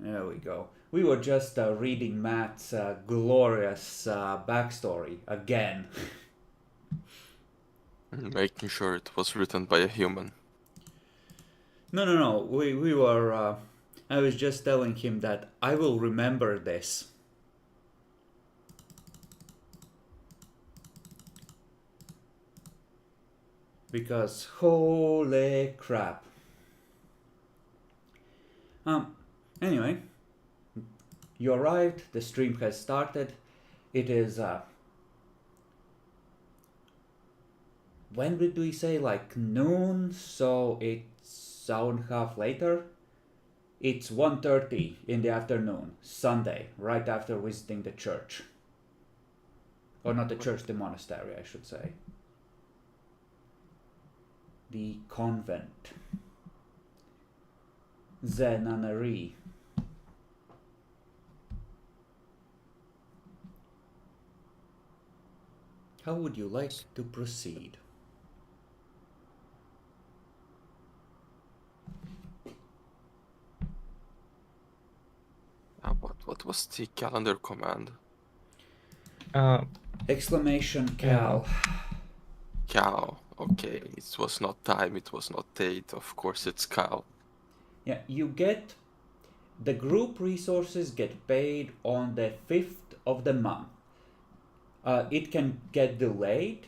There we go. We were just reading Matt's glorious backstory again. Making sure it was written by a human. No. We were. I was just telling him that I will remember this. Because holy crap. Anyway, you arrived, the stream has started. It is when did we say, like noon? So it's hour and a half later. It's 1:30 in the afternoon, Sunday, right after visiting the church. Or not the church, the monastery, I should say. The convent. Zenanari. How would you like to proceed? What was the calendar command? Exclamation Cal. Cal. Okay, it was not time, it was not date. Of course, it's Cal. Yeah, you get the group resources get paid on the 5th of the month. It can get delayed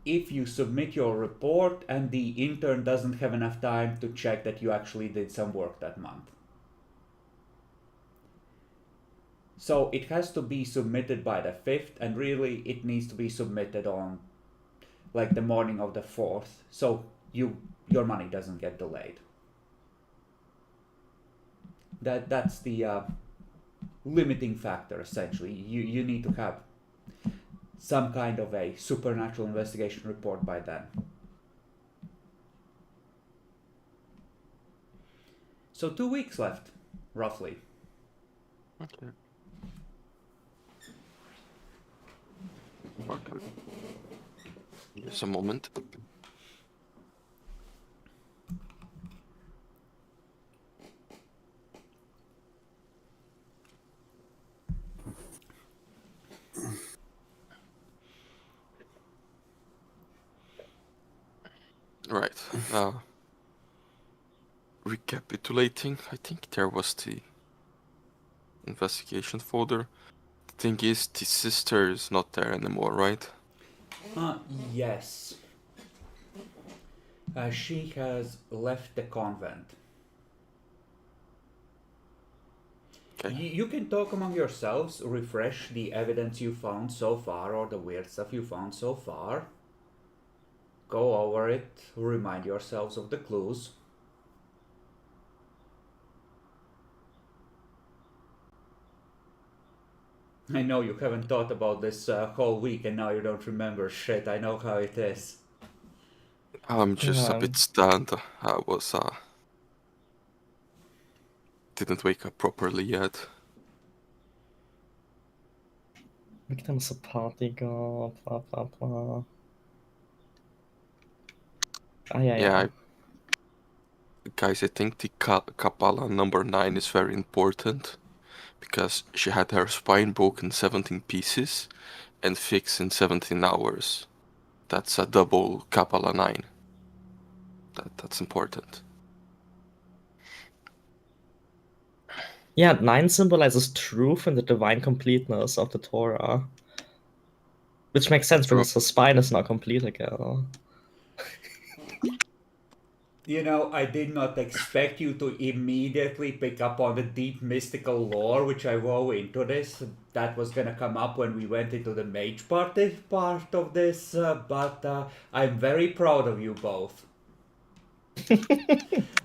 if you submit your report and the intern doesn't have enough time to check that you actually did some work that month. So it has to be submitted by the 5th, and really it needs to be submitted on like the morning of the 4th, so your money doesn't get delayed. That's the limiting factor essentially. You need to have some kind of a supernatural investigation report by then. So 2 weeks left, roughly. Okay. Okay. Just a moment. Right. Recapitulating, I think there was the investigation folder. The thing is, the sister is not there anymore, right? Yes. She has left the convent. Okay. You can talk among yourselves, refresh the evidence you found so far or the weird stuff you found so far. Go over it, remind yourselves of the clues. I know you haven't thought about this whole week and now you don't remember shit. I know how it is. I'm just a bit stunned. I was, didn't wake up properly yet. Victims of party god, blah blah blah. Yeah. Guys, I think the Kapala number 9 is very important because she had her spine broken 17 pieces and fixed in 17 hours. That's a double Kapala 9. That's important. Yeah, 9 symbolizes truth and the divine completeness of the Torah. Which makes sense because the spine is not complete again. You know, I did not expect you to immediately pick up on the deep mystical lore which I wove into this. That was gonna come up when we went into the mage part of this, but I'm very proud of you both.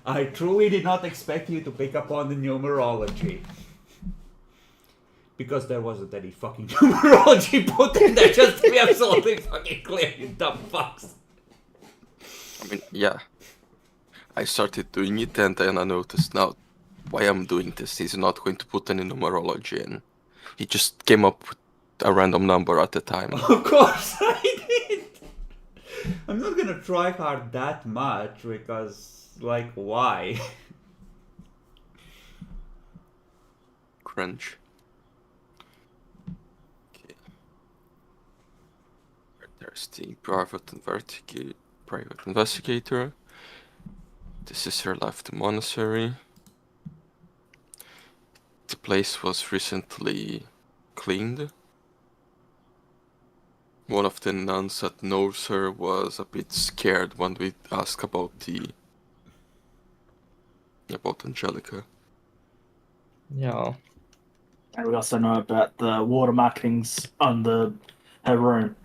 I truly did not expect you to pick up on the numerology. Because there wasn't any fucking numerology put in there, just to be absolutely fucking clear, you dumb fucks. I mean, yeah. I started doing it and then I noticed now why I'm doing this. He's not going to put any numerology in. He just came up with a random number at the time. Of course I did. I'm not gonna try hard that much because, like, why? workbench. Okay. There's the private investigator. This is her life monastery. The place was recently cleaned. One of the nuns that knows her was a bit scared when we asked about Angelica. Yeah. And we also know about the water markings on her room.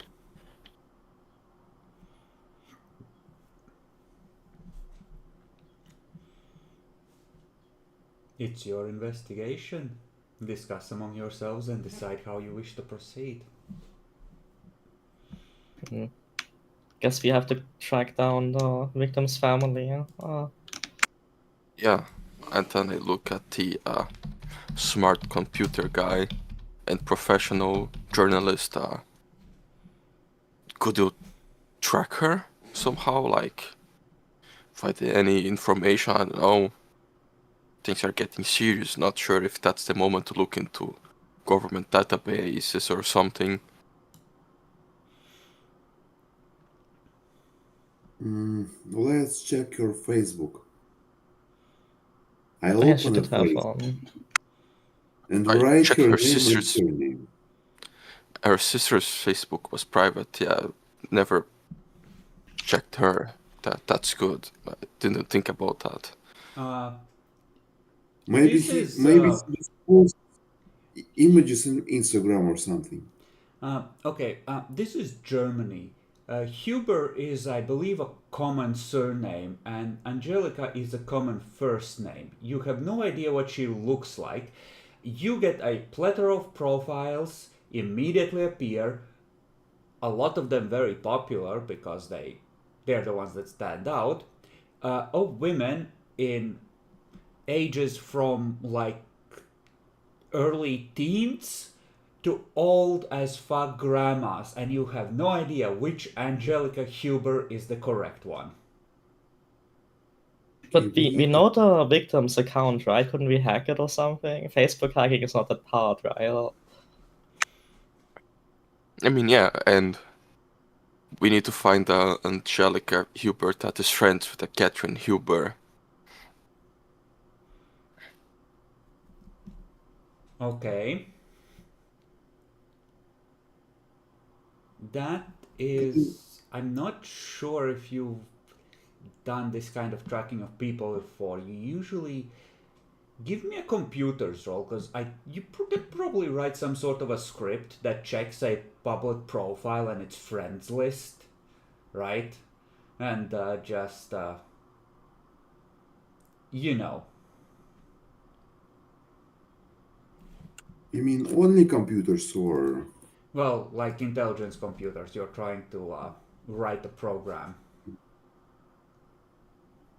It's your investigation. Discuss among yourselves and decide how you wish to proceed. Guess we have to track down the victim's family. Yeah, and then I look at the smart computer guy and professional journalist. Could you track her somehow? Like, find any information? I don't know. Things are getting serious. Not sure if that's the moment to look into government databases or something. Let's check your Facebook. I'll Yeah, she open a did have face and I write checked her her name and sister's- surname. Her sister's Facebook was private. Yeah, never checked her. That's good. I didn't think about that. Maybe This is, maybe he posts images in Instagram or something. Okay, this is Germany. Huber is, I believe, a common surname, and Angelica is a common first name. You have no idea what she looks like. You get a plethora of profiles immediately appear, a lot of them very popular because they're the ones that stand out, of women in ages from like early teens to old as fuck grandmas, and you have no idea which Angelica Huber is the correct one. But we know the victim's account, right? Couldn't we hack it or something? Facebook hacking is not that hard, right? I mean, yeah, and we need to find Angelica Huber that is friends with Catherine Huber. Okay. That is... I'm not sure if you've done this kind of tracking of people before. You usually... Give me a computer's roll, because you could probably write some sort of a script that checks a public profile and its friends list, right? And just, you know. You mean only computers or? Well, like intelligence computers, you're trying to write a program.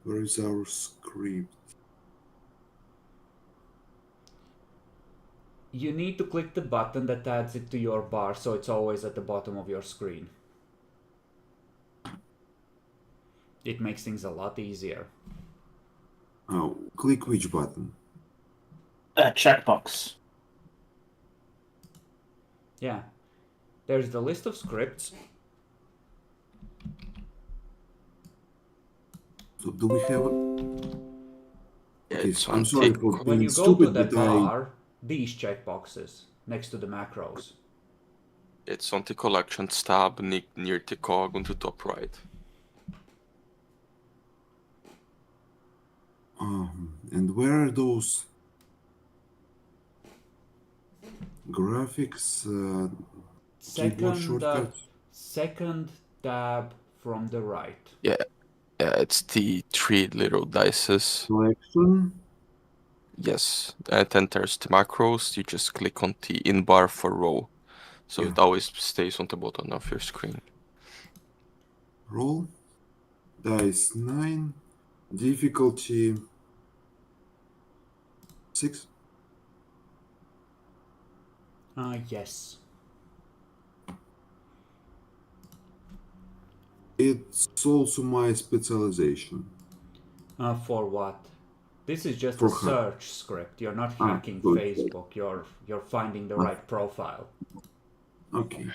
Where is our script? You need to click the button that adds it to your bar, so it's always at the bottom of your screen. It makes things a lot easier. Oh, click which button? Checkbox. Yeah. There's the list of scripts. So do we have? Yeah, Okay, it's I'm on sorry tick. for When being you go to stupid, the but bar, these checkboxes next to the macros. It's on the collections tab near the cog on the top right. And where are those graphics? Keyboard shortcuts? Second tab from the right. Yeah, it's the 3 little dices. Selection. Yes, and then there's the macros. You just click on the in bar for row, so Yeah. it always stays on the bottom of your screen. Roll. Dice 9. Difficulty 6. Yes. It's also my specialization. For what? This is just For a her. search script. You're not Ah, hacking good. Facebook. You're finding the Ah. right profile. Okay.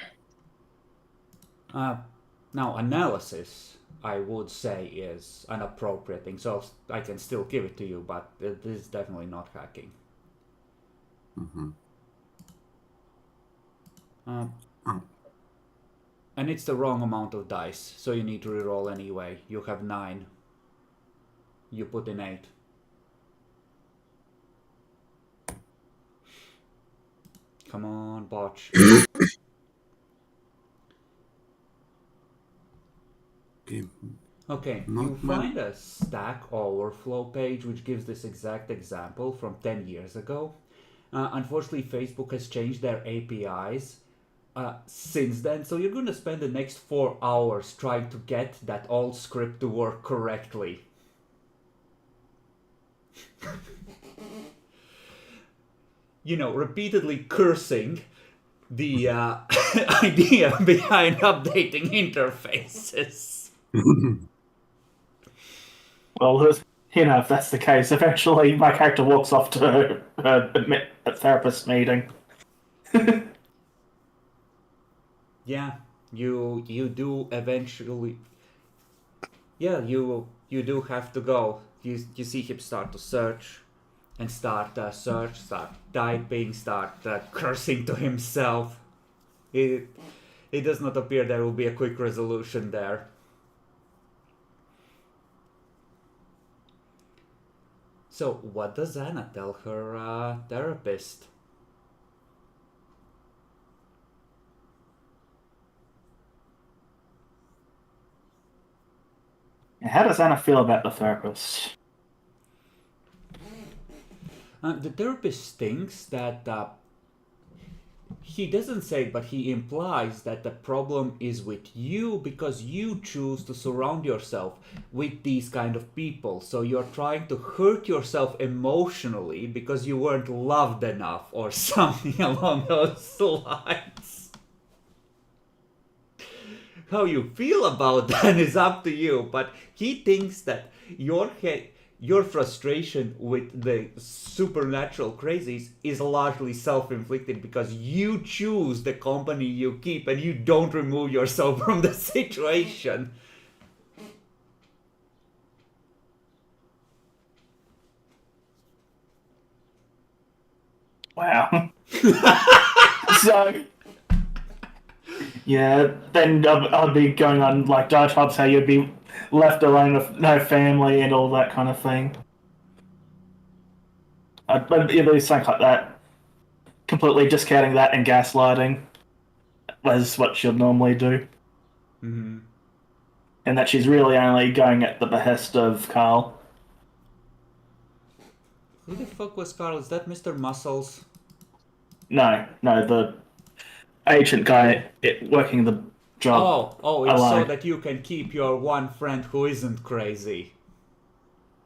Now, analysis, I would say, is an appropriate thing. So I can still give it to you, but this is definitely not hacking. Mm-hmm. And it's the wrong amount of dice, so you need to reroll anyway. You have 9. You put in 8. Come on, botch. Okay. Okay, Not you bad. find a Stack Overflow page which gives this exact example from 10 years ago. Unfortunately, Facebook has changed their APIs since then, so you're going to spend the next 4 hours trying to get that old script to work correctly. You know, repeatedly cursing the idea behind updating interfaces. Well, if that's the case, eventually my character walks off to a therapist meeting. Yeah, you do eventually. Yeah, you do have to go. You see him start to search, and start typing, start cursing to himself. It does not appear there will be a quick resolution there. So, what does Anna tell her therapist? How does Anna feel about the therapist? The therapist thinks that he doesn't say, but he implies that the problem is with you because you choose to surround yourself with these kind of people. So you're trying to hurt yourself emotionally because you weren't loved enough or something along those lines. How you feel about that is up to you, but he thinks that your frustration with the supernatural crazies is largely self-inflicted because you choose the company you keep and you don't remove yourself from the situation. Wow. So, yeah, then I'd be going on like diatribes how you'd be left alone with no family and all that kind of thing. But at least something like that. Completely discounting that and gaslighting as what she'll normally do. Mm-hmm. And that she's really only going at the behest of Carl. Who the fuck was Carl? Is that Mr. Muscles? No, the agent guy working the job. Oh, it's so alone. that you can keep your one friend who isn't crazy.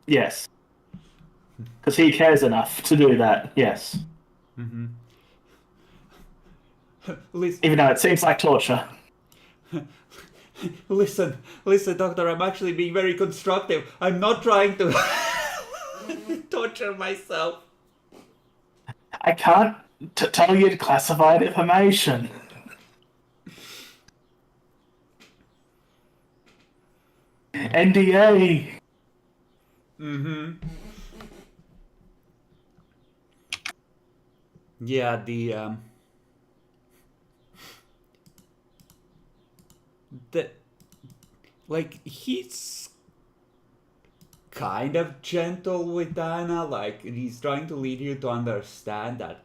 Yes. Because he cares enough to do that, yes. Mm-hmm. Listen, Even though it seems like torture. listen, Doctor, I'm actually being very constructive. I'm not trying to torture myself. I can't tell you classified information. NDA. Mm-hmm. Yeah, he's kind of gentle with Anna, like he's trying to lead you to understand that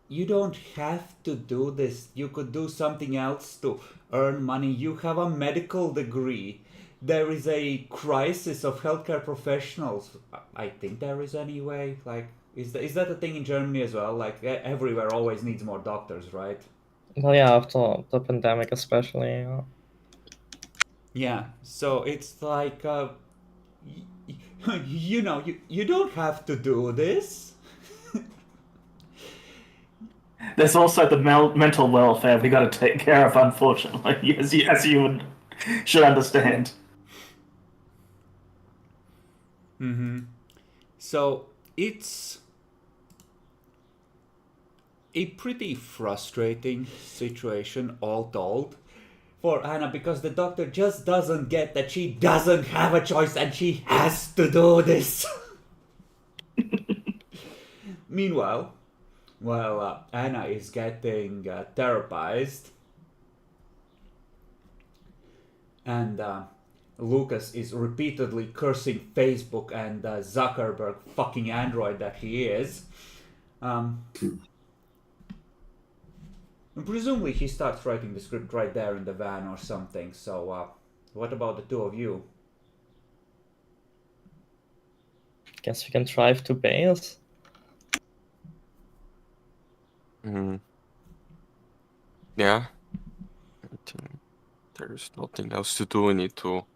you don't have to do this. You could do something else to earn money. You have a medical degree. There is a crisis of healthcare professionals. I think there is anyway. Like, is that a thing in Germany as well? Like, everywhere always needs more doctors, right? Well, yeah, after the pandemic especially. Yeah. So it's like, you know, you don't have to do this. There's also the mental welfare we got to take care of, unfortunately, as you should understand. Mm-hmm. So it's a pretty frustrating situation, all told, for Anna, because the doctor just doesn't get that she doesn't have a choice and she has to do this. Meanwhile, while Anna is getting therapized, and Lucas is repeatedly cursing Facebook and Zuckerberg, fucking android that he is. And presumably he starts writing the script right there in the van or something. So, what about the two of you? Guess we can drive to base. Yeah. I think there's nothing else to do. We need to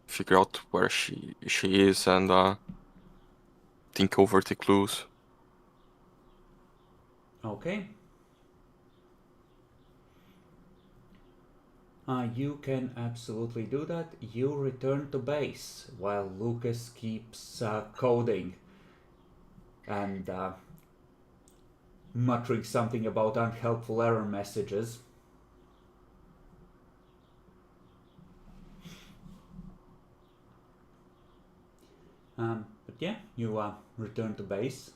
figure out where she is and think over the clues. Okay. You can absolutely do that. You return to base while Lucas keeps coding and muttering something about unhelpful error messages. But yeah, you return to base.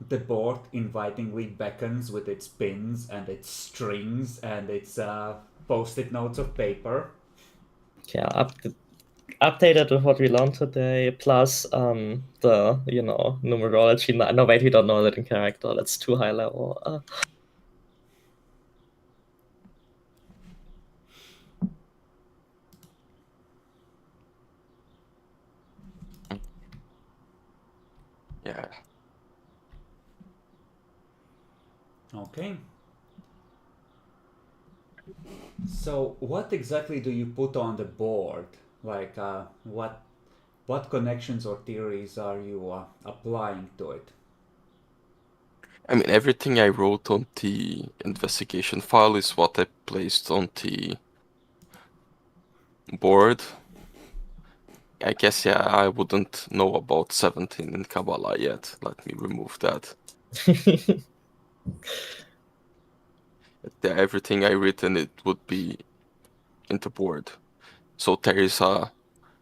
The board invitingly beckons with its pins and its strings and its post-it notes of paper. Yeah, updated with what we learned today, plus the numerology. No, wait, we don't know that in character. That's too high level. Yeah. Okay. So, what exactly do you put on the board? Like, what connections or theories are you applying to it? I mean, everything I wrote on the investigation file is what I placed on the board. I guess, yeah, I wouldn't know about 17 in Kabbalah yet. Let me remove that. Everything I written, it would be in the board. So there is a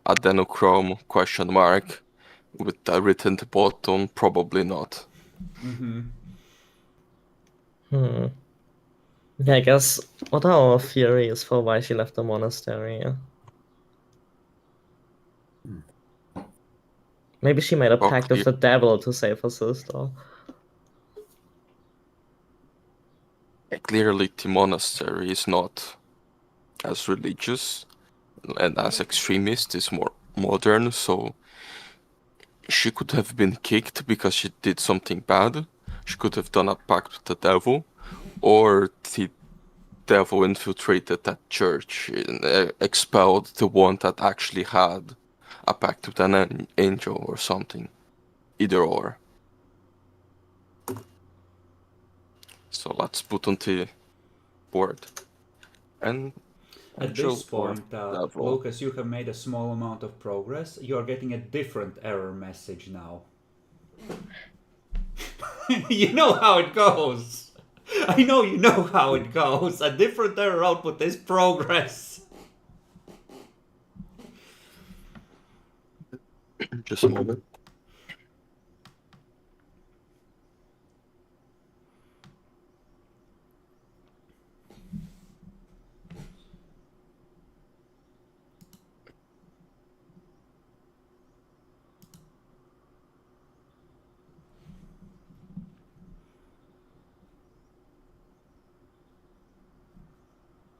adenochrome question mark with a written the bottom, probably not. Yeah, I guess, what are our theories for why she left the monastery? Maybe she made a Well, pact with the devil to save her sister. Clearly, the monastery is not as religious and as extremist, is more modern, so she could have been kicked because she did something bad. She could have done a pact with the devil, or the devil infiltrated that church and expelled the one that actually had a pact with an angel or something. Either or. So let's put on the board. And At angel this or point, devil. Lucas, you have made a small amount of progress. You are getting a different error message now. You know how it goes. I know you know how it goes. A different error output is progress. Just a moment.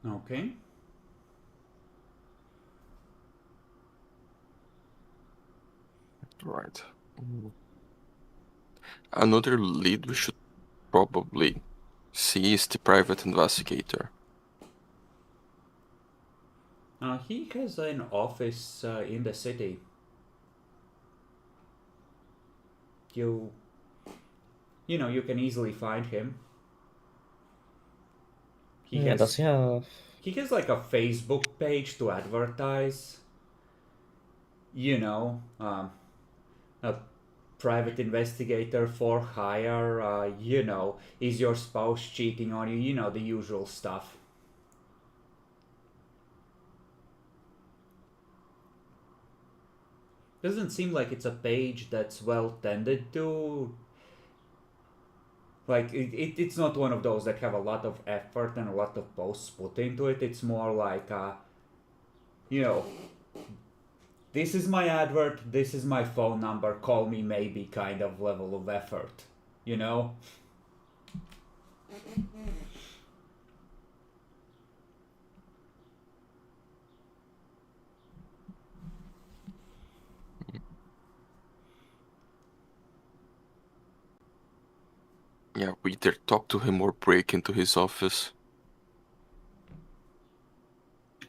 Okay. Right. Another lead we should probably see is the private investigator. He has an office in the city. You can easily find him. Does he have... He has like a Facebook page to advertise. a private investigator for hire, is your spouse cheating on you, the usual stuff. Doesn't seem like it's a page that's well tended to. Like, it's not one of those that have a lot of effort and a lot of posts put into it. It's more like, this is my advert, this is my phone number, call me maybe kind of level of effort, you know? Yeah, we either talk to him or break into his office.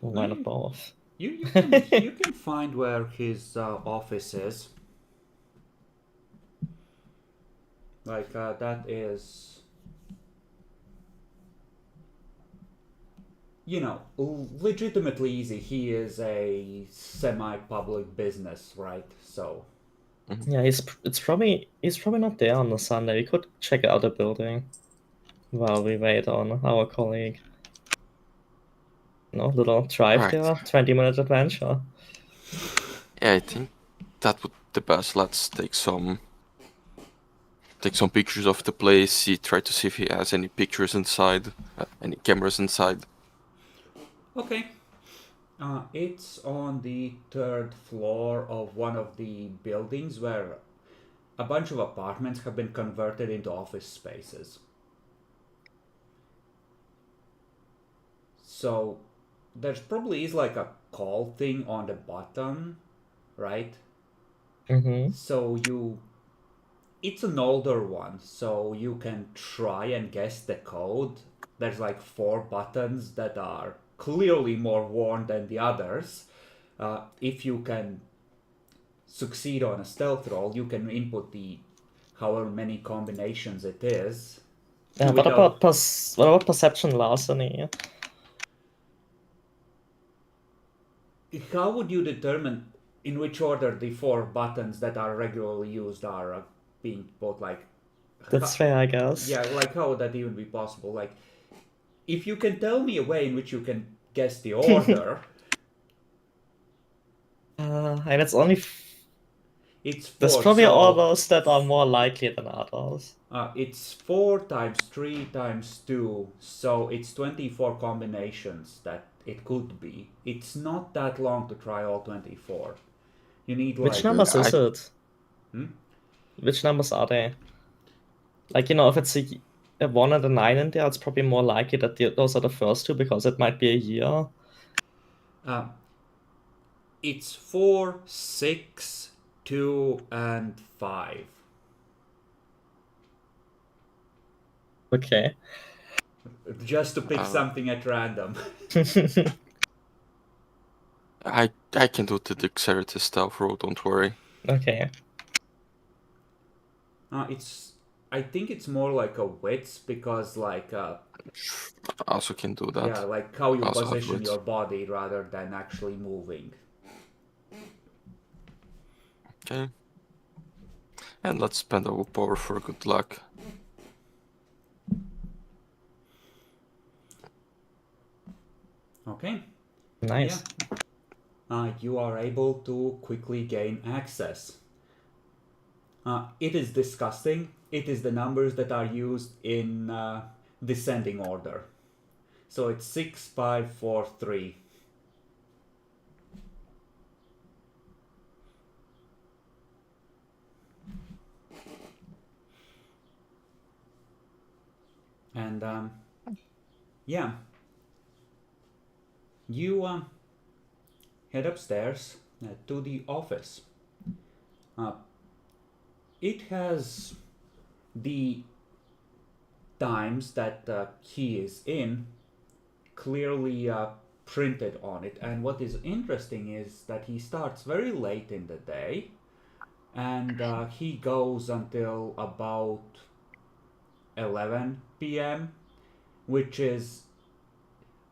Why not both? You can find where his office is. Like, that is, legitimately easy. He is a semi-public business, right? So, Yeah, he's probably not there on the Sunday. We could check out the building while we wait on our colleague. No, little drive Right. there, 20-minute adventure. Yeah, I think that would be the best. Let's take some pictures of the place. Try to see if he has any pictures inside, any cameras inside. okay. It's on the 3rd floor of one of the buildings where a bunch of apartments have been converted into office spaces. So there's probably is like a call thing on the bottom, right? Mm-hmm. So it's an older one, so you can try and guess the code. There's like 4 buttons that are clearly more worn than the others. If you can succeed on a stealth roll, you can input the however many combinations it is. Yeah, what about perception larceny? How would you determine in which order the 4 buttons that are regularly used are being put? Like, That's fair, I guess. yeah, like how would that even be possible? Like, if you can tell me a way in which you can guess the order, And it's only. it's 4. There's probably so, all those that are more likely than others. it's 4 times 3 times 2, so it's 24 combinations that it could be. It's not that long to try all 24. You need like... Which numbers is it? Which numbers are they? Like, if it's a 1 and a 9 in there, it's probably more likely that those are the first two because it might be a year. It's 4, 6, 2, and 5. Okay. Just to pick something at random. I can do the dexterity stealth roll, don't worry. Okay. I think it's more like a wits because like I also can do that. yeah, like how you Also have position wits. your body rather than actually moving. Okay. And let's spend our power for good luck. Okay. Nice. Yeah. You are able to quickly gain access. It is disgusting. It is the numbers that are used in descending order. So it's 6, 5, 4, 3. And yeah, you head upstairs to the office. It has the times that he is in clearly printed on it, and what is interesting is that he starts very late in the day and he goes until about 11 p.m., which is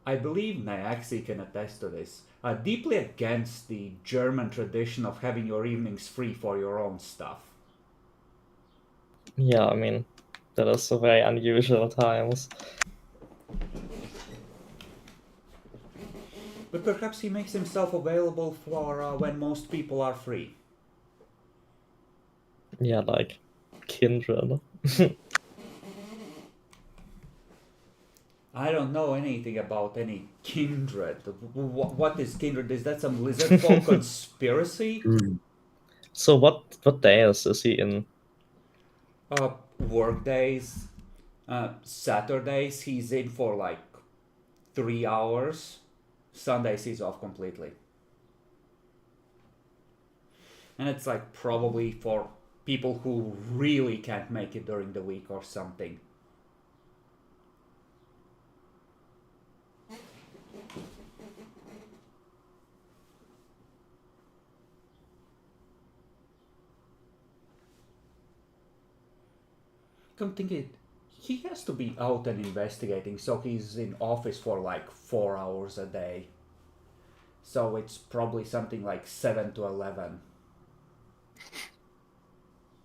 I believe Nyaxi can attest to this, deeply against the German tradition of having your evenings free for your own stuff. Yeah, I mean, that is a very unusual times. But perhaps he makes himself available for when most people are free. Yeah, like Kindred. I don't know anything about any Kindred. What is Kindred? Is that some lizard folk conspiracy? Mm. So what days is he in? Work days. Saturdays he's in for like 3 hours. Sundays he's off completely. And it's like probably for people who really can't make it during the week or something. Come think it, he has to be out and investigating, so he's in office for like 4 hours a day. So it's probably something like 7 to 11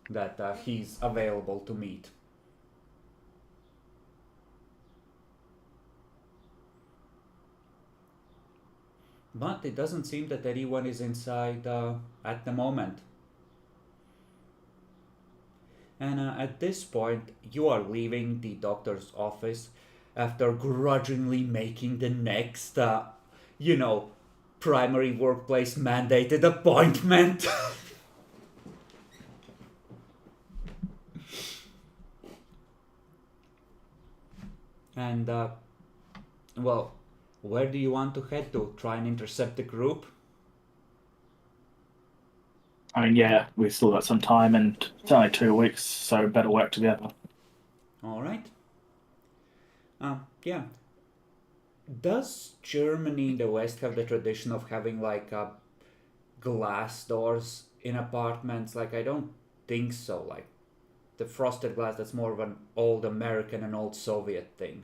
that he's available to meet. But it doesn't seem that anyone is inside at the moment. And at this point, you are leaving the doctor's office after grudgingly making the next, primary workplace mandated appointment. And, well, where do you want to head to? Try and intercept the group? I mean, yeah, we've still got some time, and it's only 2 weeks, so better work together. All right. Yeah. Does Germany in the West have the tradition of having like glass doors in apartments? Like, I don't think so. Like, the frosted glass, that's more of an old American and old Soviet thing.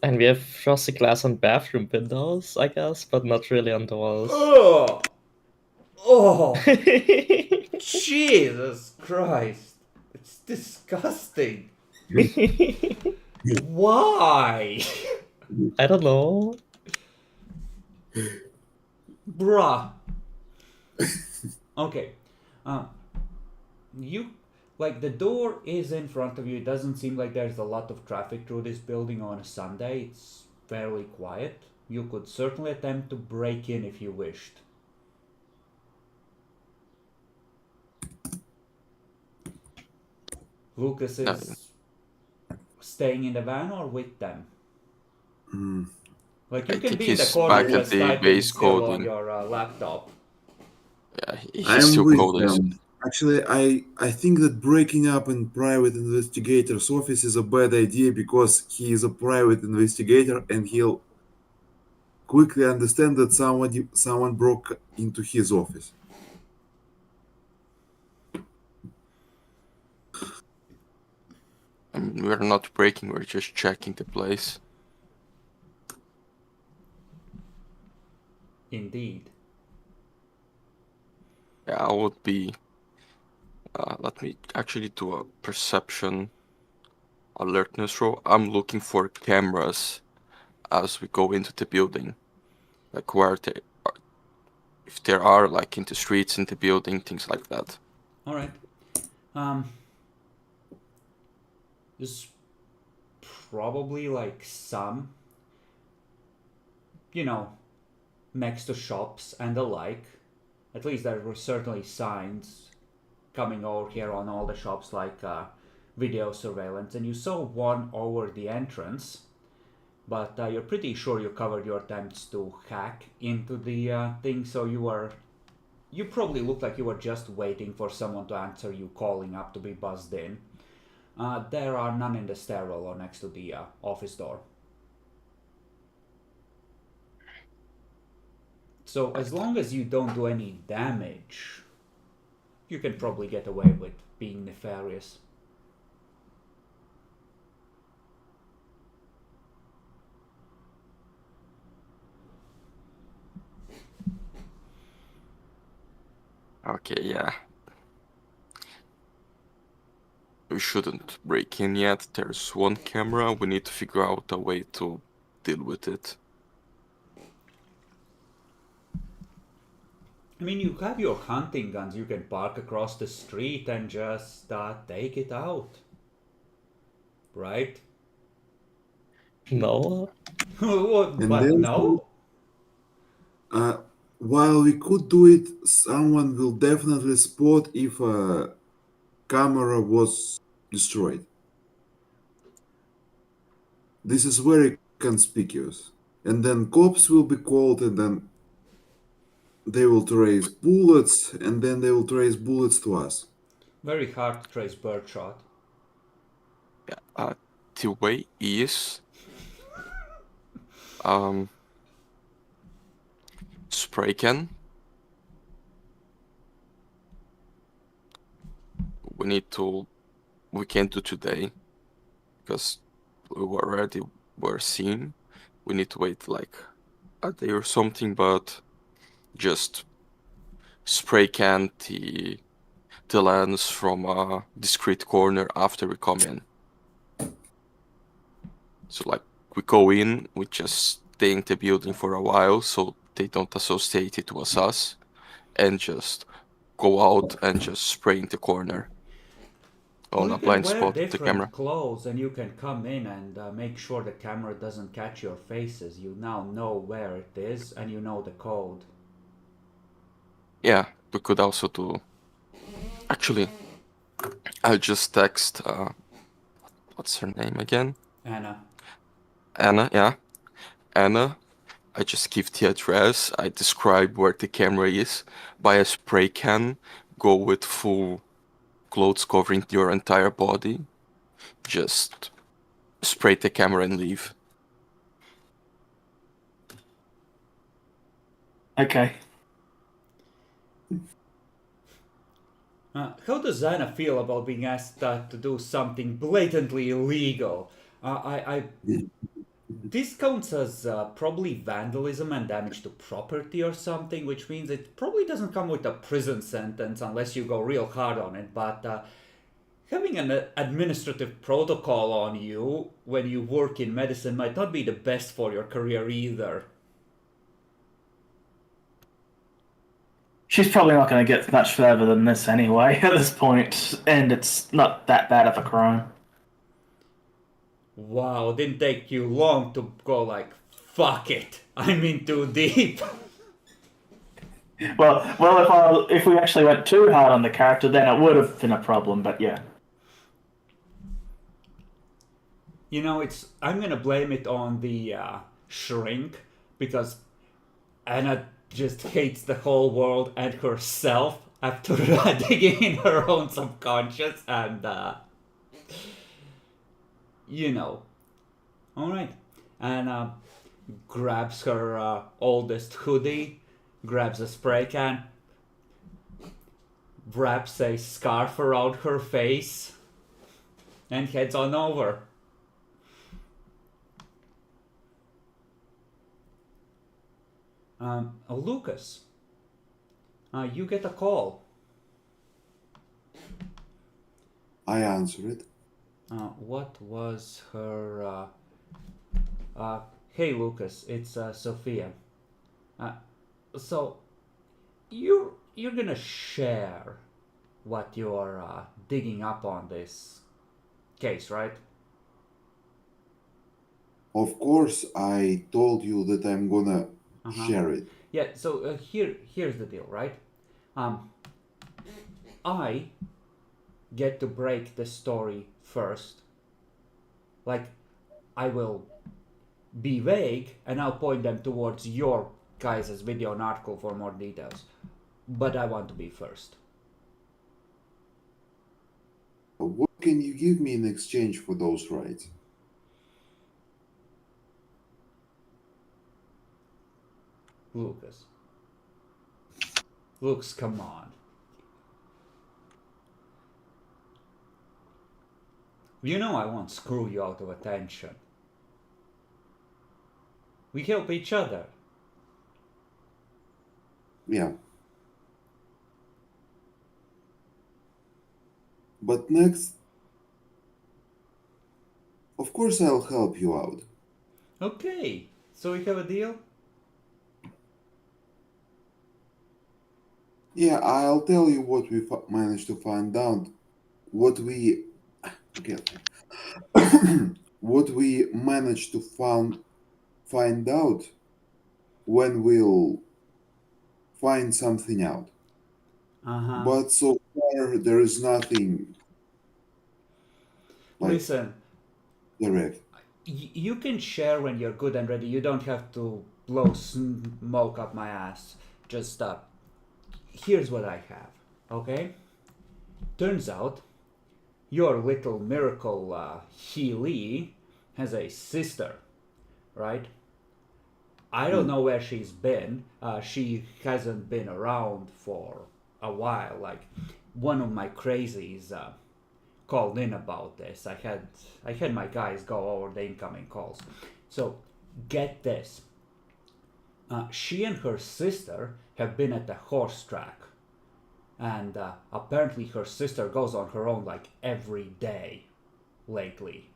And we have frosted glass on bathroom windows, I guess, but not really on doors. Oh! Oh! Jesus Christ! It's disgusting. Why? I don't know. Bruh. Okay. You, like, the door is in front of you. It doesn't seem like there's a lot of traffic through this building on a Sunday. It's fairly quiet. You could certainly attempt to break in if you wished. Lucas is staying in the van or with them? Mm. Like, you I can think be in the he's corner back at just the typing base still on coding. your laptop. Yeah, he's I'm still with coding. them. Actually, I think that breaking up in private investigator's office is a bad idea because he is a private investigator and he'll quickly understand that someone broke into his office. I mean, we're not breaking, we're just checking the place. Indeed. Yeah, I would be. Let me actually do a perception alertness roll. I'm looking for cameras as we go into the building, like where they are, if there are, like in the streets, in the building, things like that. All right. There's probably like some, next to shops and the like. At least there were certainly signs coming over here on all the shops, like video surveillance, and you saw one over the entrance, but you're pretty sure you covered your attempts to hack into the thing, so you probably looked like you were just waiting for someone to answer you calling up to be buzzed in. There are none in the stairwell or next to the office door. So as long as you don't do any damage, you can probably get away with being nefarious. Okay, yeah. We shouldn't break in yet. There's one camera. We need to figure out a way to deal with it. I mean, you have your hunting guns. You can park across the street and just take it out. Right? No. And But then, no? while we could do it, someone will definitely spot if a camera was destroyed. This is very conspicuous. And then cops will be called, and then they will trace bullets, and then they will trace bullets to us. Very hard to trace birdshot. The way is spray can. We can't do today because we already were seen. We need to wait like a day or something, but just spray can the lens from a discrete corner after we come in. So like we go in, we just stay in the building for a while so they don't associate it was us, and just go out and just spray in the corner on Well, a you can blind wear spot of the different camera. clothes and you can come in and make sure the camera doesn't catch your faces. You now know where it is and you know the code. Yeah, we could also do. Actually, I'll just text. What's her name again? Anna. Anna. Yeah, Anna. I just give the address. I describe where the camera is. Buy a spray can. Go with full clothes covering your entire body. Just spray the camera and leave. Okay. How does Anna feel about being asked to do something blatantly illegal? This counts as probably vandalism and damage to property or something, which means it probably doesn't come with a prison sentence unless you go real hard on it. But having an administrative protocol on you when you work in medicine might not be the best for your career either. She's probably not going to get much further than this anyway at this point, and it's not that bad of a crime. Wow, didn't take you long to go like, fuck it, I'm in too deep. Well, if we actually went too hard on the character, then it would have been a problem. But yeah, You know, I'm gonna blame it on the shrink because Anna just hates the whole world and herself after digging in her own subconscious and you know. Alright. And grabs her oldest hoodie, grabs a spray can, wraps a scarf around her face, and heads on over. Lucas, you get a call. I answer it. What was her? Hey Lucas, it's Sophia. So you're gonna share what you're digging up on this case, right? Of course, I told you that I'm gonna share it. Yeah. So here's the deal, right? I get to break the story first. Like, I will be vague and I'll point them towards your guys' video and article for more details. But I want to be first. What can you give me in exchange for those rights? Lucas. Lucas, come on. You know I won't screw you out of attention. We help each other. Yeah. But next, of course, I'll help you out. Okay, so we have a deal? Yeah, I'll tell you what we managed to find out. What we get. What we managed to find out when we'll find something out. Uh-huh. But so far, there is nothing like Listen, direct. you can share when you're good and ready. You don't have to blow smoke up my ass. Just, here's what I have, okay? Turns out, your little miracle Healy has a sister, right? I don't know where she's been. She hasn't been around for a while. Like, one of my crazies called in about this. I had my guys go over the incoming calls. So, get this. She and her sister have been at the horse track. And apparently her sister goes on her own like every day lately.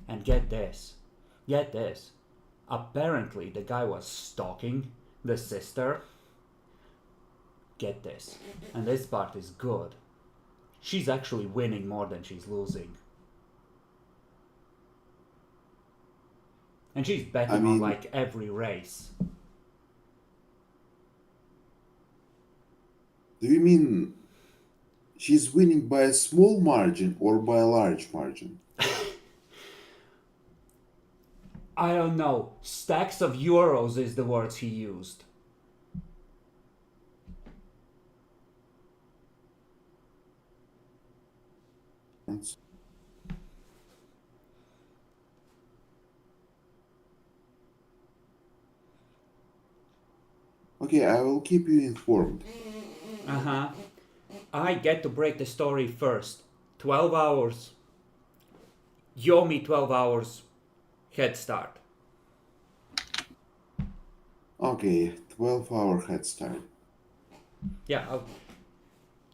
And get this. Apparently the guy was stalking the sister. Get this. And this part is good. She's actually winning more than she's losing. And she's betting on like every race. Do you mean she's winning by a small margin or by a large margin? I don't know. Stacks of euros is the words he used. Okay, I will keep you informed. Uh-huh. I get to break the story first. 12 hours. You owe me 12 hours head start. Okay, 12-hour head start. Yeah,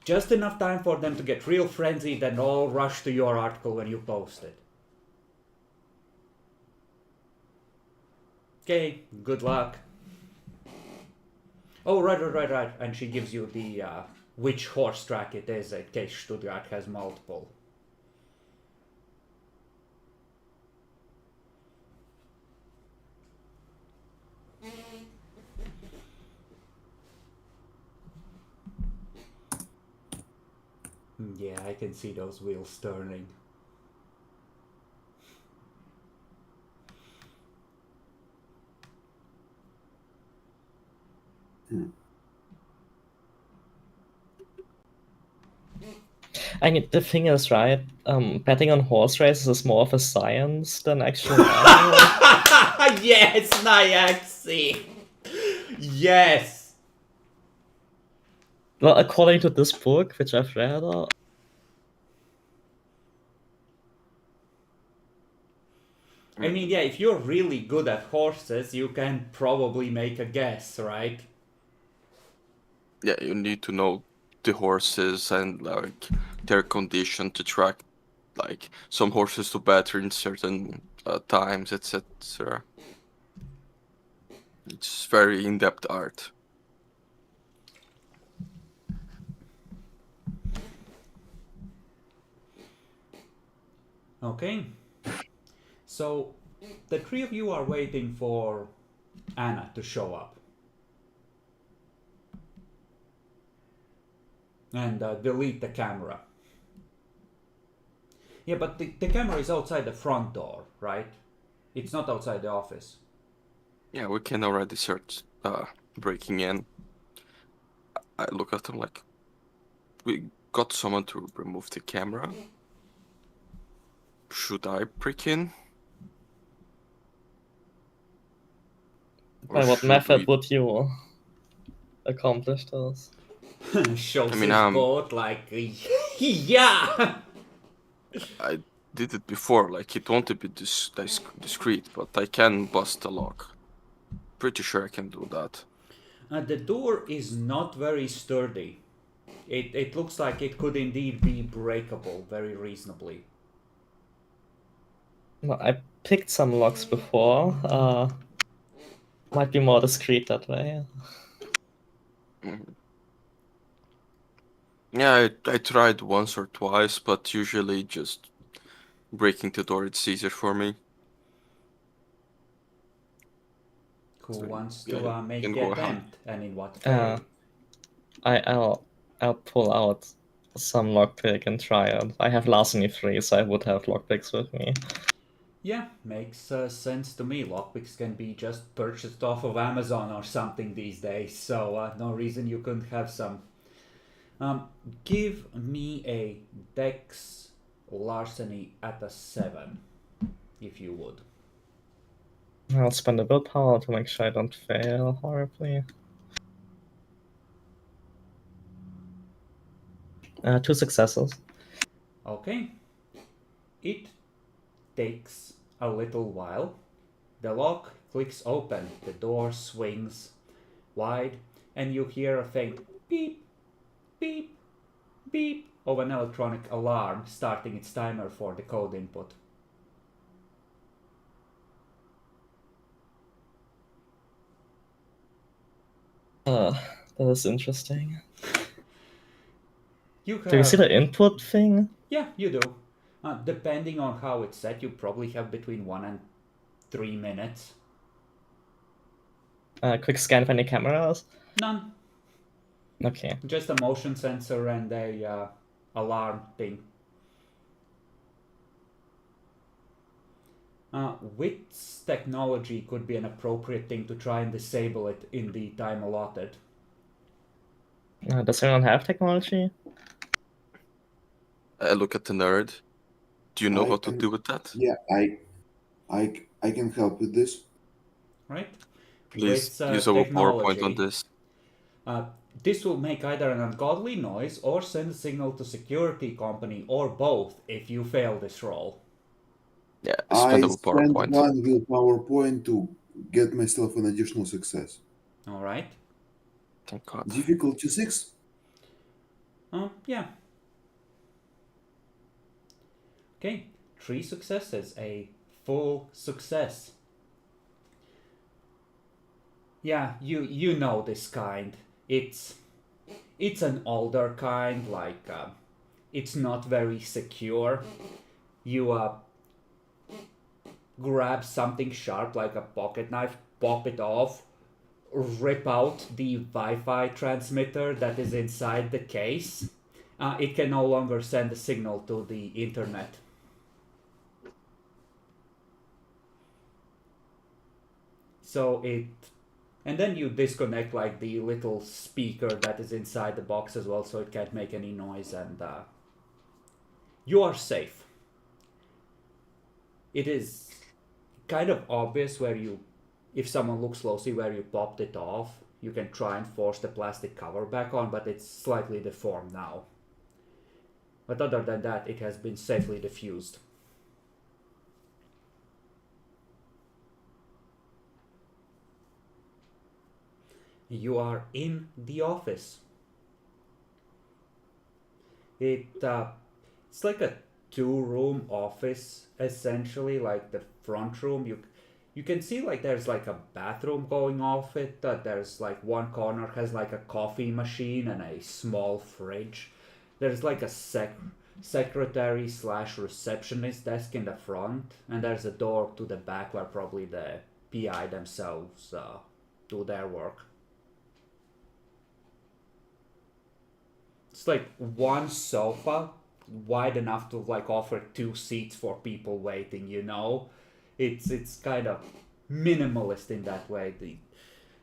just enough time for them to get real frenzied and all rush to your article when you post it. Okay, good luck. Oh, right. And she gives you the which horse track it is in case Stuttgart has multiple. Yeah, I can see those wheels turning. I mean, the thing is, right? Betting on horse races is more of a science than actual. Yes, Nyaxi! Yes! Well, according to this book, which I've read, I mean, yeah, if you're really good at horses, you can probably make a guess, right? Yeah, you need to know the horses and like their condition to track like some horses to better in certain times, etc. It's very in-depth art. Okay. So, the three of you are waiting for Anna to show up. And delete the camera. Yeah, but the camera is outside the front door, right? It's not outside the office. Yeah, we can already search breaking in. I look at them like, we got someone to remove the camera. Should I break in? by what method would you accomplish this? Shows I mean, his boat like, yeah! I did it before, like it won't be discreet, but I can bust a lock. Pretty sure I can do that. The door is not very sturdy. It looks like it could indeed be breakable very reasonably. No, I picked some locks before. Might be more discreet that way. Yeah, I tried once or twice, but usually just breaking the door it's easier for me. Who So, wants yeah, to you make can the go ahead. attempt, and in what way? I'll pull out some lockpick and try it. I have larceny 3, so I would have lockpicks with me. Yeah, makes sense to me. Lockpicks can be just purchased off of Amazon or something these days, so no reason you couldn't have some. Give me a Dex larceny at a 7, if you would. I'll spend a willpower to make sure I don't fail horribly. 2 successes. Okay. It takes a little while. The lock clicks open, the door swings wide, and you hear a faint beep, beep, beep of an electronic alarm starting its timer for the code input. That is interesting. You have, Do you see the input thing? Yeah, you do. Depending on how it's set, you probably have between 1 and 3 minutes. Quick scan of any cameras? None. Okay. Just a motion sensor and a alarm thing. Wit's technology could be an appropriate thing to try and disable it in the time allotted. Does anyone have technology? I look at the nerd. Do you know I what to can- do with that? Yeah, I can help with this. Right? Please With use our PowerPoint on technology. this. This will make either an ungodly noise or send a signal to security company or both if you fail this roll. Yeah, I spend our spent PowerPoint. 1 willpower point to get myself an additional success. Alright? Thank God. Difficulty 6. Yeah. Okay, 3 successes, a full success. Yeah, you know this kind. It's an older kind, like it's not very secure. You grab something sharp like a pocket knife, pop it off, rip out the Wi-Fi transmitter that is inside the case. It can no longer send a signal to the internet. So and then you disconnect like the little speaker that is inside the box as well, so it can't make any noise, and you are safe. It is kind of obvious if someone looks closely where you popped it off, you can try and force the plastic cover back on, but it's slightly deformed now. But other than that, it has been safely diffused. You are in the office. It's like a 2-room office essentially, like the front room. You can see like there's like a bathroom going off it. There's like one corner has like a coffee machine and a small fridge. There's like a secretary / receptionist desk in the front, and there's a door to the back where probably the PI themselves do their work. It's like one sofa wide enough to like offer 2 seats for people waiting, you know? It's kind of minimalist in that way.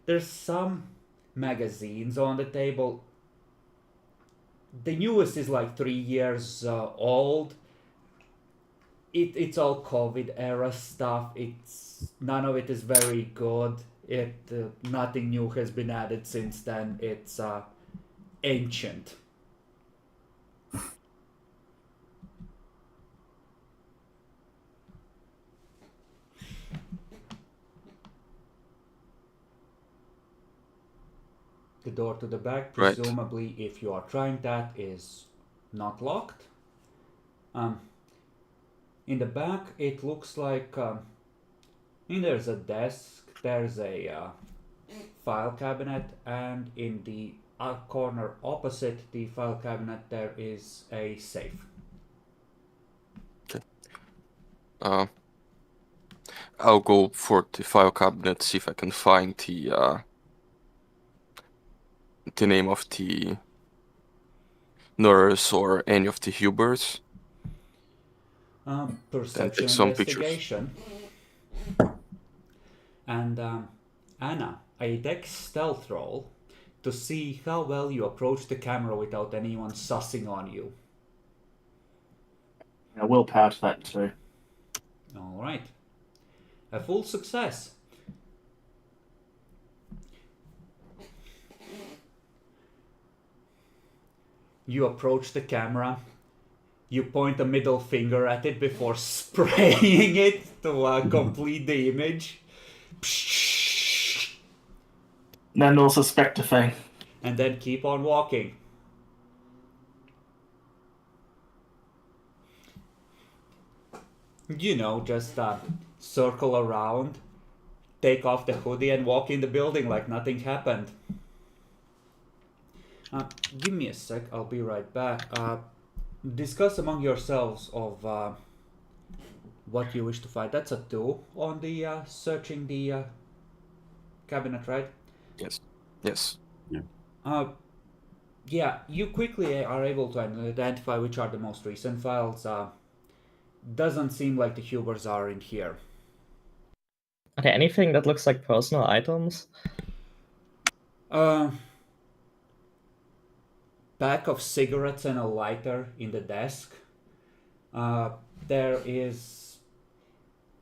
There's some magazines on the table. The newest is like 3 years old. It's all COVID era stuff. None of it is very good. Nothing new has been added since then. It's ancient. The door to the back, Right. presumably, if you are trying that, is not locked. In the back, it looks like there's a desk, there's a file cabinet, and in the corner opposite the file cabinet, there is a safe. I'll go for the file cabinet, see if I can find the name of the nurse or any of the Hubers. Perception take some pictures. investigation. And Anna, a dex stealth roll to see how well you approach the camera without anyone sussing on you. Yeah, willpower to that too. All right. A full success. You approach the camera. You point a middle finger at it before spraying it to complete the image. Then they'll suspect a thing. And then keep on walking. You know, just circle around, take off the hoodie and walk in the building like nothing happened. Give me a sec, I'll be right back. Discuss among yourselves of what you wish to find. That's a 2 on the searching the cabinet, right? Yes. Yeah, you quickly are able to identify which are the most recent files. Doesn't seem like the Hubers are in here. Okay, anything that looks like personal items? Pack of cigarettes and a lighter in the desk. There is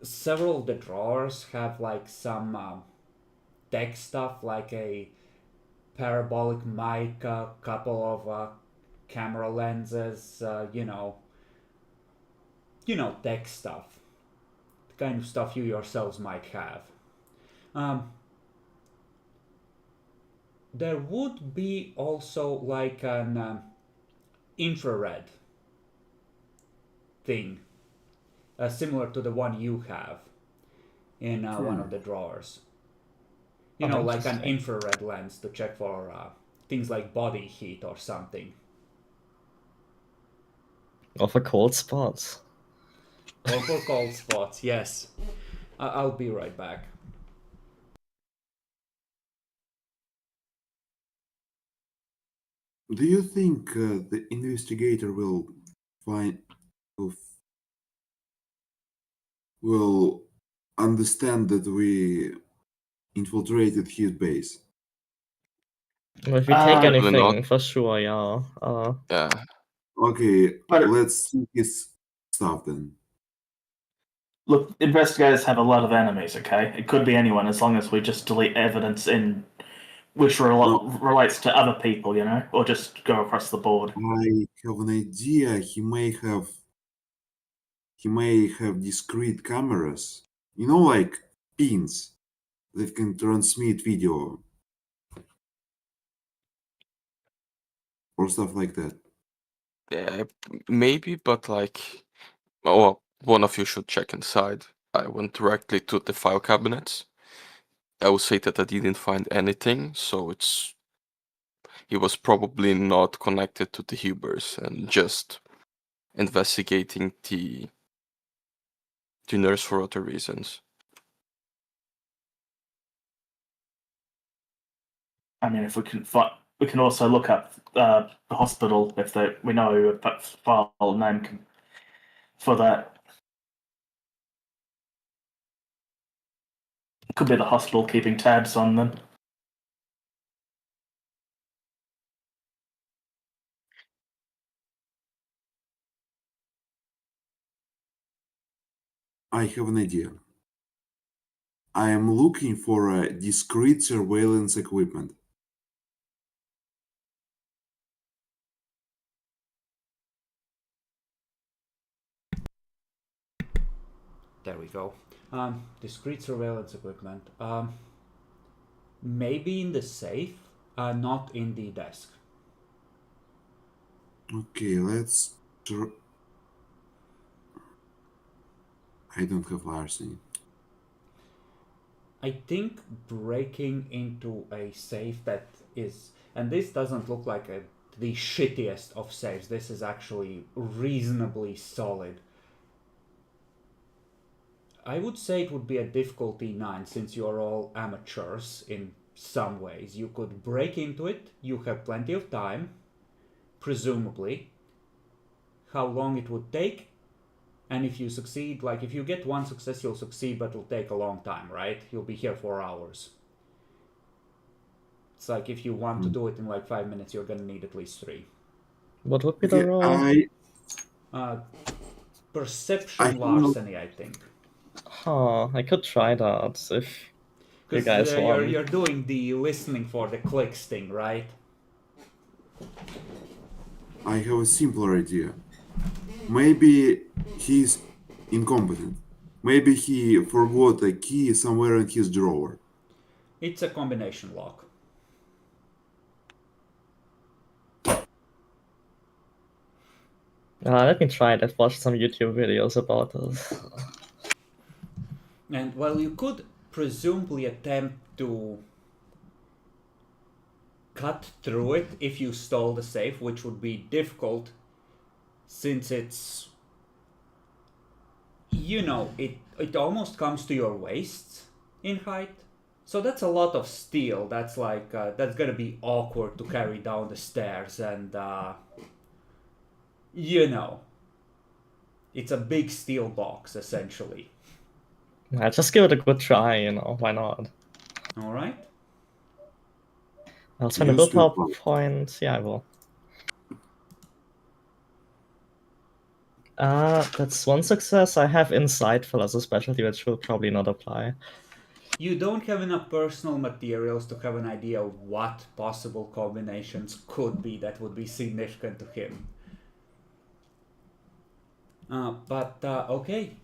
several of the drawers have like some tech stuff, like a parabolic mic, a couple of camera lenses, you know, tech stuff, the kind of stuff you yourselves might have. There would be also like an infrared thing, similar to the one you have in one of the drawers. You know, like an infrared lens to check for things like body heat or something. Or for cold spots? Or for cold spots, yes. I'll be right back. Do you think the investigator will understand that we infiltrated his base? Well, if we take Probably anything, not. for sure, yeah. Yeah. Okay, But- let's see his stuff then. Look, investigators have a lot of enemies, okay? It could be anyone as long as we just delete evidence in which relates to other people, you know, or just go across the board. I have an idea. He may have discrete cameras, you know, like pins that can transmit video or stuff like that. Yeah, maybe, but like, well, one of you should check inside. I went directly to the file cabinets. I would say that I didn't find anything, so he was probably not connected to the Hubers and just investigating the nurse for other reasons. I mean, if we can also look up the hospital if we know a file name for that. Could be the hospital keeping tabs on them. I have an idea. I am looking for a discrete surveillance equipment. There we go. Discrete surveillance equipment. Maybe in the safe. Not in the desk. Okay, let's. I don't have larceny. I think breaking into a safe that is, and this doesn't look like the shittiest of safes. This is actually reasonably solid. I would say it would be a difficulty 9 since you're all amateurs in some ways. You could break into it, you have plenty of time, presumably. How long it would take, and if you succeed, like if you get 1 success, you'll succeed, but it'll take a long time, right? You'll be here for hours. It's like if you want to do it in like 5 minutes, you're gonna need at least 3. What would be the Okay, roll? Perception I will- larceny, I think. Huh, I could try that if you guys Because want. you're doing the listening for the clicks thing, right? I have a simpler idea. Maybe he's incompetent. Maybe he forgot a key somewhere in his drawer. It's a combination lock. Let me try it. I've watched some YouTube videos about this. And well, you could presumably attempt to cut through it if you stole the safe, which would be difficult since it's, you know, it almost comes to your waist in height. So that's a lot of steel. That's like, that's gonna be awkward to carry down the stairs, and, you know, it's a big steel box, essentially. Just give it a good try, you know, why not? Alright? I'll spend a Use willpower willpower. point. Yeah, I will. That's 1 success. I have Insightful as a specialty, which will probably not apply. You don't have enough personal materials to have an idea of what possible combinations could be that would be significant to him. Okay.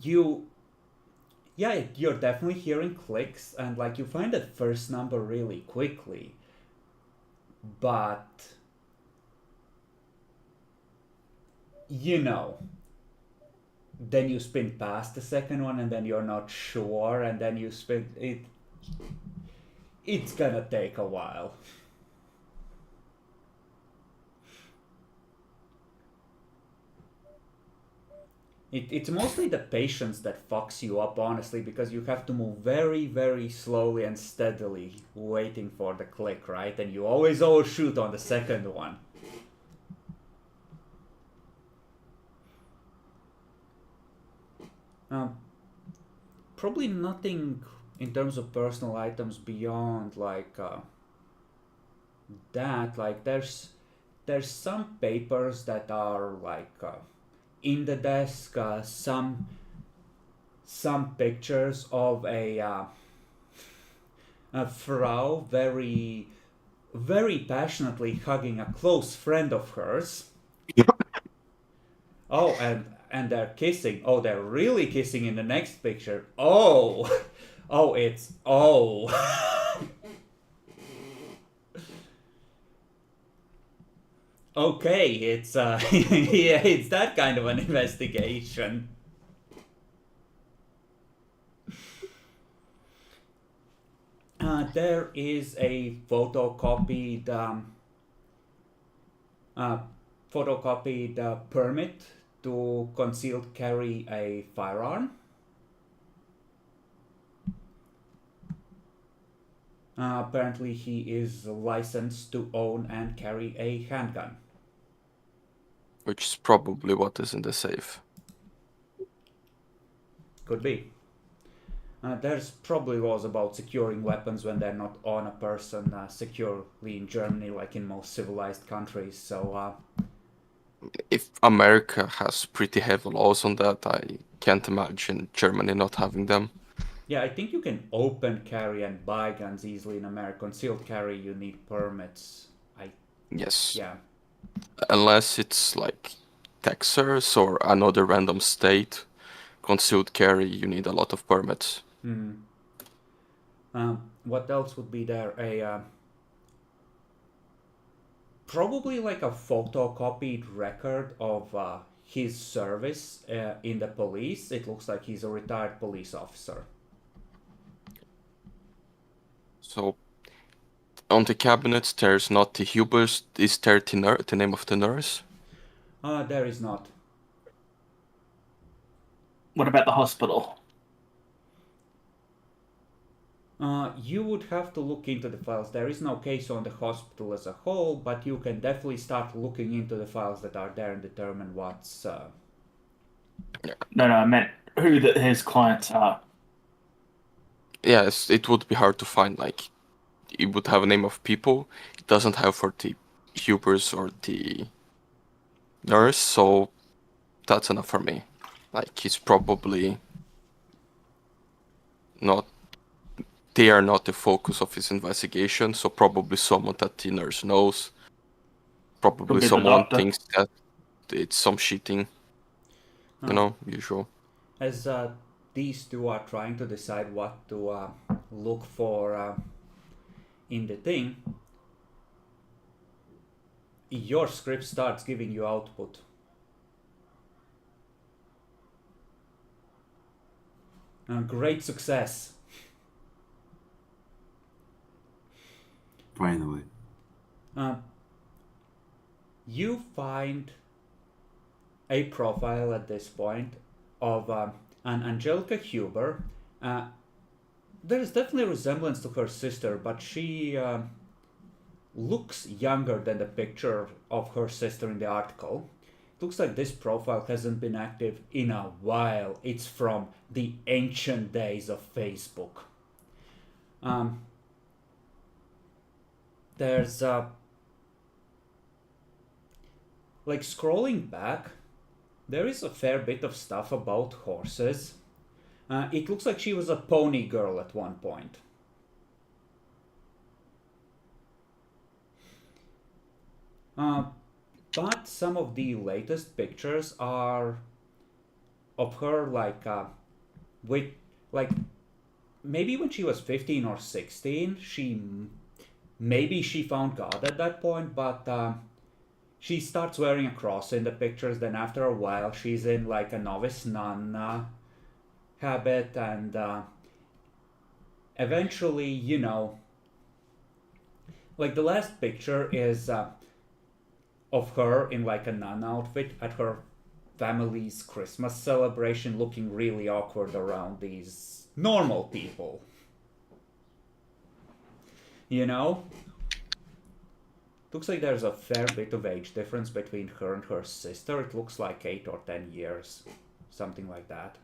You're definitely hearing clicks, and like you find that first number really quickly, but you know, then you spin past the second one, and then you're not sure, and then you spin it. It's gonna take a while. It's mostly the patience that fucks you up, honestly, because you have to move very, very slowly and steadily, waiting for the click, right? And you always overshoot on the second one. Probably nothing in terms of personal items beyond like that. Like there's some papers that are like in the desk, some pictures of a Frau very passionately hugging a close friend of hers. Oh, and they're kissing. Oh, they're really kissing in the next picture. Oh, it's okay, it's yeah, it's that kind of an investigation. There is a photocopied permit to concealed carry a firearm. Apparently he is licensed to own and carry a handgun. Which is probably what is in the safe. Could be. There's probably laws about securing weapons when they're not on a person securely in Germany, like in most civilized countries. So, If America has pretty heavy laws on that, I can't imagine Germany not having them. yeah, I think you can open carry and buy guns easily in America. Concealed carry, you need permits. Yes. Yeah. Unless it's like Texas or another random state, concealed carry, you need a lot of permits. What else would be there? Probably like a photocopied record of his service in the police. It looks like he's a retired police officer. So on the cabinets, there's not the Hubers. Is there the name of the nurse? There is not. What about the hospital? You would have to look into the files. There is no case on the hospital as a whole, but you can definitely start looking into the files that are there and determine what's. No, I meant who his clients are. Yes, it would be hard to find. Like, it would have a name of people. It doesn't have for the Hubers or the nurse, so that's enough for me. Like, he's probably not. They are not the focus of his investigation, so probably someone that the nurse knows. Probably Could be the someone doctor. thinks that it's some cheating. You know, usual. As these two are trying to decide what to look for in the thing, your script starts giving you output. Great success. Finally. You find a profile at this point of an Angelica Huber. There is definitely a resemblance to her sister, but she looks younger than the picture of her sister in the article. It looks like this profile hasn't been active in a while. It's from the ancient days of Facebook. There's like scrolling back, there is a fair bit of stuff about horses. It looks like she was a pony girl at one point. But some of the latest pictures are of her with like maybe when she was 15 or 16. Maybe she found God at that point, but she starts wearing a cross in the pictures. Then after a while, she's in like a novice nun habit, and eventually, you know, like the last picture is of her in like a nun outfit at her family's Christmas celebration, looking really awkward around these normal people. You know? Looks like there's a fair bit of age difference between her and her sister. It looks like 8 or 10 years. Something like that.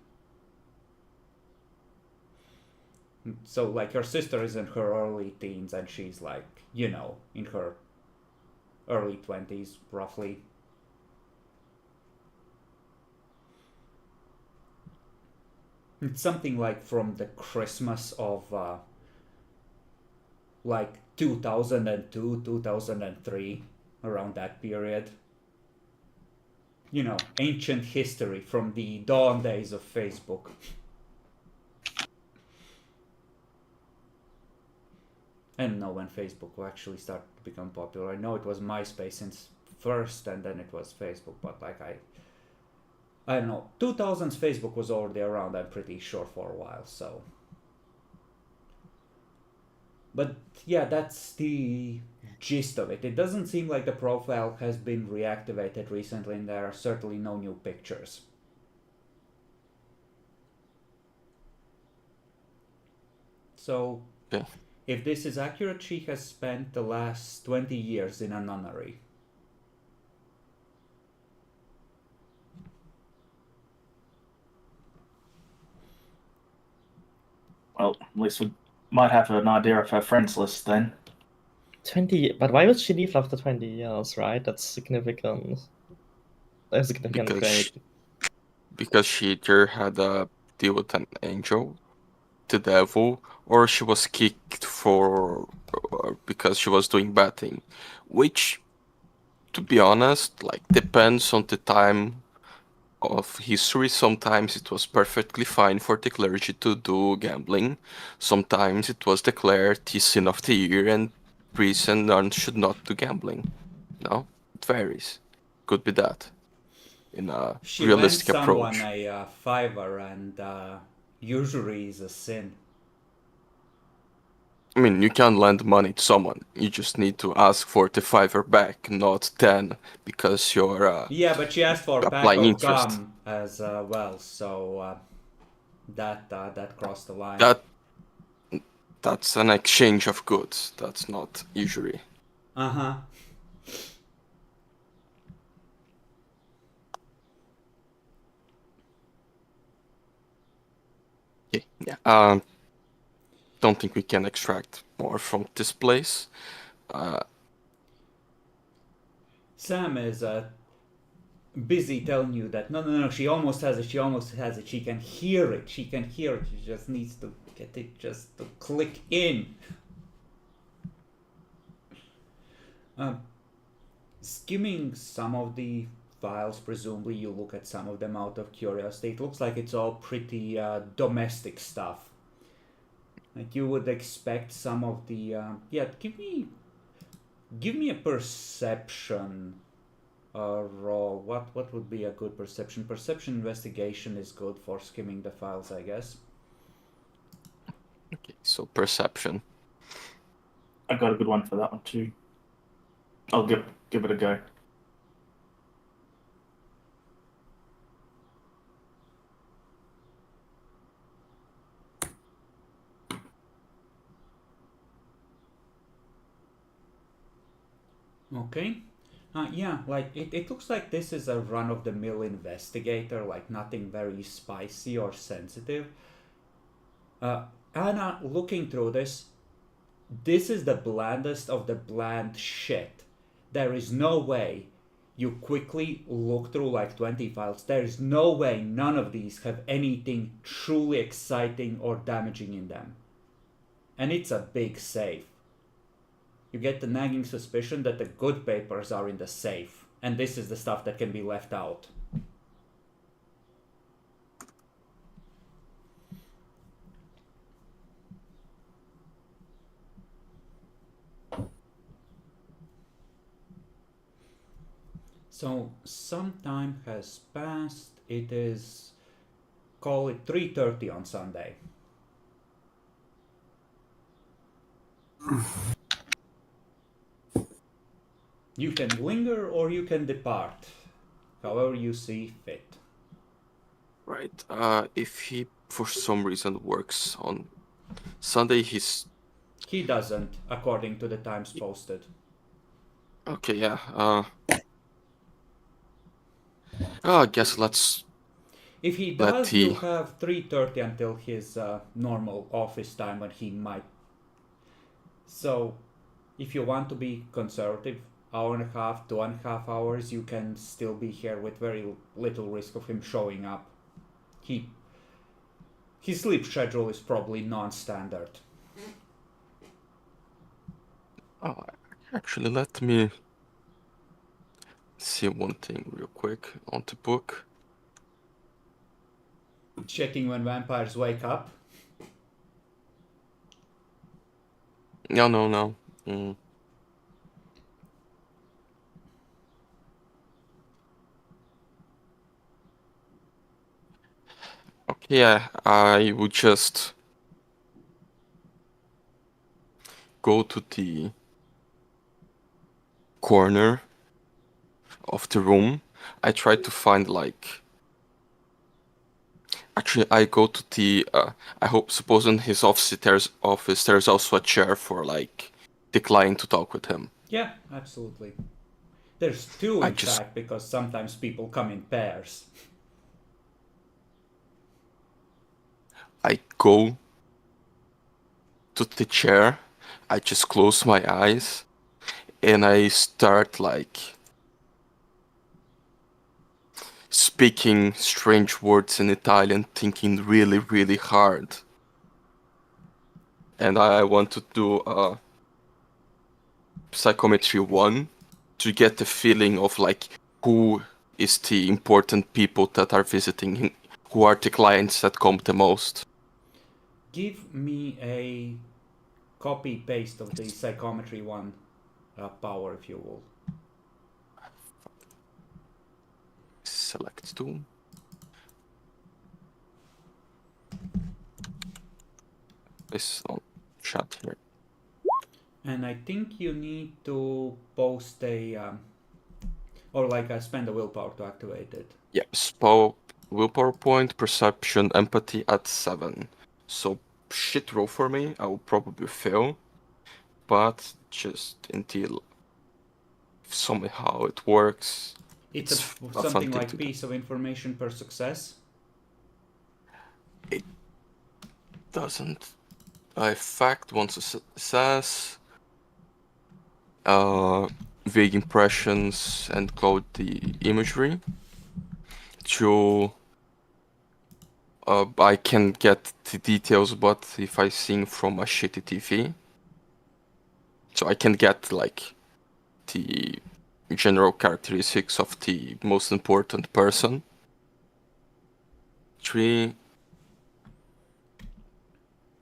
So, like, her sister is in her early teens and she's, like, you know, in her early 20s, roughly. It's something like from the Christmas of, like, 2002, 2003, around that period. You know, ancient history from the dawn days of Facebook. I don't know when Facebook will actually start to become popular. I know it was MySpace since first, and then it was Facebook, but like I don't know. 2000s Facebook was already around, I'm pretty sure, for a while, so. But yeah, that's the gist of it. It doesn't seem like the profile has been reactivated recently, and there are certainly no new pictures. So, Okay. if this is accurate, she has spent the last 20 years in a nunnery. Well, at least we might have an idea of her friends list then. 20, but why would she leave after 20 years, right? That's significant. That's a significant Because trait. because she either had a deal with an angel, the devil, or she was kicked for because she was doing bad thing, which, to be honest, like depends on the time of history, sometimes it was perfectly fine for the clergy to do gambling. Sometimes it was declared the sin of the year and priests and nuns should not do gambling. No, it varies. Could be that. In a She realistic lent approach. someone a fiver, and usury is a sin. I mean, you can lend money to someone. You just need to ask for the fiver back, not 10, because you're Yeah, but she asked for a pack applying of interest. gum as well, so that crossed the line. That's an exchange of goods. That's not usury. Uh-huh. Okay. Yeah. Don't think we can extract more from this place. Sam is busy telling you that no, she almost has it, she can hear it, she just needs to get it just to click in. Skimming some of the files, presumably you look at some of them out of curiosity. It looks like it's all pretty domestic stuff. Like you would expect some of the give me a perception roll. What would be a good perception? Perception investigation is good for skimming the files, I guess. Okay, so perception. I got a good one for that one too. I'll give it a go. Okay. Yeah, like it looks like this is a run-of-the-mill investigator, like nothing very spicy or sensitive. Anna, looking through this is the blandest of the bland shit. There is no way you quickly look through like 20 files. There is no way none of these have anything truly exciting or damaging in them. And it's a big safe. You get the nagging suspicion that the good papers are in the safe, and this is the stuff that can be left out. So some time has passed. It is, call it 3:30 on Sunday. You can linger or you can depart, however you see fit. Right. If he for some reason works on Sunday, He doesn't, according to the times posted. okay. Yeah. I guess let's. If he does, you have 3:30 until his normal office time when he might. So, if you want to be conservative, hour and a half, 2.5 hours, you can still be here with very little risk of him showing up. His sleep schedule is probably non-standard. Oh, actually, let me see one thing real quick on the book. Checking when vampires wake up. No. Okay, yeah, I would just go to the corner of the room. I try to find like. Actually, I go to the. I hope, suppose in his office there's also a chair for like declining to talk with him. Yeah, absolutely. There's two, in fact, because sometimes people come in pairs. I go to the chair, I just close my eyes, and I start like speaking strange words in Italian, thinking really, really hard. And I want to do psychometry 1 to get the feeling of like who is the important people that are visiting, who are the clients that come the most. Give me a copy paste of the psychometry one power, if you will. Select tool. It's on chat here. And I think you need to post a or like spend a willpower to activate it. Yeah, willpower point, perception, empathy at 7. So shit roll for me. I will probably fail, but just until somehow it works. It's fun something thing like to do. piece of information per success. Doesn't. Fact, one success. Vague impressions and code the imagery. 2. I can get the details, but if I sing from a shitty TV, so I can get like the general characteristics of the most important person. 3.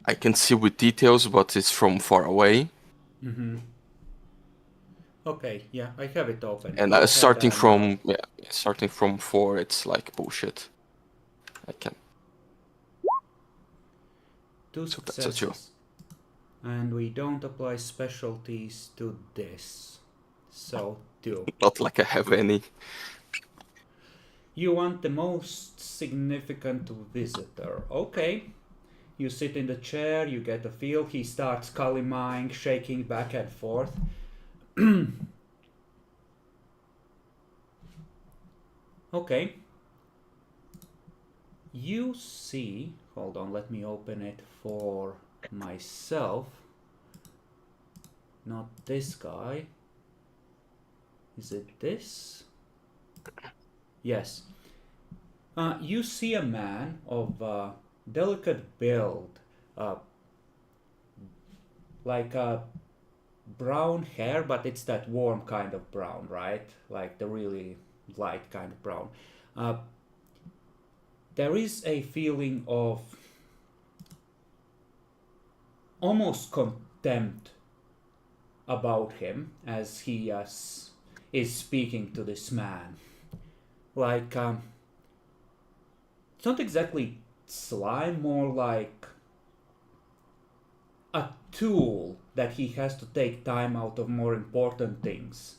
I can see with details, but it's from far away. Mm-hmm. Okay, yeah, I have it open. And Go starting ahead and, starting from 4, it's like bullshit. I can. 2 So that's a 2. successes. And we don't apply specialties to this. So 2. Not like I have any. You want the most significant visitor. Okay. You sit in the chair, you get a feel. He starts caliming, shaking back and forth. Okay. You see, hold on, let me open it for myself. Not this guy. Is it this? Yes. You see a man of delicate build, like brown hair, but it's that warm kind of brown, right? Like the really light kind of brown. There is a feeling of almost contempt about him as he is speaking to this man. Like, it's not exactly slime, more like a tool that he has to take time out of more important things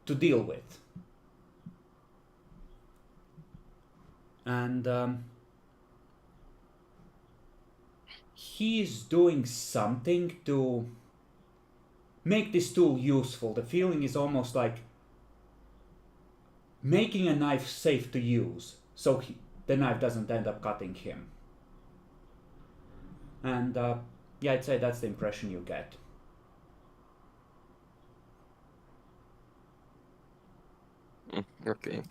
to deal with. And he is doing something to make this tool useful. The feeling is almost like making a knife safe to use, so the knife doesn't end up cutting him. And yeah, I'd say that's the impression you get. Okay.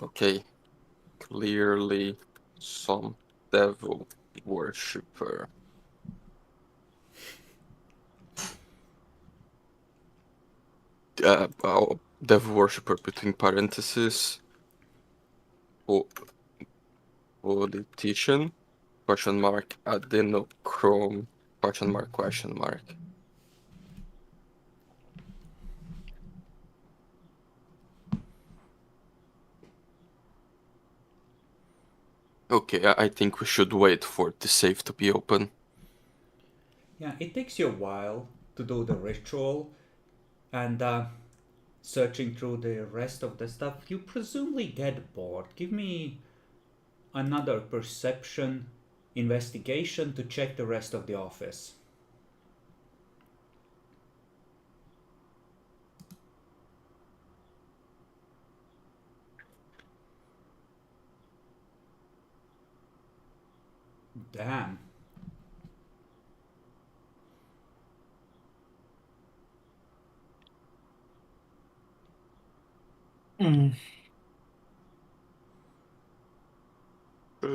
Okay. Clearly some devil worshipper. Devil worshipper between parentheses. Politician, question mark, adrenochrome, question mark, question mark. Okay, I think we should wait for the safe to be open. Yeah, it takes you a while to do the ritual, and searching through the rest of the stuff, you presumably get bored. Give me another perception investigation to check the rest of the office. Damn. Mm.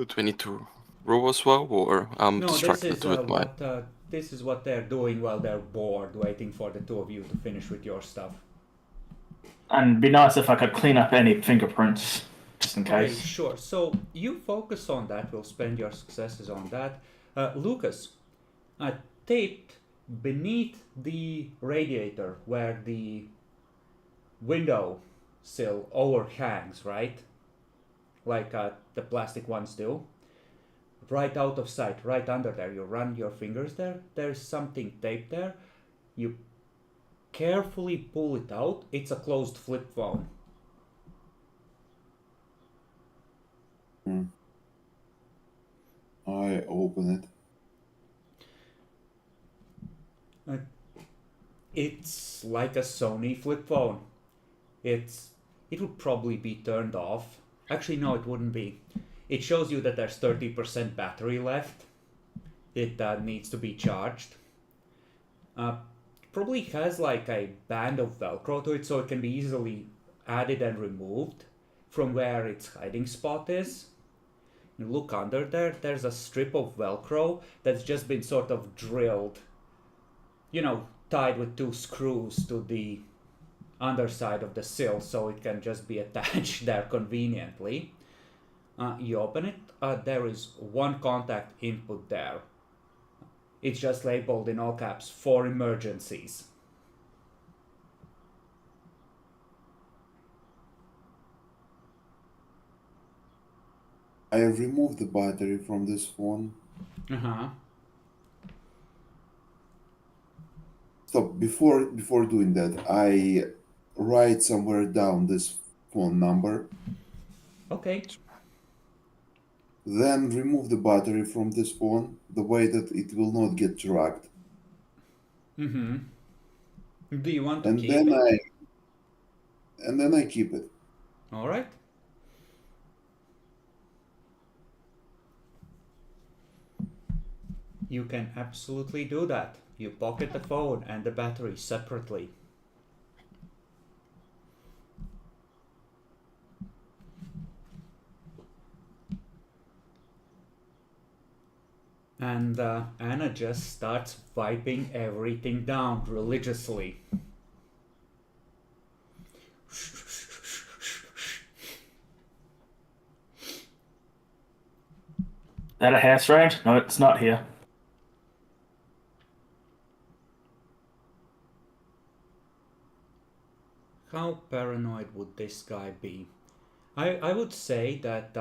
22. row as well, or I'm No, this distracted is with my... this is what they're doing while they're bored, waiting for the two of you to finish with your stuff. And it'd be nice if I could clean up any fingerprints, just in Okay, case. sure. So you focus on that. We'll spend your successes on that. Lucas, taped beneath the radiator where the window sill overhangs, right? Like the plastic ones do. Right out of sight, right under there. You run your fingers there. There's something taped there. You carefully pull it out. It's a closed flip phone. I open it. It's like a Sony flip phone. It would probably be turned off. Actually, no, it wouldn't be. It shows you that there's 30% battery left. It needs to be charged. Probably has like a band of Velcro to it, so it can be easily added and removed from where its hiding spot is. You look under there, there's a strip of Velcro that's just been sort of drilled, tied with 2 screws to the underside of the sill so it can just be attached there conveniently. You open it, there is one contact input there. It's just labeled in all caps, for emergencies. I remove the battery from this phone. Uh-huh. So before doing that, I write somewhere down this phone number. Okay. Then remove the battery from this phone the way that it will not get dragged. Mm-hmm. Do you want to And keep then it? I keep it. All right. You can absolutely do that. You pocket the phone and the battery separately. And Anna just starts wiping everything down religiously. That a house raid? No, it's not here. How paranoid would this guy be? I would say that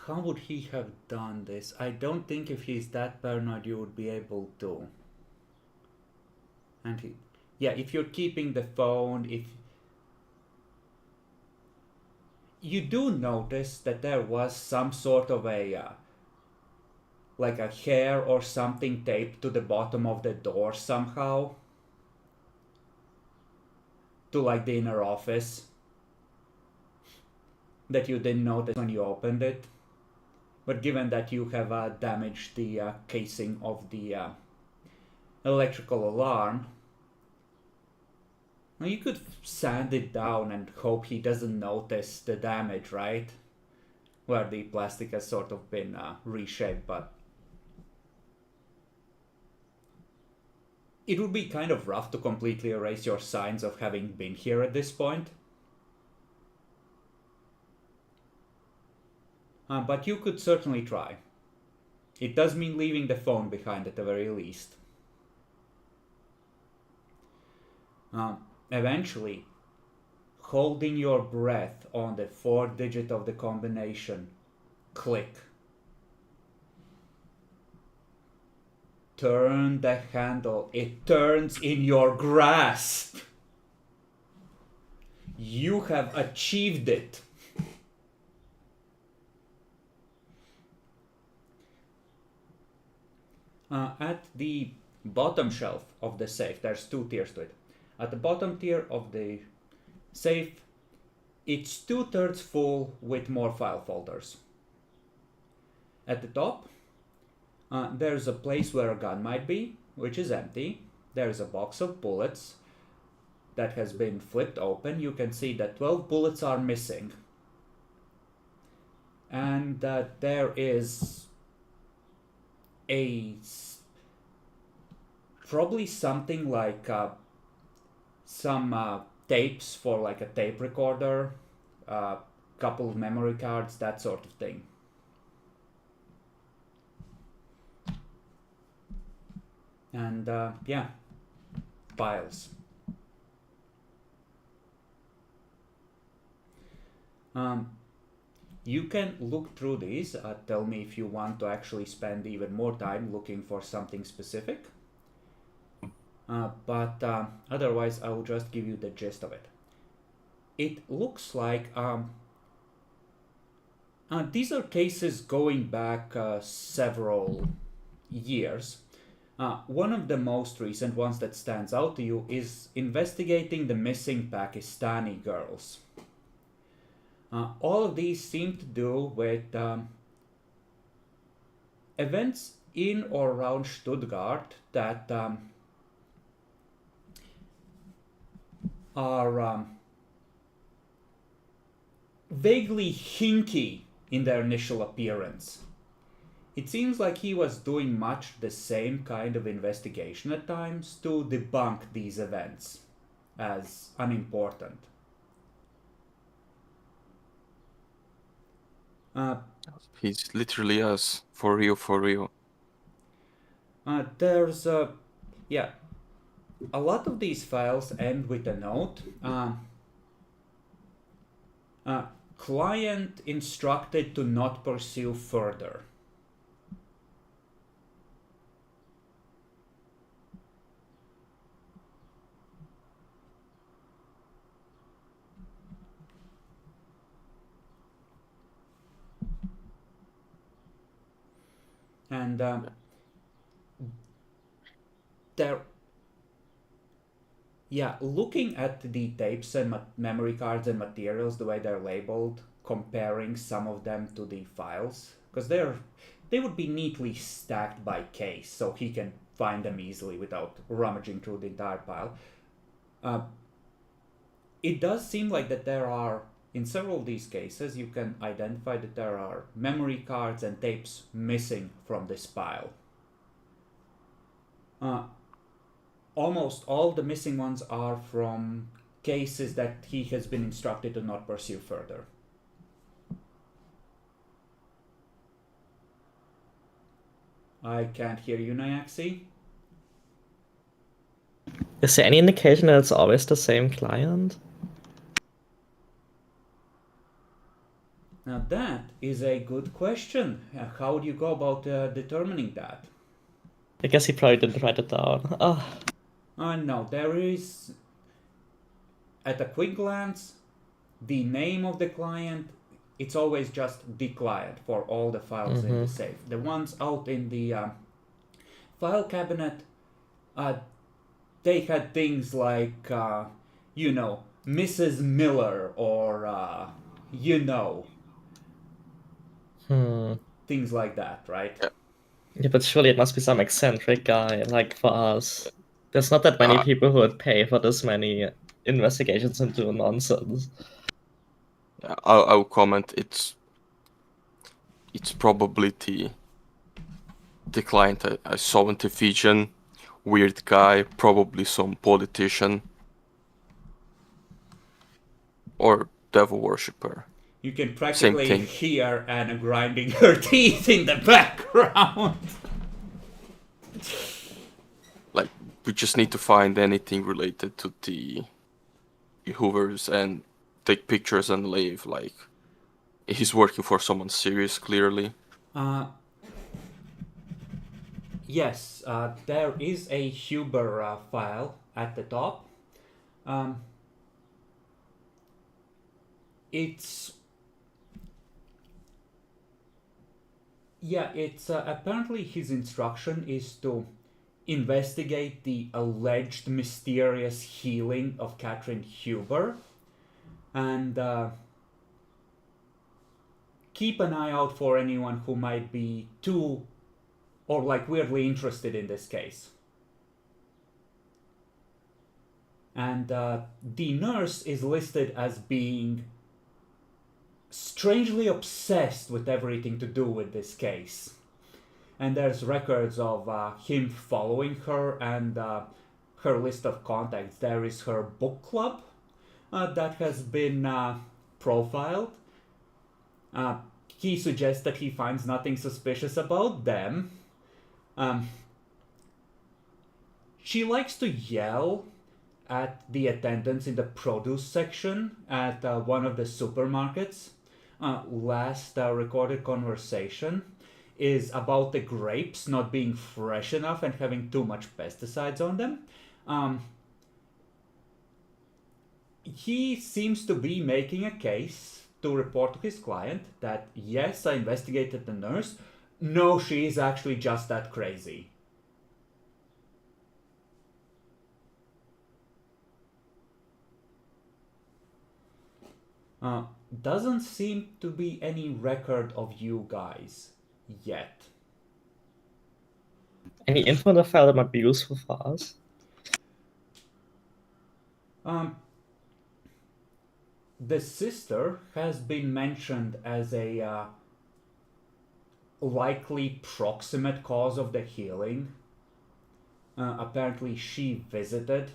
how would he have done this? I don't think if he's that paranoid you would be able to. And if you're keeping the phone, if you do notice that there was some sort of a like a hair or something taped to the bottom of the door somehow to like the inner office that you didn't notice when you opened it. But given that you have damaged the casing of the electrical alarm, well, you could sand it down and hope he doesn't notice the damage, right? Where the plastic has sort of been reshaped, but it would be kind of rough to completely erase your signs of having been here at this point. But you could certainly try. It does mean leaving the phone behind at the very least. Eventually, holding your breath on the 4th digit of the combination, click. Turn the handle. It turns in your grasp. You have achieved it. At the bottom shelf of the safe, there's 2 tiers to it. At the bottom tier of the safe, it's 2/3 full with more file folders. At the top, there's a place where a gun might be, which is empty. There's a box of bullets that has been flipped open. You can see that 12 bullets are missing. and there is probably something like some tapes for like a tape recorder, couple of memory cards, that sort of thing. And yeah, files. You can look through these. Tell me if you want to actually spend even more time looking for something specific. But otherwise, I will just give you the gist of it. It looks like these are cases going back several years. One of the most recent ones that stands out to you is investigating the missing Pakistani girls. All of these seem to do with events in or around Stuttgart that are vaguely hinky in their initial appearance. It seems like he was doing much the same kind of investigation at times to debunk these events as unimportant. He's literally us, for real, for real. There's yeah, a lot of these files end with a note. Client instructed to not pursue further. And looking at the tapes and memory cards and materials, the way they're labeled, comparing some of them to the files, because they would be neatly stacked by case, so he can find them easily without rummaging through the entire pile. It does seem like that there are, in several of these cases, you can identify that there are memory cards and tapes missing from this pile. Almost all the missing ones are from cases that he has been instructed to not pursue further. I can't hear you, Nyaxi. Is there any indication that it's always the same client? Now that is a good question. How do you go about determining that? I guess he probably didn't write it down. No, there is, at a quick glance, the name of the client. It's always just the client for all the files in the safe. The ones out in the file cabinet, they had things like, Mrs. Miller or, things like that, right? Yeah, but surely it must be some eccentric guy, like for us. There's not that many people who would pay for this many investigations into nonsense. I'll comment. It's probably the client I saw in the Fijian. Weird guy, probably some politician or devil worshipper. You can practically hear Anna grinding her teeth in the background. Like, we just need to find anything related to the Hoovers and take pictures and leave. Like, he's working for someone serious, clearly. Yes, there is a Huber file at the top. It's apparently his instruction is to investigate the alleged mysterious healing of Catherine Huber and keep an eye out for anyone who might be too or weirdly interested in this case. And the nurse is listed as being strangely obsessed with everything to do with this case. And there's records of him following her and her list of contacts. There is her book club that has been profiled. He suggests that he finds nothing suspicious about them. She likes to yell at the attendants in the produce section at one of the supermarkets. Last recorded conversation is about the grapes not being fresh enough and having too much pesticides on them. He seems to be making a case to report to his client that, yes, I investigated the nurse. No, she is actually just that crazy. Doesn't seem to be any record of you guys yet. Any info in the file that might be useful for us? The sister has been mentioned as a likely proximate cause of the healing. Apparently she visited.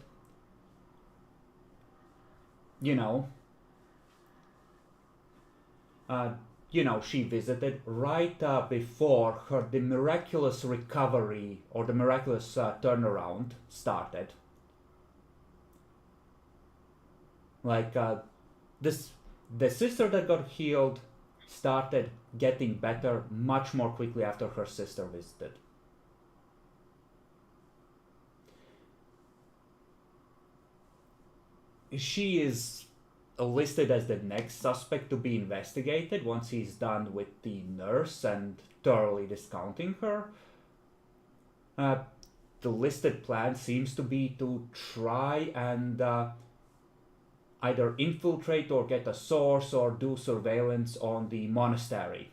She visited right before the miraculous recovery or the miraculous turnaround started. Like, the sister that got healed started getting better much more quickly after her sister visited. She is listed as the next suspect to be investigated once he's done with the nurse and thoroughly discounting her. The listed plan seems to be to try and either infiltrate or get a source or do surveillance on the monastery.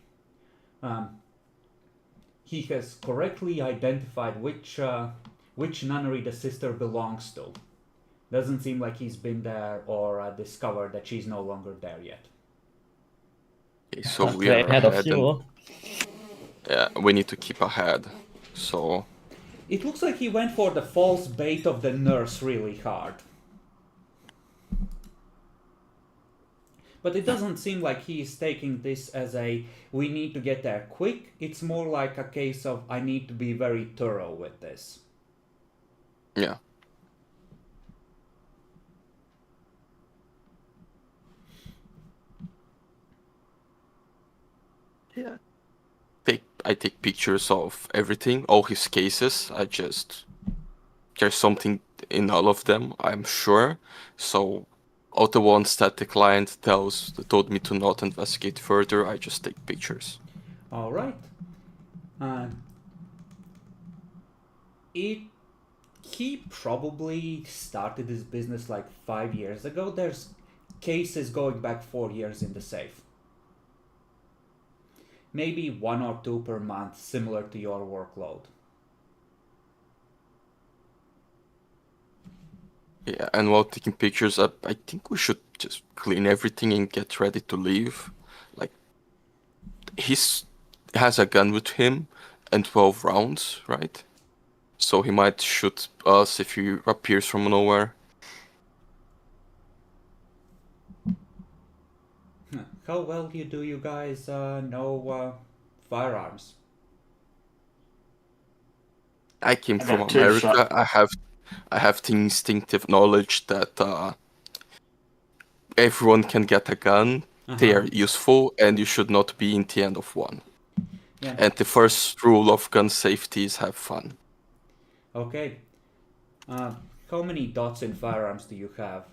He has correctly identified which nunnery the sister belongs to. Doesn't seem like he's been there or discovered that she's no longer there yet. Okay, so we They're are ahead of ahead, you. yeah, we need to keep ahead. So It looks like he went for the false bait of the nurse really hard. But it doesn't seem like he is taking this as a, we need to get there quick. It's more like a case of, I need to be very thorough with this. yeah, yeah. I take pictures of everything, all his cases. There's something in all of them, I'm sure. So all the ones that the client told me to not investigate further, I just take pictures. All right. He probably started his business like 5 years ago. There's cases going back 4 years in the safe. Maybe 1 or 2 per month, similar to your workload. Yeah, and while taking pictures, I think we should just clean everything and get ready to leave. Like, has a gun with him and 12 rounds, right? So he might shoot us if he appears from nowhere. How well do you guys know firearms? I came I from got 2 America. shots. I have the instinctive knowledge that everyone can get a gun. They are useful, and you should not be in the end of one. Yeah. And the first rule of gun safety is have fun. Okay. How many dots in firearms do you have?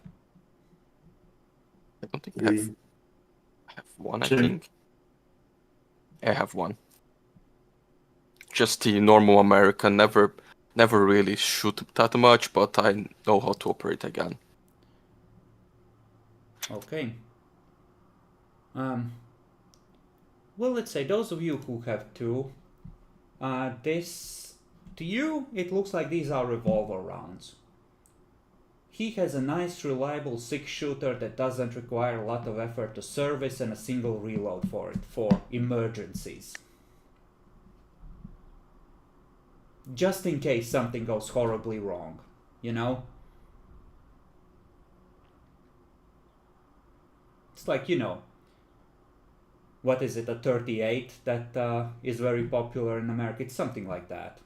I don't think I have 1, I 2. think. I have 1. Just the normal American, never really shoot that much, but I know how to operate a gun. Okay. Well, let's say those of you who have 2, to you, it looks like these are revolver rounds. he has a nice, reliable 6-shooter that doesn't require a lot of effort to service and a single reload for it, for emergencies. Just in case something goes horribly wrong, you know? It's like, you know, what is it, a 38 that is very popular in America? It's something like that.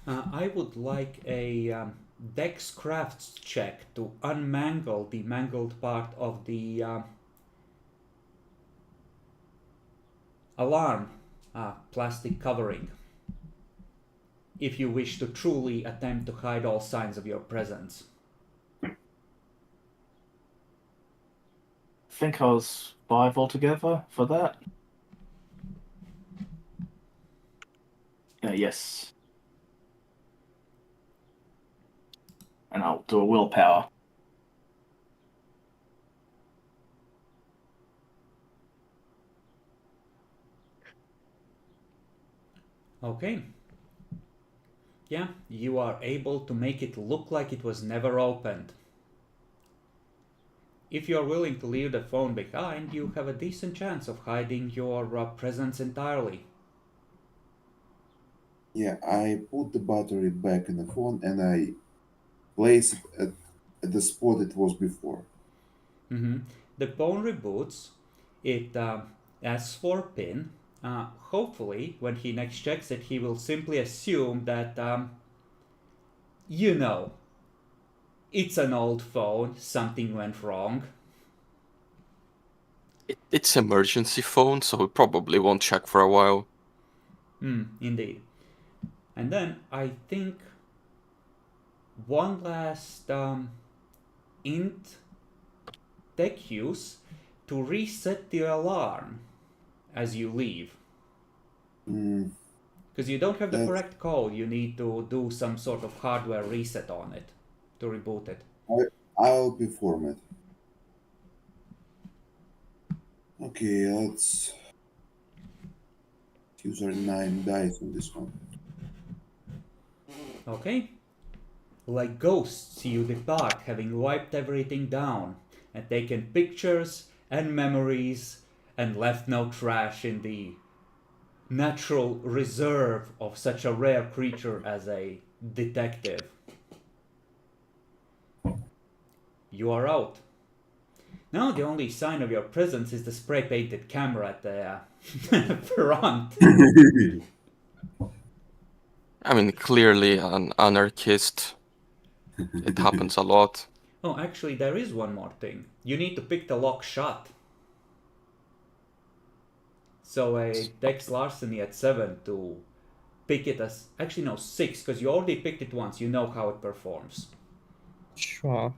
I would like a Dex Crafts check to unmangle the mangled part of the alarm plastic covering, if you wish to truly attempt to hide all signs of your presence. I think I was 5 altogether for that. Yes. And I'll do a willpower. Okay. Yeah, you are able to make it look like it was never opened. If you are willing to leave the phone behind, you have a decent chance of hiding your presence entirely. Yeah, I put the battery back in the phone and I place it at the spot it was before. The phone reboots. It asks for PIN. Hopefully, when he next checks it, he will simply assume that, you know, it's an old phone, something went wrong. It's emergency phone, so we probably won't check for a while. Indeed. And then I think one last int tech use to reset the alarm as you leave. Because you don't have the correct code, you need to do some sort of hardware reset on it to reboot it. I'll perform it. Okay, let's use our 9 dice on this one. Okay? Like ghosts, you depart, having wiped everything down and taken pictures and memories and left no trash in the natural reserve of such a rare creature as a detective. You are out. Now the only sign of your presence is the spray-painted camera at the front. I mean, clearly an anarchist. It happens a lot. Oh, actually, there is one more thing. You need to pick the lock shut. So a Dex larceny at 7 to pick it as... Actually, no, 6, because you already picked it once. You know how it performs. Sure.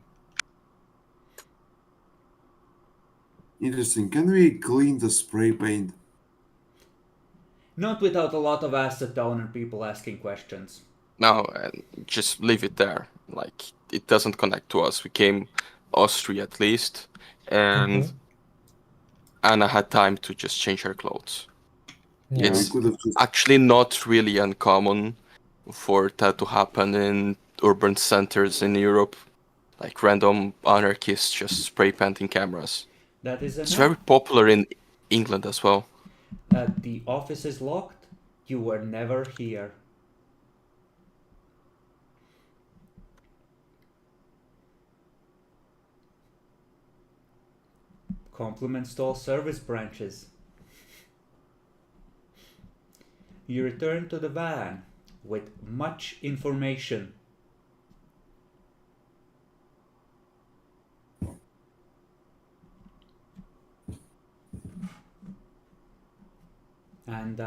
Interesting. Can we clean the spray paint? Not without a lot of acetone and people asking questions. No, just leave it there. Like, it doesn't connect to us. We came, us 3 at least, and Anna had time to just change her clothes. Yeah. It's we could have just... actually not really uncommon for that to happen in urban centers in Europe. Like random anarchists just spray painting cameras. That is enough. It's very popular in England as well. The office is locked. You were never here. Compliments to all service branches. You return to the van with much information. And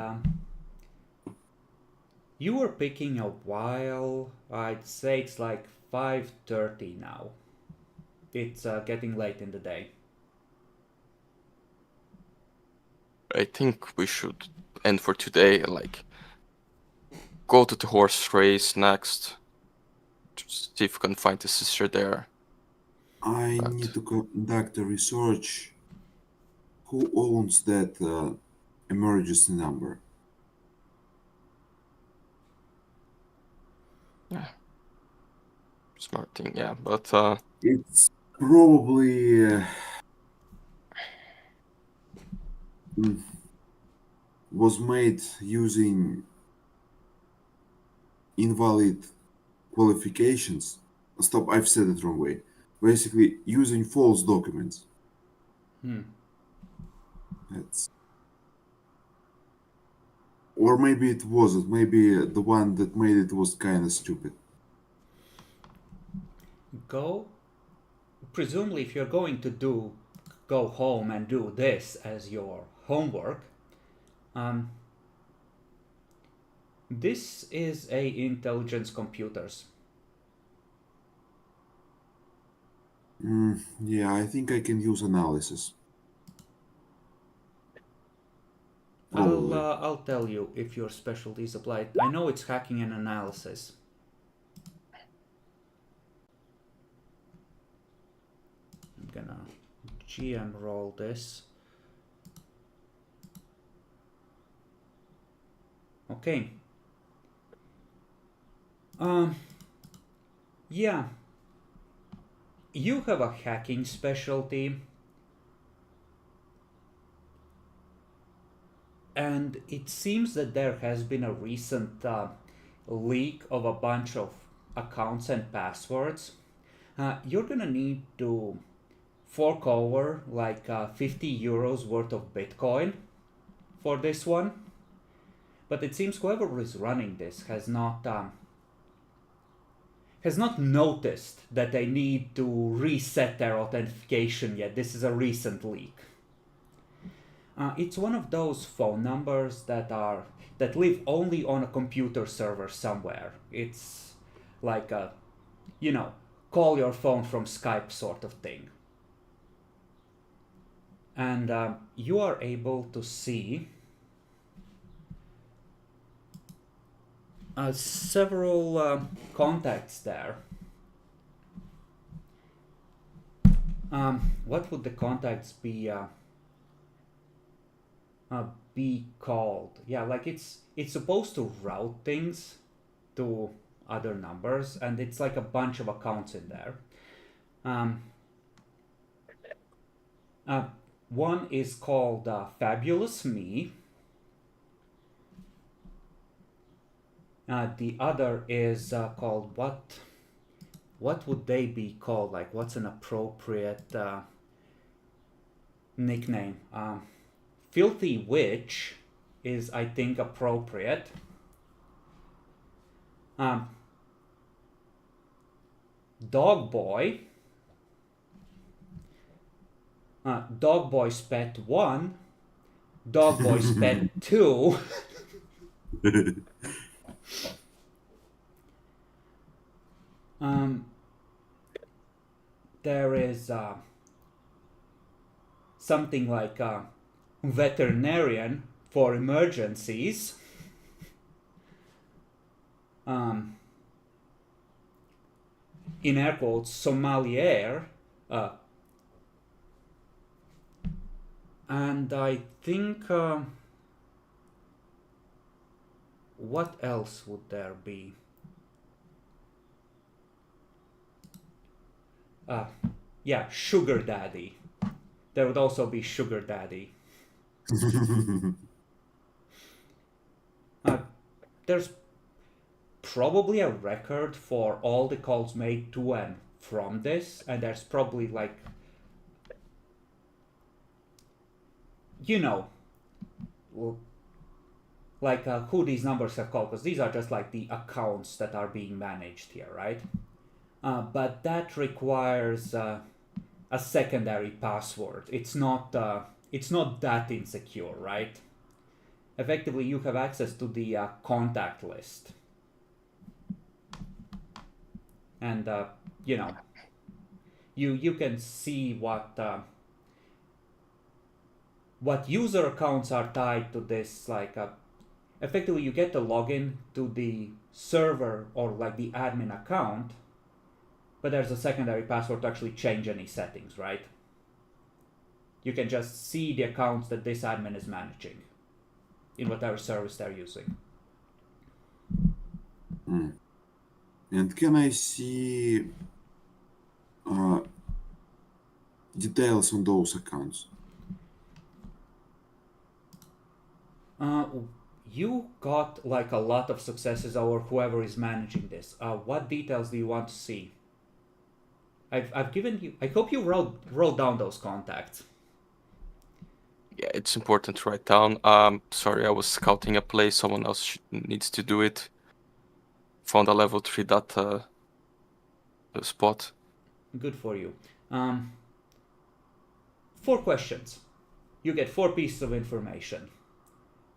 you were picking a while. I'd say it's like 5:30 now. It's getting late in the day. I think we should end for today. Like, go to the horse race next. Just see if we can find the sister there. I need to conduct a research. Who owns that emergency number. Smart thing, yeah. But It's probably was made using invalid qualifications. Stop, I've said it wrong way. Basically, using false documents. That's. Or maybe it wasn't. Maybe the one that made it was kind of stupid. Presumably, if you're going to go home and do this as your homework, this is a intelligence computers. Yeah, I think I can use analysis. Probably. I'll tell you if your specialty is applied. I know it's hacking and analysis. I'm gonna GM roll this. Okay. Yeah. You have a hacking specialty. And it seems that there has been a recent leak of a bunch of accounts and passwords. You're gonna need to fork over like 50 euros worth of Bitcoin for this one. But it seems whoever is running this has not noticed that they need to reset their authentication yet. This is a recent leak. It's one of those phone numbers that live only on a computer server somewhere. It's like a, call your phone from Skype sort of thing. And you are able to see several contacts there. What would the contacts be called? Yeah, like it's supposed to route things to other numbers, and it's like a bunch of accounts in there. One is called Fabulous Me. The other is called what would they be called? Like, what's an appropriate nickname? Filthy Witch is, I think, appropriate. Dog Boy. Dog Boy's Pet 1. Dog Boy's Pet 2. There is something like veterinarian for emergencies. In air quotes, sommelier. And I think what else would there be? Yeah, Sugar Daddy. There would also be Sugar Daddy. There's probably a record for all the calls made to and from this, and there's probably like, who these numbers are called, because these are just like the accounts that are being managed here, right? But that requires a secondary password. It's not that insecure, right? Effectively, you have access to the contact list, and you can see what user accounts are tied to this. Like, effectively, you get the login to the server or like the admin account, but there's a secondary password to actually change any settings, right? You can just see the accounts that this admin is managing. in whatever service they're using. And can I see details on those accounts? You got like a lot of successes over whoever is managing this. What details do you want to see? I've given you. I hope you wrote down those contacts. Yeah, it's important to write down. Sorry, I was scouting a place. Someone else needs to do it. Found a level 3 data spot. Good for you. 4 questions. You get 4 pieces of information.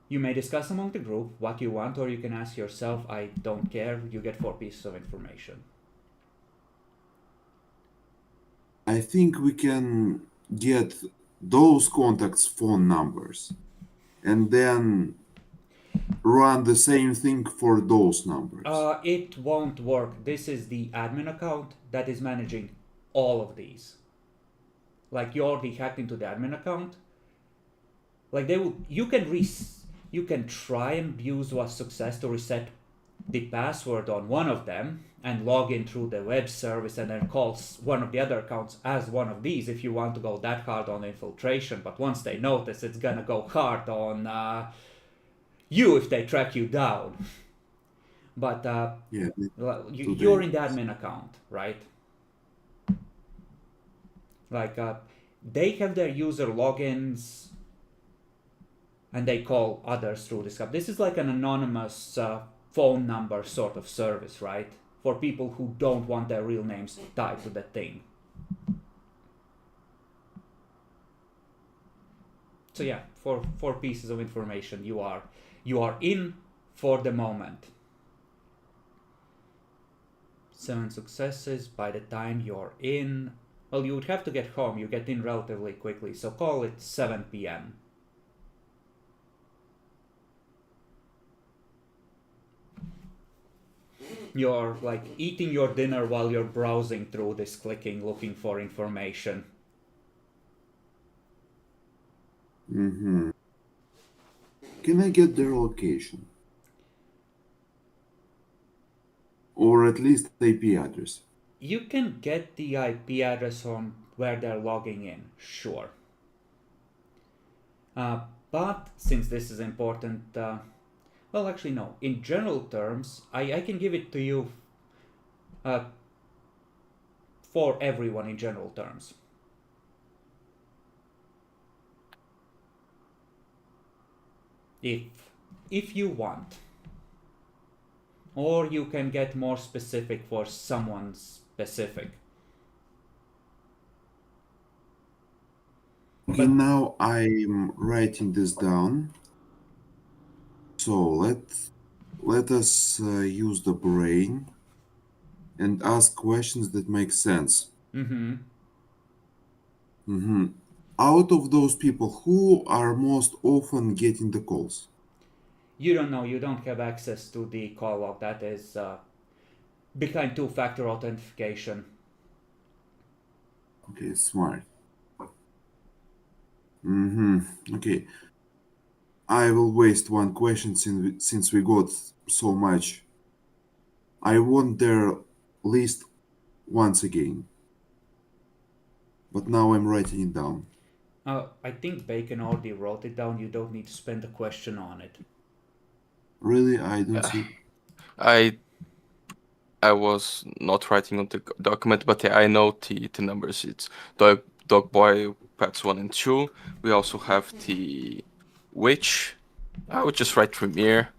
You may discuss among the group what you want, or you can ask yourself, I don't care. You get 4 pieces of information. I think we can get those contacts' phone numbers and then run the same thing for those numbers. It won't work. This is the admin account that is managing all of these. Like you already hacked into the admin account. Like you can try and use a success to reset the password on one of them and log in through the web service and then call one of the other accounts as one of these if you want to go that hard on infiltration. But once they notice, it's gonna go hard on you if they track you down. But you're in the admin account, right? Like they have their user logins and they call others through this app. This is like an anonymous phone number sort of service, right? For people who don't want their real names tied to the thing. So yeah, for 4 pieces of information, you are in for the moment. 7 successes. By the time you're in, well, you would have to get home. You get in relatively quickly, so call it 7 p.m. You're like eating your dinner while you're browsing through this, clicking, looking for information. Can I get their location? Or at least the IP address? You can get the IP address from where they're logging in, sure. But since this is important, well, actually, no. In general terms, I can give it to you for everyone in general terms. If you want. Or you can get more specific for someone specific. Okay, now I'm writing this down. So let us use the brain and ask questions that make sense. Out of those people, who are most often getting the calls? You don't know. You don't have access to the call log. That is behind 2-factor authentication. Okay, smart. Okay. I will waste one question since we got so much. I want their list once again. But now I'm writing it down. I think Bacon already wrote it down. You don't need to spend a question on it. Really? I don't see. I was not writing on the document, but yeah, I know the numbers. It's Dog Boy Pets 1 and 2. We also have the Witch. I would just write Premier.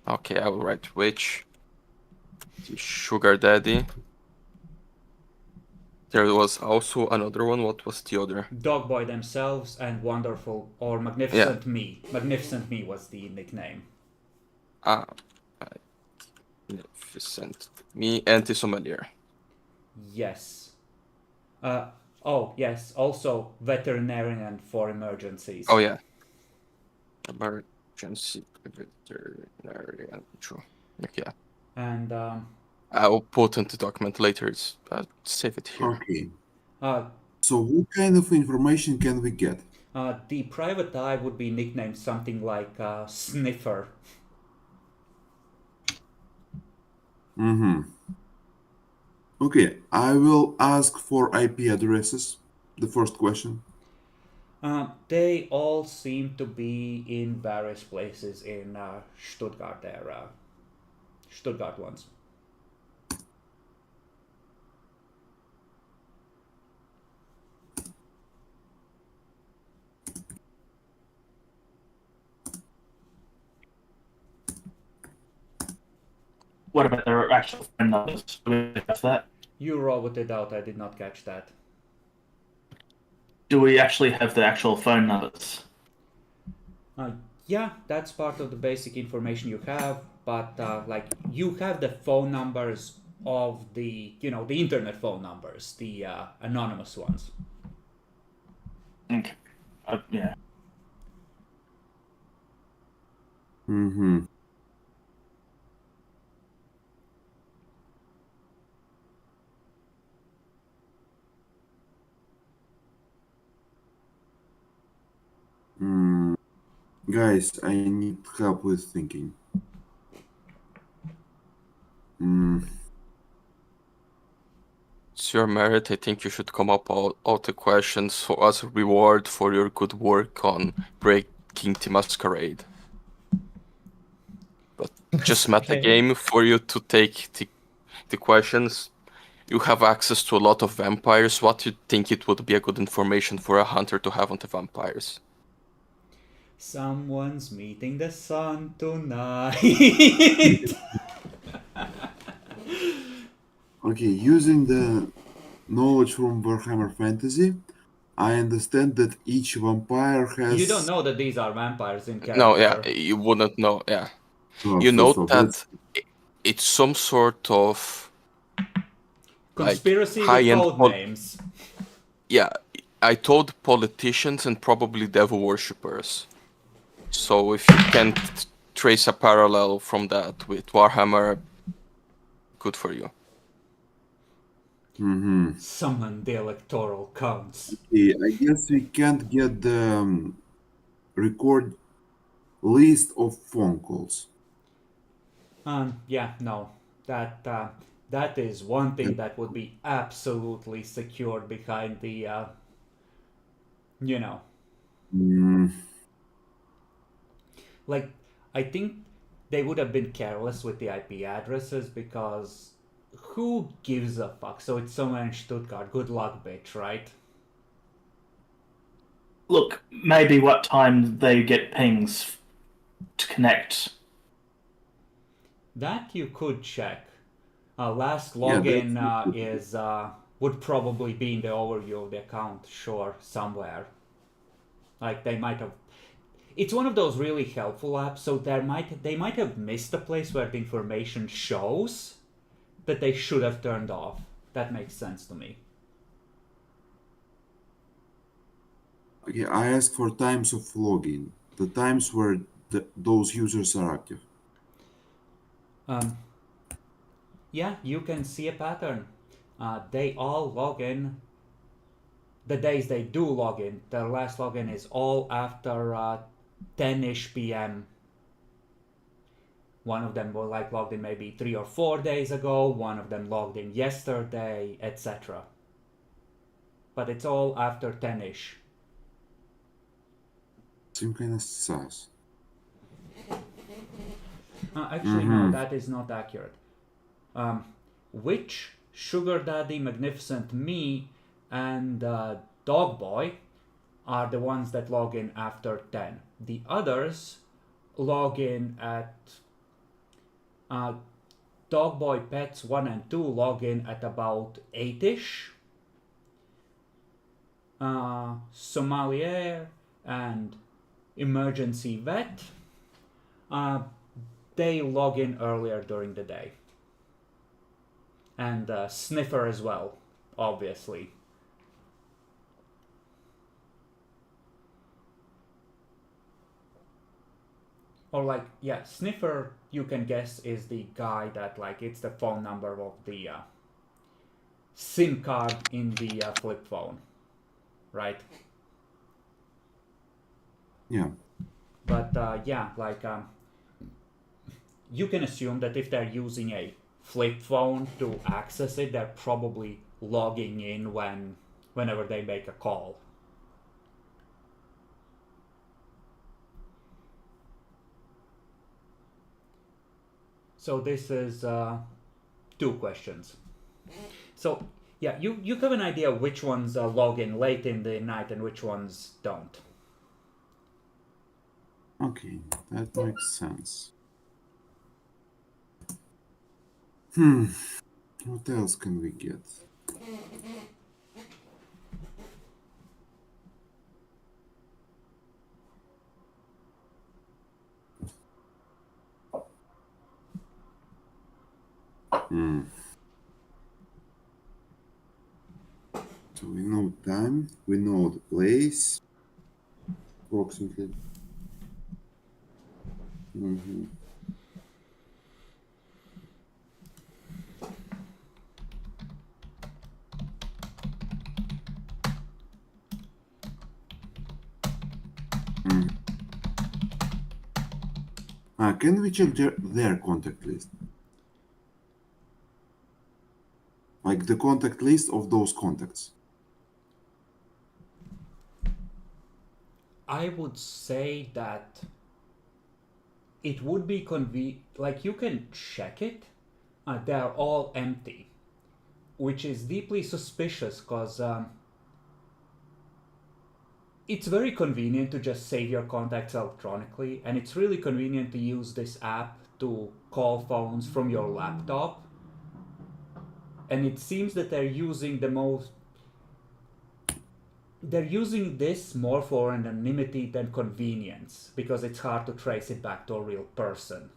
Okay, I will write Witch. The Sugar Daddy. There was also another one. What was the other? Dog Boy themselves and Wonderful or Magnificent Me. Magnificent Me was the nickname. Magnificent Me and the Sommelier. Yes. Oh, yes. Also veterinarian for emergencies. Oh, yeah. Emergency veterinarian. True. Yeah. And I will put in the document later. Save it here. Okay. So what kind of information can we get? The private eye would be nicknamed something like Sniffer. Mm-hmm. Okay, I will ask for IP addresses. The first question. They all seem to be in various places in Stuttgart. There, Stuttgart ones. What about their actual phone numbers? Do we have that? You rolled it out. I did not catch that. Do we actually have the actual phone numbers? Yeah, that's part of the basic information you have, but like you have the phone numbers of the the internet phone numbers, the anonymous ones. Okay. Yeah. Mm-hmm. Guys, I need help with thinking. It's your merit. I think you should come up all the questions for as a reward for your good work on Breaking the Masquerade. But just meta game for you to take the questions. You have access to a lot of vampires. What do you think it would be a good information for a hunter to have on the vampires? Someone's meeting the sun tonight. Okay, using the knowledge from Warhammer Fantasy, I understand that each vampire has. You don't know that these are vampires in character. No, yeah, you wouldn't know. Yeah, Oh, you know so that it's some sort of conspiracy like, with code names. Yeah, I told politicians and probably devil worshippers. So if you can't trace a parallel from that with Warhammer, good for you. Mm-hmm. Summon the electoral counts. Okay, I guess we can't get the record list of phone calls. Yeah, no. That is one thing that would be absolutely secured behind the like I think they would have been careless with the IP addresses because who gives a fuck? So it's somewhere in Stuttgart. Good luck, bitch, right? Look, maybe what time they get pings to connect. That you could check. Last login is would probably be in the overview of the account, sure, somewhere. Like they might have. It's one of those really helpful apps, so they might have missed a place where the information shows that they should have turned off. That makes sense to me. Okay, I ask for times of login, the times where those users are active. Yeah, you can see a pattern. They all log in. The days they do log in, their last login is all after 10-ish p.m. One of them were like logged in maybe 3 or 4 days ago. One of them logged in yesterday, etc. But it's all after 10-ish. Seem kind of sus. Actually, no, that is not accurate. Witch, Sugar Daddy, Magnificent Me, and Dog Boy are the ones that log in after 10. The others log in at Dog Boy Pets 1 and 2 log in at about 8-ish. Sommelier and Emergency Vet, they log in earlier during the day. And Sniffer as well, obviously. Or like, yeah, Sniffer, you can guess, is the guy that, like, it's the phone number of the SIM card in the flip phone, right? Yeah. But yeah, like you can assume that if they're using a flip phone to access it, they're probably logging in whenever they make a call. So this is 2 questions. So yeah, you have an idea which ones log in late in the night and which ones don't. Okay, that makes sense. What else can we get? So we know time, we know the place, approximately. Can we check their contact list? Like the contact list of those contacts. I would say that it would be like you can check it. They're all empty, which is deeply suspicious because it's very convenient to just save your contacts electronically, and it's really convenient to use this app to call phones from your laptop. And it seems that they're using this more for anonymity than convenience, because it's hard to trace it back to a real person.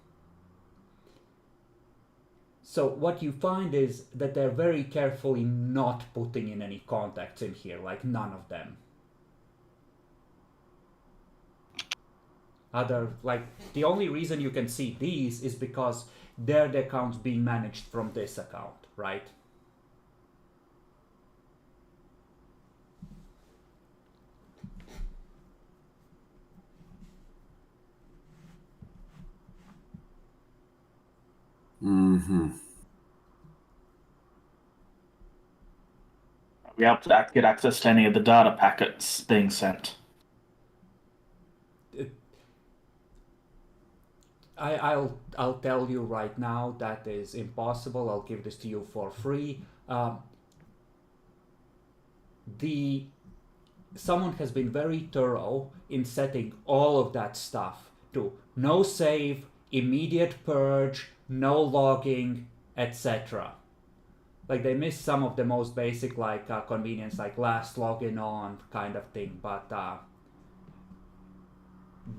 So what you find is that they're very carefully not putting in any contacts in here, like none of them. The only reason you can see these is because they're the accounts being managed from this account, right? We able to get access to any of the data packets being sent? I'll tell you right now that is impossible. I'll give this to you for free. Someone has been very thorough in setting all of that stuff to no save, immediate purge, no logging, etc. Like they missed some of the most basic convenience, like last login on kind of thing, but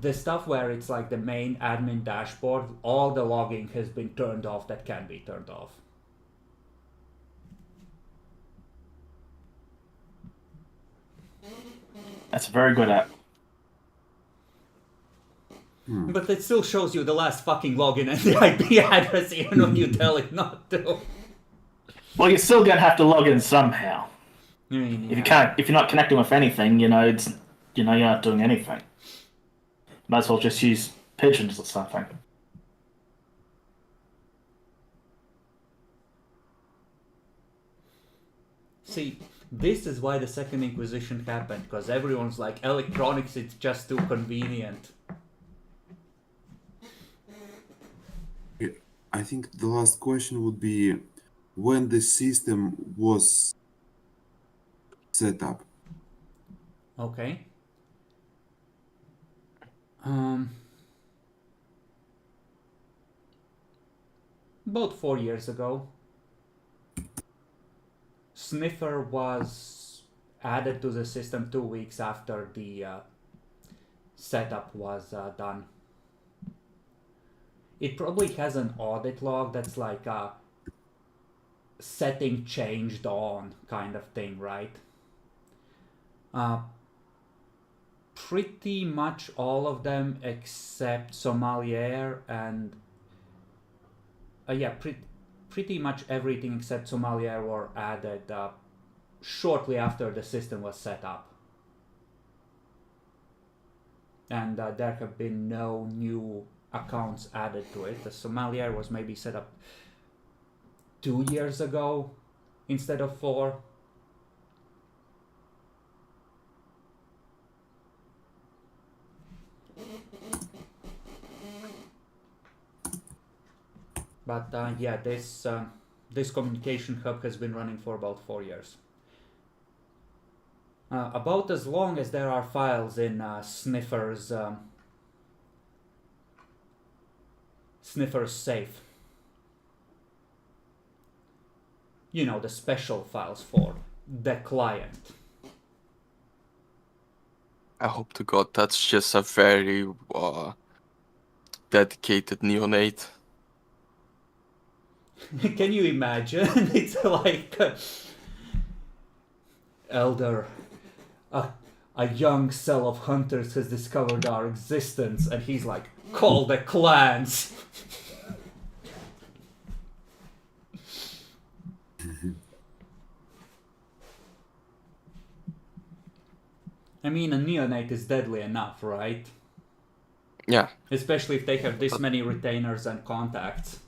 the stuff where it's like the main admin dashboard, all the logging has been turned off that can be turned off. That's a very good app. But it still shows you the last fucking login and the IP address even when you tell it not to. Well, you're still gonna have to log in somehow. I mean, If you're not connecting with anything, you're not doing anything. Might as well just use pigeons or something. See, this is why the Second Inquisition happened, because everyone's like, electronics, it's just too convenient. I think the last question would be when the system was set up. Okay. About 4 years ago. Sniffer was added to the system 2 weeks after the setup was done. It probably has an audit log that's like a setting changed on kind of thing, right? Pretty much all of them except Sommelier and pretty much everything except Sommelier were added shortly after the system was set up. and there have been no new accounts added to it. The Sommelier was maybe set up 2 years ago instead of 4. But yeah, this communication hub has been running for about 4 years. About as long as there are files in Sniffer's safe. You know, the special files for the client. I hope to God that's just a very dedicated neonate. Can you imagine? It's like Elder, a young cell of hunters has discovered our existence, and he's like, call the clans. I mean, a neonate is deadly enough, right? Yeah. Especially if they have this many retainers and contacts.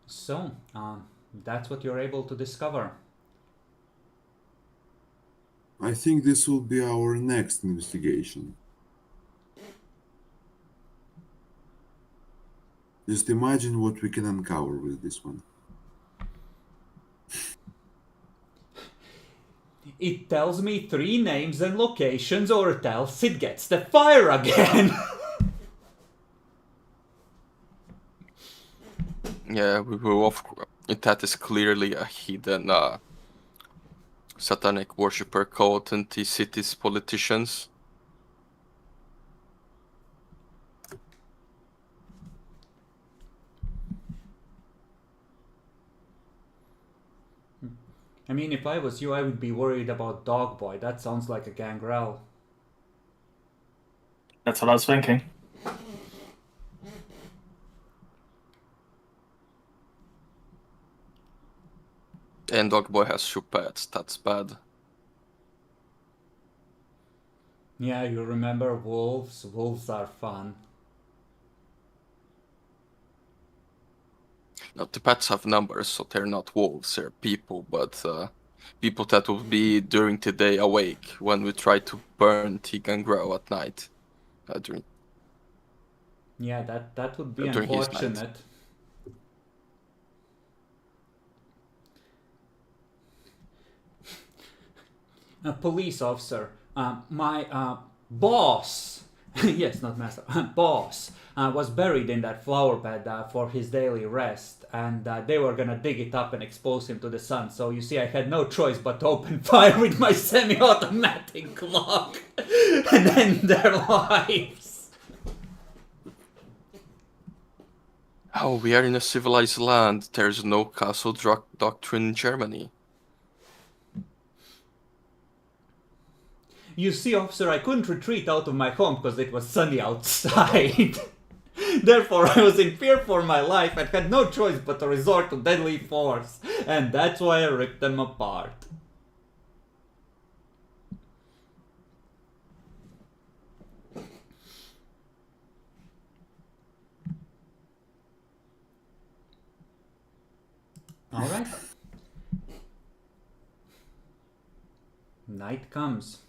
So, that's what you're able to discover. I think this will be our next investigation. Just imagine what we can uncover with this one. It tells me 3 names and locations, or else it gets the fire again. Yeah, we will. That is clearly a hidden satanic worshipper cult in the city's politicians. I mean, if I was you, I would be worried about Dogboy. That sounds like a gangrel. That's what I was thinking. And Dogboy has 2 pets. That's bad. Yeah, you remember wolves? Wolves are fun. Now, the pets have numbers, so they're not wolves, they're people, but people that will be during the day awake when we try to burn the gangrel at night. Yeah, that would be During his unfortunate. A police officer, my boss, yes, not master, boss, was buried in that flower bed for his daily rest, and they were gonna dig it up and expose him to the sun. So you see, I had no choice but to open fire with my semi-automatic Glock and end their lives. Oh, we are in a civilized land. There's no castle doctrine in Germany. You see, officer, I couldn't retreat out of my home because it was sunny outside. Therefore, I was in fear for my life and had no choice but to resort to deadly force. And that's why I ripped them apart. Alright. Night comes.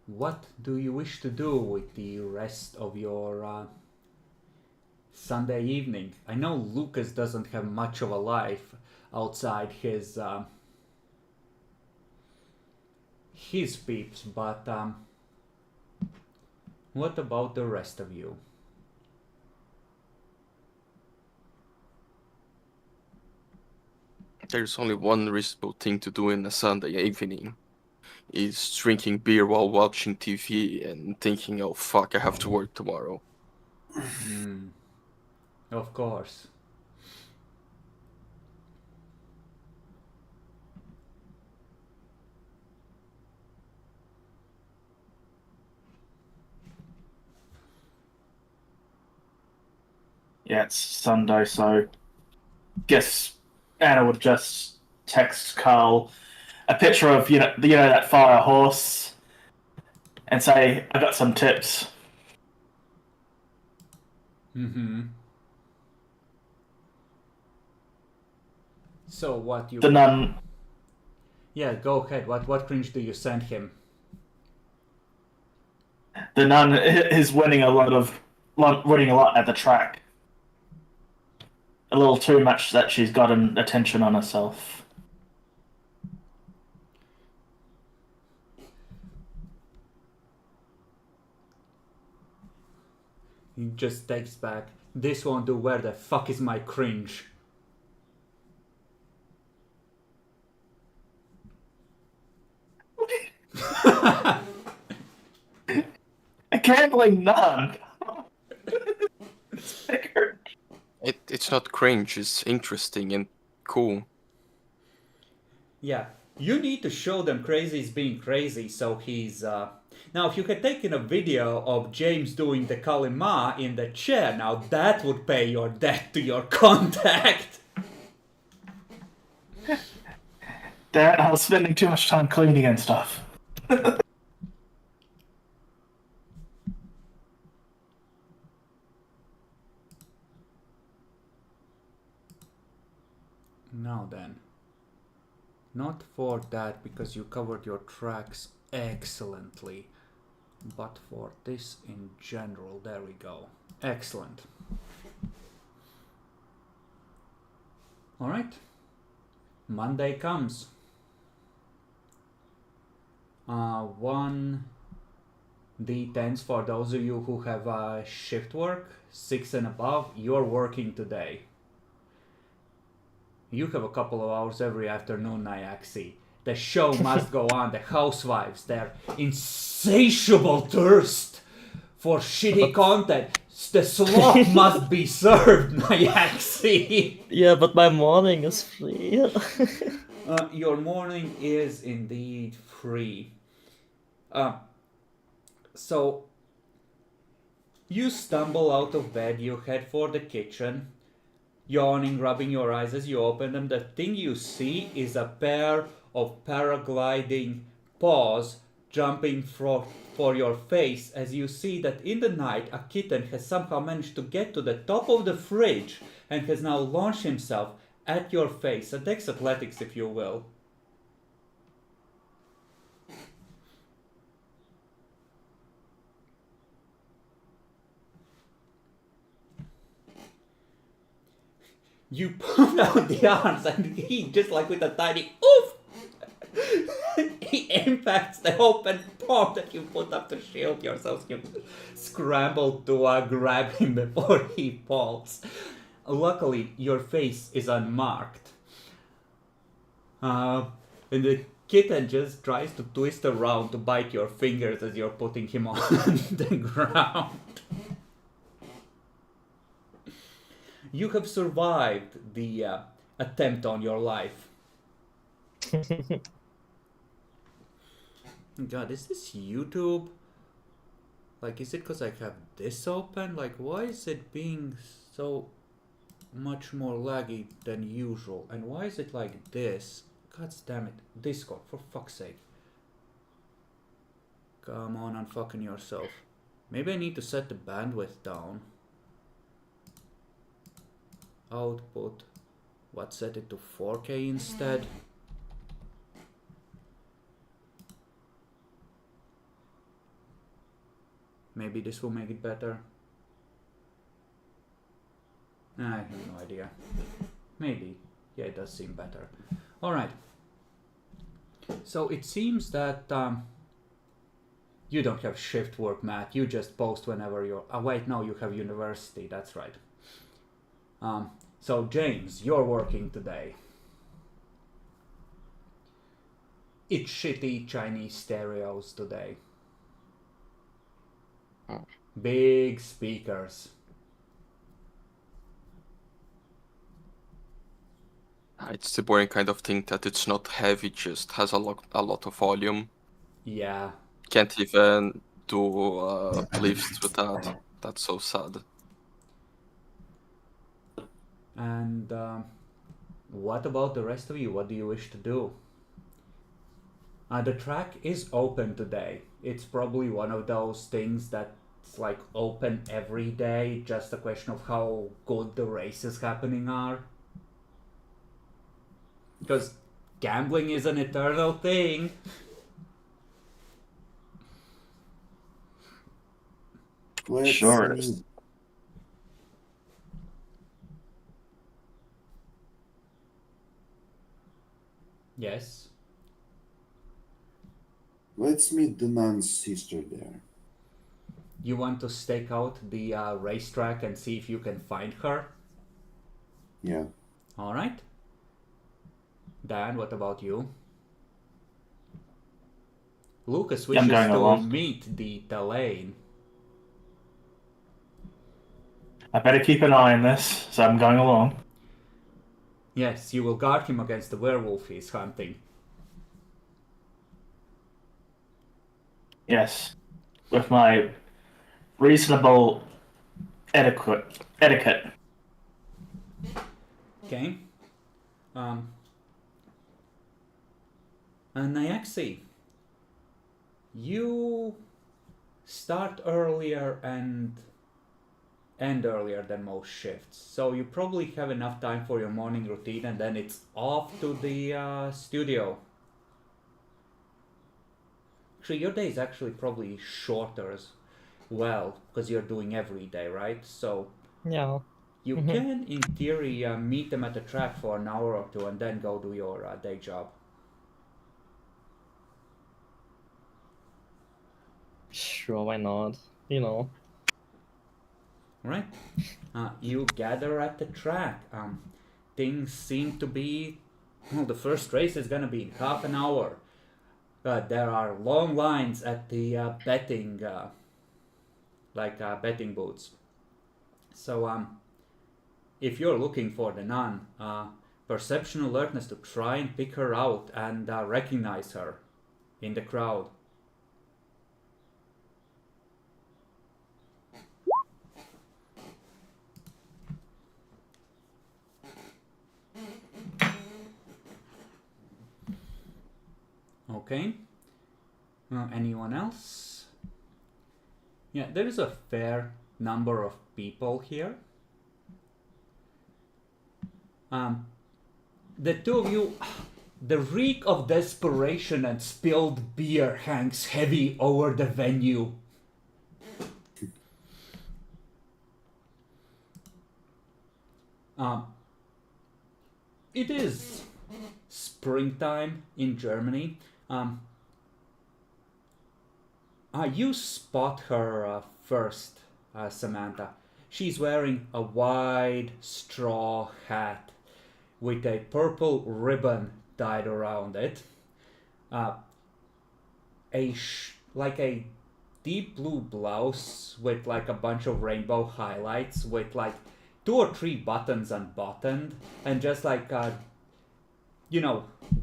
What do you wish to do with the rest of your Sunday evening? I know Lucas doesn't have much of a life outside his peeps, but what about the rest of you? There's only one reasonable thing to do in a Sunday evening. Is drinking beer while watching TV and thinking, oh fuck, I have to work tomorrow. Of course. Yeah, it's Sunday, so guess Anna would just text Carl a picture of that fire horse and say, "I got some tips." Mm-hmm. So what you? The nun. Yeah, go ahead. What cringe do you send him? The nun is winning a lot at the track. A little too much that she's gotten attention on herself. He just takes back. This won't do. Where the fuck is my cringe? A gambling nun. It's not cringe, it's interesting and cool. Yeah, you need to show them crazy is being crazy, so he's now if you had taken a video of James doing the Kalima in the chair, now that would pay your debt to your contact. Dad, I was spending too much time cleaning and stuff. Now then, not for that because you covered your tracks excellently, but for this in general. There we go. Excellent. All right. Monday comes. 1d10s for those of you who have shift work, 6 and above. You're working today. You have a couple of hours every afternoon, Nyaxi. The show must go on. The housewives, their insatiable thirst for shitty content. The slop must be served, Nyaxi. Yeah, but my morning is free. Your morning is indeed free. So, you stumble out of bed, you head for the kitchen, yawning, rubbing your eyes as you open them. The thing you see is a pair of paragliding paws jumping for your face as you see that in the night a kitten has somehow managed to get to the top of the fridge and has now launched himself at your face. A Dex Athletics, if you will. You put out the arms and he just like with a tiny oof he impacts the open palm that you put up to shield yourself. You scramble to grab him before he falls. Luckily, your face is unmarked. And the kitten just tries to twist around to bite your fingers as you're putting him on the ground. You have survived the attempt on your life. God, is this YouTube? Like, is it because I have this open? Like, why is it being so much more laggy than usual? And why is it like this? God damn it. Discord, for fuck's sake. Come on, unfucking yourself. Maybe I need to set the bandwidth down. Output. What, set it to 4K instead? Maybe this will make it better. I have no idea. Maybe. Yeah, it does seem better. Alright. So it seems that you don't have shift work, Matt. You just post whenever you're... Oh, wait, no, you have university. That's right. So, James, you're working today. It's shitty Chinese stereos today. Big speakers. It's the boring kind of thing that it's not heavy, just has a lot of volume. Yeah. Can't even do lifts with that. That's so sad. And what about the rest of you? What do you wish to do? The track is open today. It's probably one of those things that's like open every day, just a question of how good the races happening are. Because gambling is an eternal thing. Let's Sure meet- is. Yes. Let's meet the nun's sister there. You want to stake out the racetrack and see if you can find her? Yeah. Alright. Dan, what about you? Lucas Yeah, I'm wishes going to along. meet the Delane. I better keep an eye on this, so I'm going along. Yes, you will guard him against the werewolf he's hunting. Yes. With my reasonable etiquette. Okay. Nyaxi, you start earlier and end earlier than most shifts, so you probably have enough time for your morning routine, and then it's off to the studio. Actually, your day is actually probably shorter as well, because you're doing every day, right? So Yeah. you can, in theory, meet them at the track for an hour or two and then go do your day job. Sure, why not? You know. Right? You gather at the track. Things seem to be... Well, the first race is gonna be in half an hour. There are long lines at the betting booths. So if you're looking for the nun, perception alertness to try and pick her out and recognize her in the crowd. Okay. Anyone else? Yeah, there is a fair number of people here. The two of you, the reek of desperation and spilled beer hangs heavy over the venue. It is springtime in Germany. You spot her first, Samantha. She's wearing a wide straw hat with a purple ribbon tied around it. Like a deep blue blouse with like a bunch of rainbow highlights with like 2 or 3 buttons unbuttoned, and just like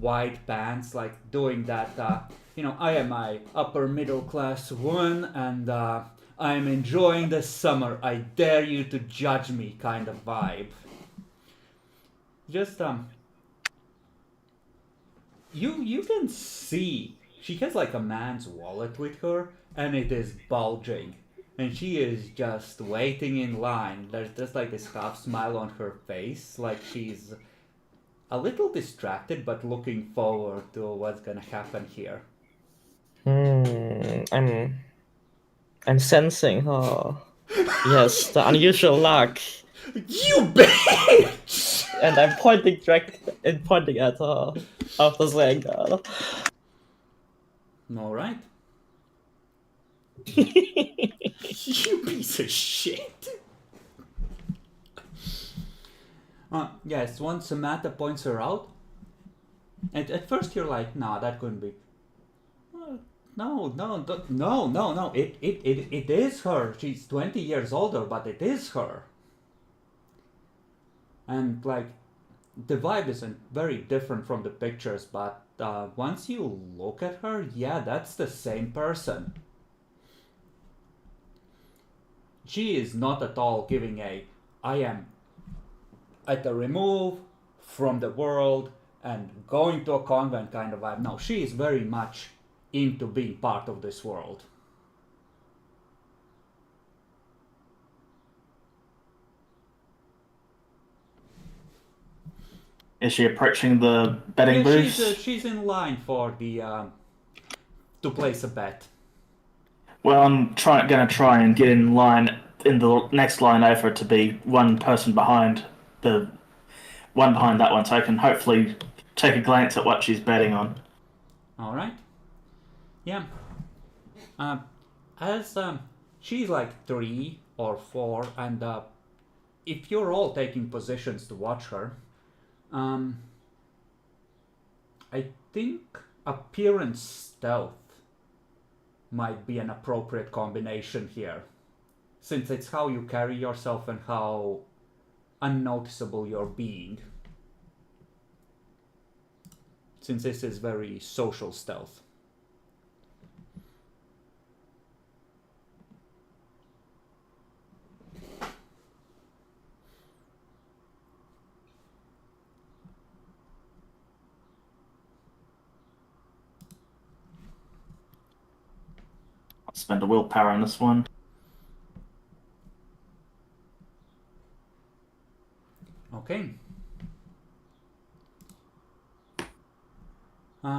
white pants, like doing that I am a upper middle class woman and I am enjoying the summer, I dare you to judge me kind of vibe. Just you can see she has like a man's wallet with her and it is bulging, and she is just waiting in line. There's just like this half smile on her face, like she's a little distracted but looking forward to what's gonna happen here. I'm sensing her. Yes, the unusual luck. You bitch! And I'm pointing at her after saying that. Alright. You piece of shit. Yes, once Samantha points her out, and at first you're like, nah, that couldn't be. No. It is her. She's 20 years older, but it is her. And like, the vibe isn't very different from the pictures, but once you look at her, yeah, that's the same person. She is not at all giving a, I am at a remove from the world and going to a convent kind of vibe. No, she is very much into being part of this world. Is she approaching the betting booth? She's in line for the to place a bet. Well, I'm gonna try and get in line in the next line over to be one person behind the one behind that one, so I can hopefully take a glance at what she's betting on. All right. Yeah. As she's like 3 or 4, and if you're all taking positions to watch her, I think appearance stealth might be an appropriate combination here, since it's how you carry yourself and how unnoticeable you're being. Since this is very social stealth. I'll spend a willpower on this one. Okay.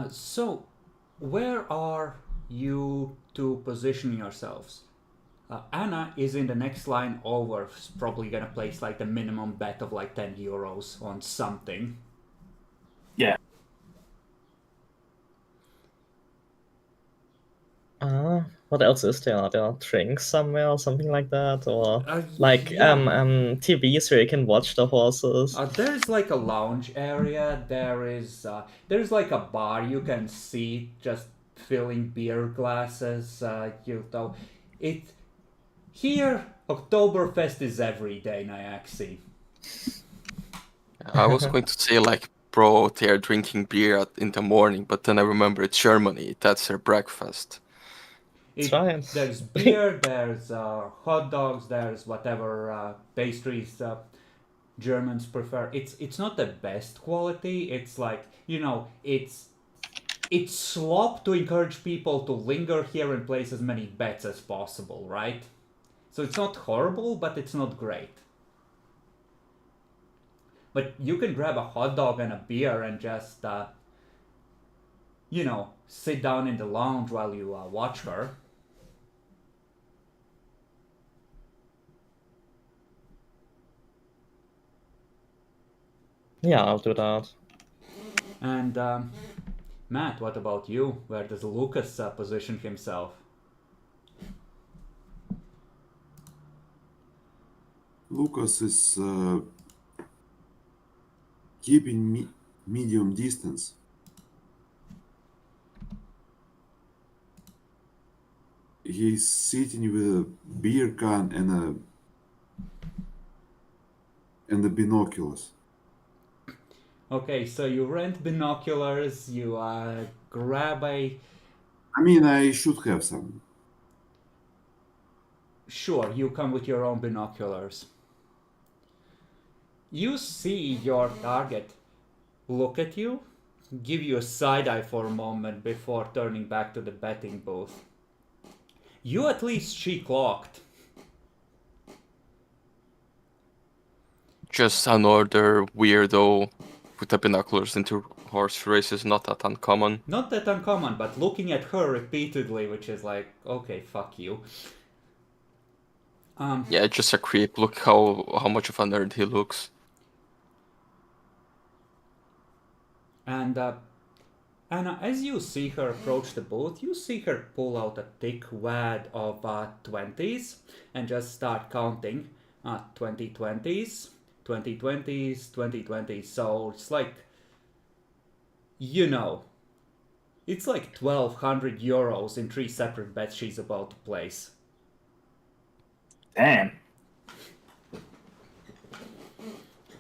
So, where are you two positioning yourselves? Anna is in the next line over, probably gonna place like the minimum bet of like 10 euros on something. Yeah. What else is there? Are there drinks somewhere or something like that? Or like yeah. TVs where you can watch the horses? There's like a lounge area. There's like a bar you can see just filling beer glasses. Here Oktoberfest is every day, Nyaxi. I was going to say like, bro, they're drinking beer in the morning, but then I remember it's Germany. That's their breakfast. Right. There's beer, there's hot dogs, there's whatever pastries Germans prefer. It's not the best quality. It's like, it's slop to encourage people to linger here and place as many bets as possible, right? So it's not horrible, but it's not great. But you can grab a hot dog and a beer and just, sit down in the lounge while you watch her. Yeah, I'll do that. And Matt, what about you? Where does Lucas position himself? Lucas is keeping medium distance. He's sitting with a beer can and the binoculars. Okay, so you rent binoculars, you grab a... I mean, I should have some. Sure, you come with your own binoculars. You see your target look at you, give you a side eye for a moment before turning back to the betting booth. You at least she clocked. Just another weirdo with the binoculars into horse races, not that uncommon. Not that uncommon, but looking at her repeatedly, which is like, okay, fuck you. Yeah, just a creep. Look how much of a nerd he looks. And Anna, as you see her approach the booth, you see her pull out a thick wad of 20s and just start counting 2020s, 2020s, 2020s. So it's like, it's like 1,200 euros in 3 separate bets she's about to place. Damn.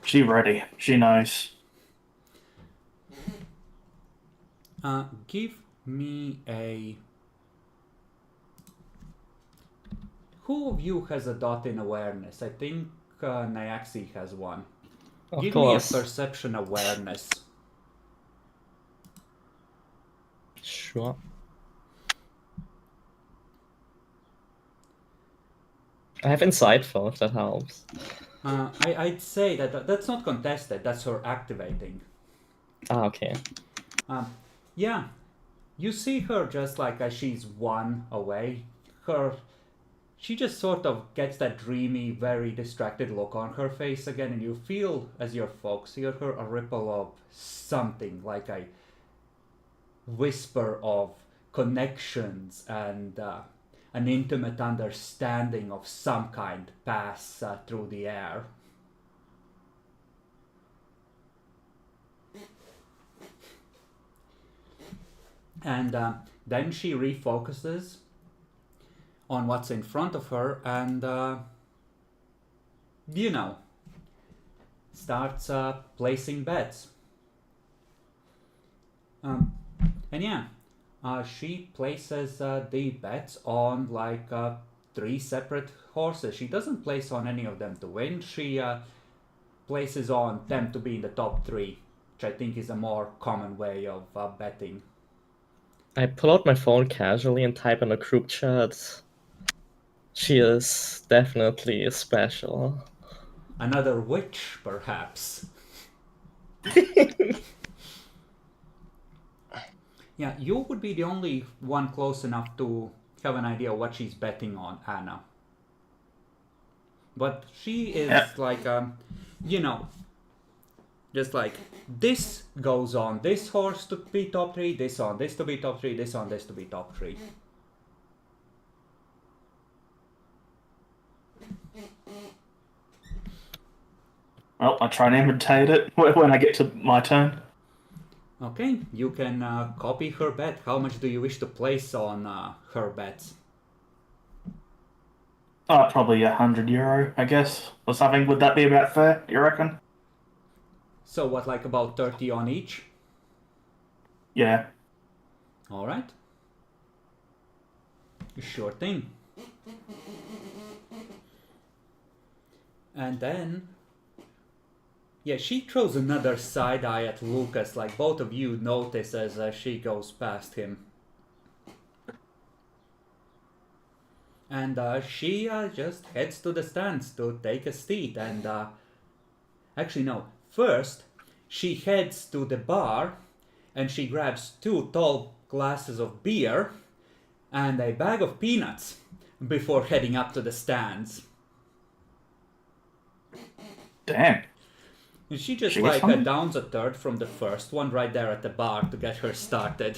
She ready. She knows. Give me a... Who of you has a dot in awareness? I think Nyaxi has one. Of Give course. me a perception awareness. Sure. I have insightful, if that helps. I'd say that that's not contested. That's her activating. Ah, okay. Yeah, you see her just like as she's one away. She just sort of gets that dreamy, very distracted look on her face again, and you feel as your folks hear her a ripple of something like a whisper of connections and an intimate understanding of some kind pass through the air. And then she refocuses on what's in front of her and, starts placing bets. And yeah, she places the bets on like 3 separate horses. She doesn't place on any of them to win. She places on them to be in the top 3, which I think is a more common way of betting. I pull out my phone casually and type in a group chat. She is definitely special. Another witch, perhaps. Yeah, you would be the only one close enough to have an idea what she's betting on, Anna. But she is like, just like, this goes on this horse to be top 3, this on this to be top 3, this on this to be top 3. Well, I try and imitate it when I get to my turn. Okay, you can copy her bet. How much do you wish to place on her bets? Probably €100, I guess, or something. Would that be about fair, you reckon? So what, like about 30 on each? Yeah. Alright. Sure thing. And then, yeah, she throws another side eye at Lucas, like both of you notice as she goes past him. And she just heads to the stands to take a seat. And actually, no, first she heads to the bar and she grabs 2 tall glasses of beer and a bag of peanuts before heading up to the stands. Damn. And she just She gets like something? downs a third from the first one right there at the bar to get her started.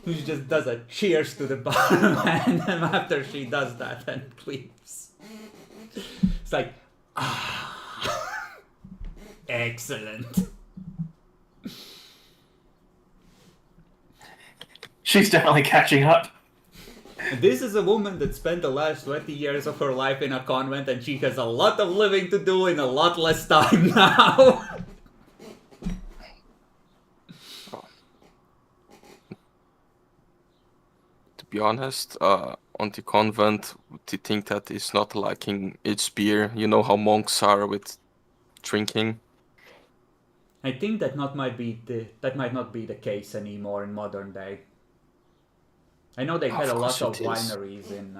She just does a cheers to the barman and after she does that and leaves. It's like, excellent. She's definitely catching up. This is a woman that spent the last 20 years of her life in a convent and she has a lot of living to do in a lot less time now. To be honest, on the convent, the thing that is not liking its beer. You know how monks are with drinking. I think that might not be the case anymore in modern day. I know they had a Of lot course of it is. wineries in.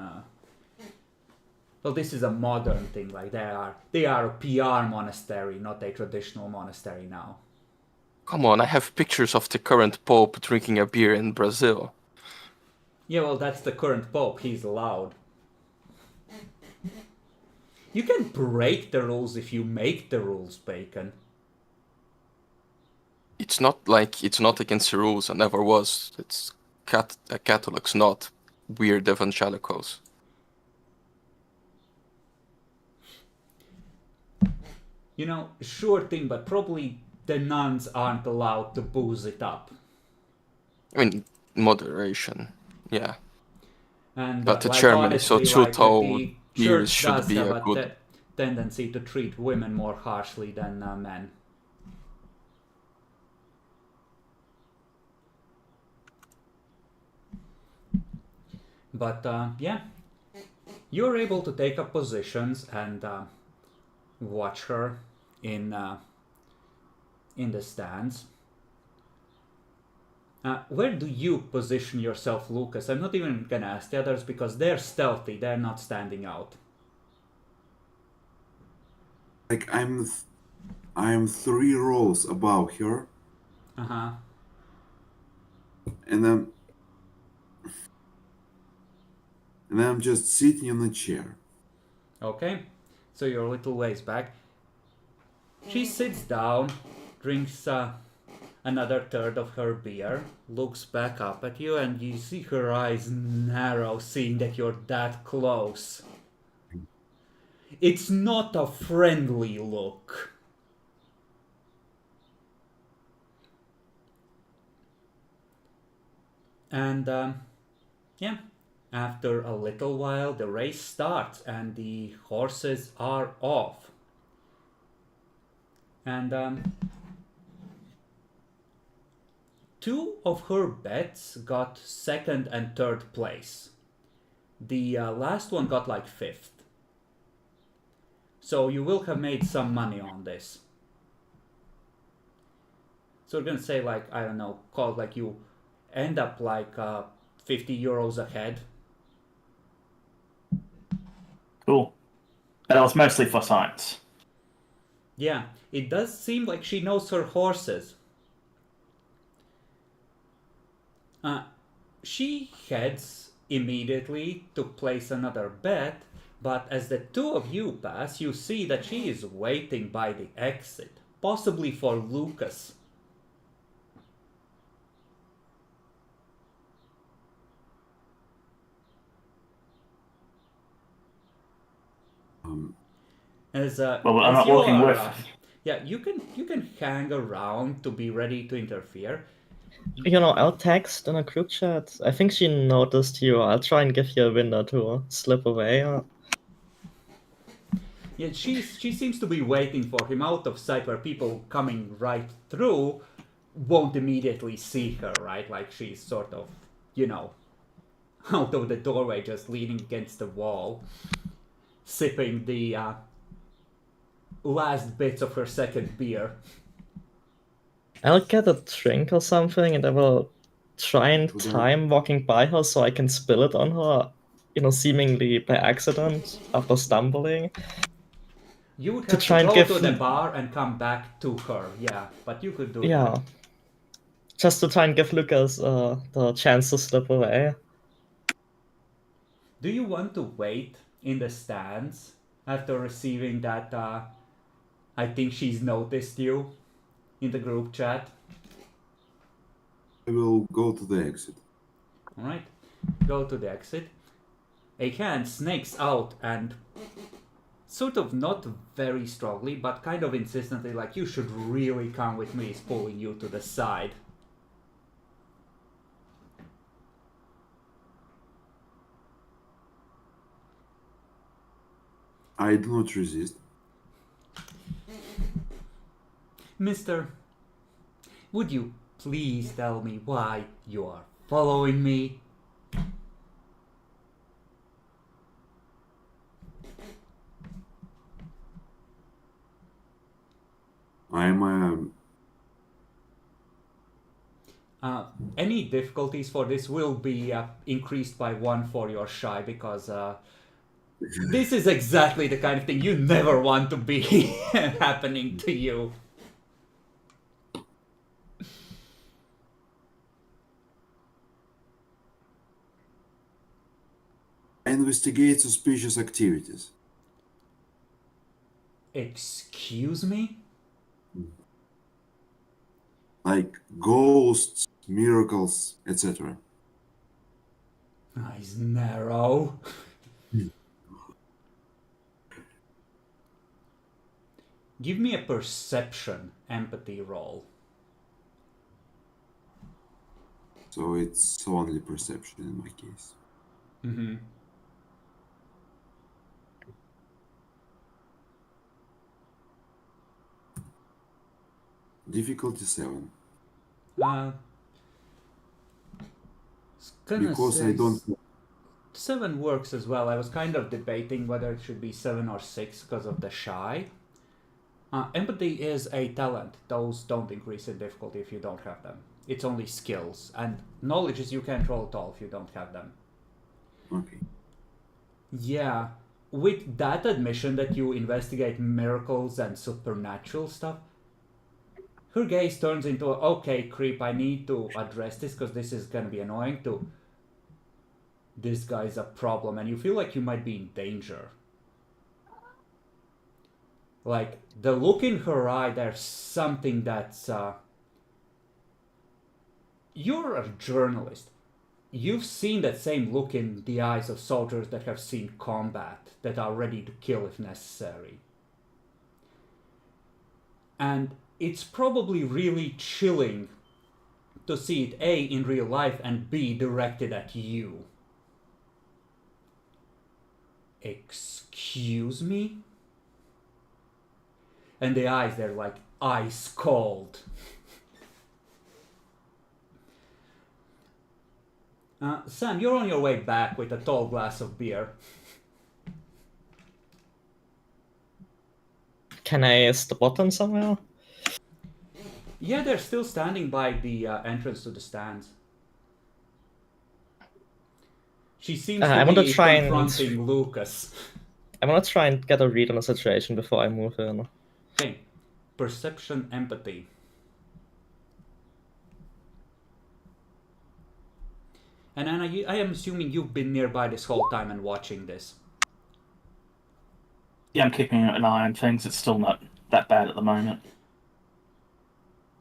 Well, this is a modern thing. Like they are a PR monastery, not a traditional monastery now. Come on, I have pictures of the current pope drinking a beer in Brazil. Yeah, well, that's the current pope. He's allowed. You can break the rules if you make the rules, Bacon. It's not against the rules. I never was. It's Catholics, not weird evangelicals. You know, sure thing, but probably the nuns aren't allowed to booze it up. I mean, moderation. Yeah. And But the like, Germany, so honestly, truth like, told, the beers church should does be have a good. tendency to treat women more harshly than men. But yeah, You're able to take up positions and watch her in the stands. Where do you position yourself, Lucas? I'm not even gonna ask the others because they're stealthy. They're not standing out. Like I'm 3 rows above her, Uh-huh. and I'm just sitting on a chair. Okay. So you're a little ways back. She sits down, drinks another third of her beer, looks back up at you, and you see her eyes narrow, seeing that you're that close. It's not a friendly look. And yeah, after a little while, the race starts and the horses are off. And 2 of her bets got 2nd and 3rd place. The last one got like 5th. So you will have made some money on this. So we're gonna say, like, I don't know, call it like you end up like 50 euros ahead. Cool. That was mostly for science. Yeah, it does seem like she knows her horses. She heads immediately to place another bet, but as the 2 of you pass, you see that she is waiting by the exit, possibly for Lucas. As Well, I'm as not you walking are, with. yeah, you can hang around to be ready to interfere. You know, I'll text in a group chat. I think she noticed you. I'll try and give you a window to slip away. Yeah, she seems to be waiting for him out of sight, where people coming right through won't immediately see her, right? Like she's sort of, out of the doorway, just leaning against the wall, sipping the last bits of her 2nd beer. I'll get a drink or something and I will try and Okay. time walking by her so I can spill it on her, seemingly by accident after stumbling. You would To have try to and go give to the bar and come back to her, yeah, but you could do Yeah. that. Just to try and give Lucas the chance to slip away. Do you want to wait in the stands after receiving that, I think she's noticed you in the group chat? I will go to the exit. Alright, go to the exit. A hand snakes out and sort of not very strongly, but kind of insistently, like, you should really come with me, is pulling you to the side. I do not resist. Mister, would you please tell me why you are following me? I'm Any difficulties for this will be increased by 1 for your shy, because this is exactly the kind of thing you never want to be happening to you. I investigate suspicious activities. Excuse me? Like ghosts, miracles, etc. Eyes narrow. Give me a perception empathy roll. So it's only perception in my case. Mm-hmm. Difficulty 7. Gonna Because say I don't. 7 works as well. I was kind of debating whether it should be 7 or 6 because of the shy. Empathy is a talent. Those don't increase in difficulty if you don't have them. It's only skills. And knowledge is you can't roll at all if you don't have them. Okay. Yeah. With that admission that you investigate miracles and supernatural stuff, her gaze turns into, okay, creep, I need to address this because this is going to be annoying, to this guy's a problem, and you feel like you might be in danger. Like, the look in her eye, there's something that's... You're a journalist. You've seen that same look in the eyes of soldiers that have seen combat, that are ready to kill if necessary. And it's probably really chilling to see it A, in real life, and B, directed at you. Excuse me? And the eyes, they're like ice cold. Sam, you're on your way back with a tall glass of beer. Can I spot them somewhere? Yeah, they're still standing by the entrance to the stands. She seems I to want to be try and- confronting Lucas. I want to try and get a read on the situation before I move in. Okay, perception, empathy. And Anna, I am assuming you've been nearby this whole time and watching this. Yeah, I'm keeping an eye on things. It's still not that bad at the moment.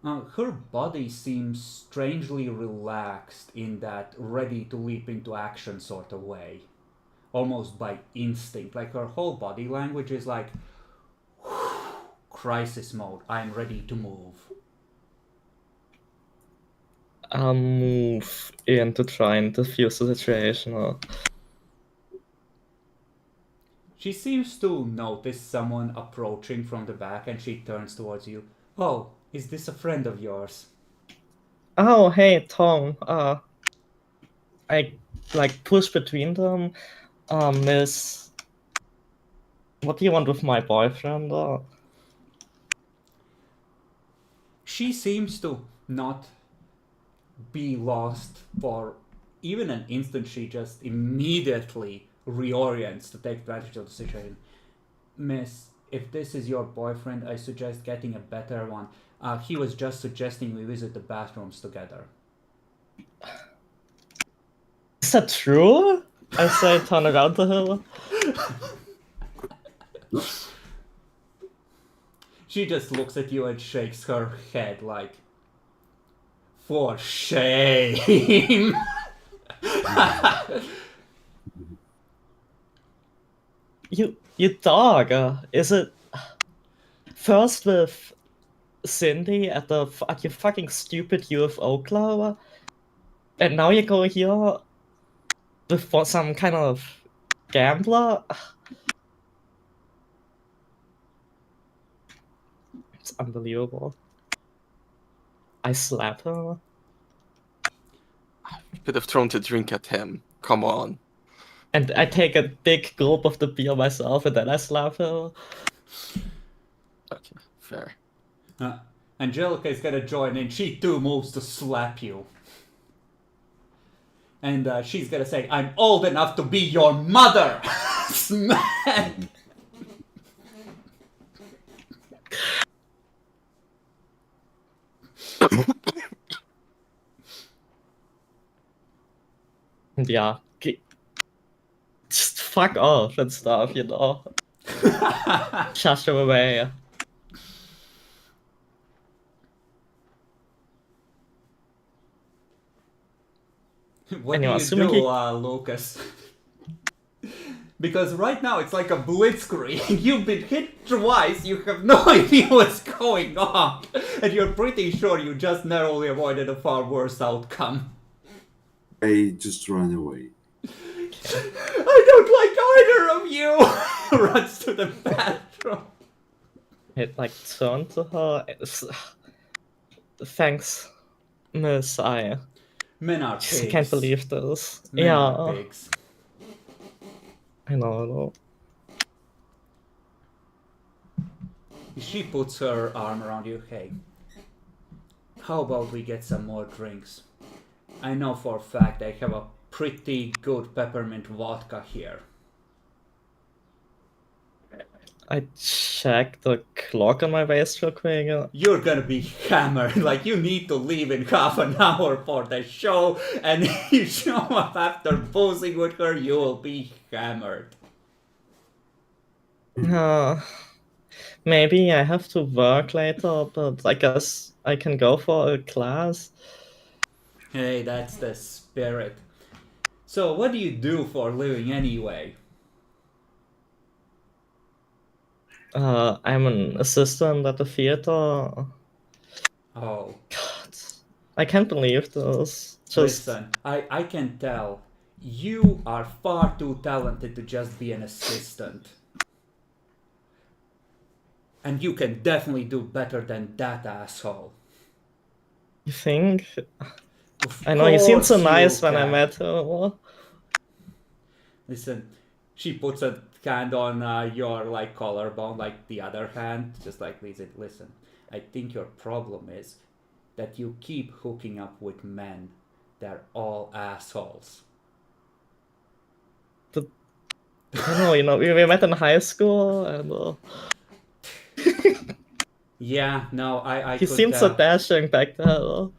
Her body seems strangely relaxed in that ready to leap into action sort of way. Almost by instinct. Like her whole body language is like, crisis mode, I'm ready to move. I'll move in to try and defuse the situation. She seems to notice someone approaching from the back and she turns towards you. Oh, is this a friend of yours? Oh, hey, Tom. I push between them. Miss, what do you want with my boyfriend? She seems to not be lost for even an instant. She just immediately reorients to take advantage of the situation. Miss, if this is your boyfriend, I suggest getting a better one. He was just suggesting we visit the bathrooms together. Is that true? I say, turn around to her. She just looks at you and shakes her head like, for shame. You dog. Is it first with Cindy at your fucking stupid UFO club, and now you go here with some kind of gambler? It's unbelievable. I slap her. Could have thrown the drink at him. Come on. And I take a big gulp of the beer myself, and then I slap her. Okay, fair. Angelica is gonna join in. She too moves to slap you. And she's gonna say, I'm old enough to be your mother! Smack! Yeah. Just fuck off and stuff, you know. Shush them away. What Anyway, do assuming you do, Lucas? Because right now it's like a blitzkrieg. You've been hit twice, you have no idea what's going on. And you're pretty sure you just narrowly avoided a far worse outcome. I just run away. I don't like either of you! Runs to the bathroom. It turn to her. Thanks, Miss. I Men are pigs. can't believe this. Men Yeah. are pigs. I know. She puts her arm around you. Hey, how about we get some more drinks? I know for a fact I have a pretty good peppermint vodka here. I check the clock on my waist real quick. You're gonna be hammered. Like, you need to leave in half an hour for the show, and if you show up after boozing with her, you will be hammered. Maybe I have to work later, but I guess I can go for a class. Hey, that's the spirit. So, what do you do for a living anyway? I'm an assistant at the theater. Oh, God, I can't believe this. listen, I can tell. You are far too talented to just be an assistant. And you can definitely do better than that asshole. You think? Of I know he seemed so course you nice when I can. met her. Listen, she puts a hand on your like collarbone, like the other hand, just like listen. I think your problem is that you keep hooking up with men. They're all assholes. I know, we met in high school, and Yeah, no, I he could seemed so tell. dashing back then.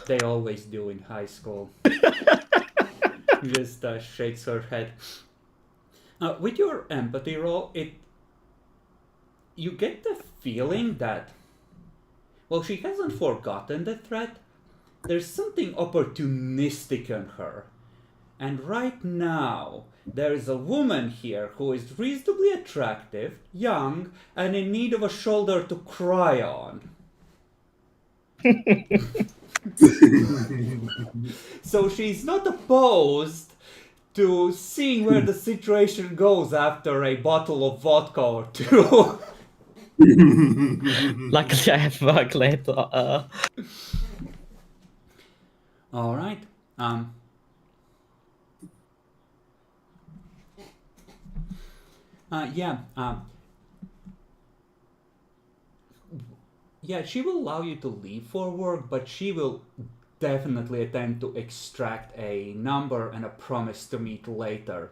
They always do in high school. Just shakes her head. With your empathy roll, you get the feeling that, well, she hasn't forgotten the threat. There's something opportunistic in her. And right now, there is a woman here who is reasonably attractive, young, and in need of a shoulder to cry on. So she's not opposed to seeing where the situation goes after a bottle of vodka or two. Luckily, I have work later. All right. Yeah, she will allow you to leave for work, but she will definitely attempt to extract a number and a promise to meet later.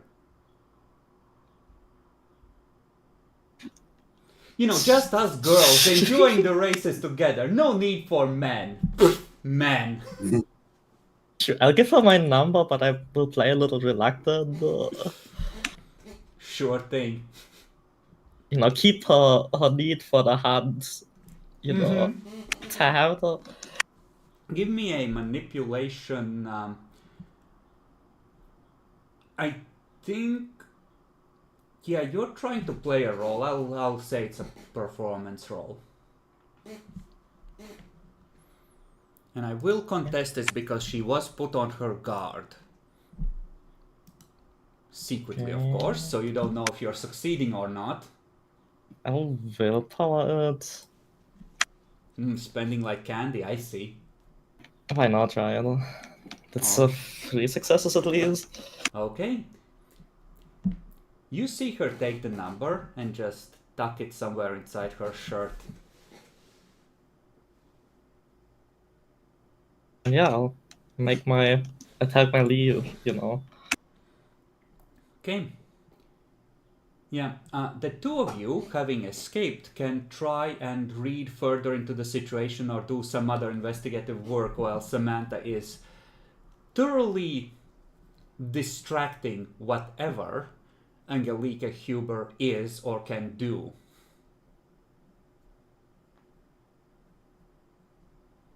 You know, just us girls enjoying the races together. No need for men. Men. Sure, I'll give her my number, but I will play a little reluctant. Sure thing. Keep her need for the hands, to have her. Give me a manipulation. I think. Yeah, you're trying to play a role. I'll say it's a performance role. And I will contest this because she was put on her guard. Secretly, of course, so you don't know if you're succeeding or not. I'll willpower it. Spending like candy, I see. Why not, Ryan? That's 3 successes at least. Okay. You see her take the number and just tuck it somewhere inside her shirt. Yeah, I'll attack my leave, Okay. Yeah, the two of you, having escaped, can try and read further into the situation or do some other investigative work while Samantha is thoroughly distracting whatever Angelica Huber is or can do.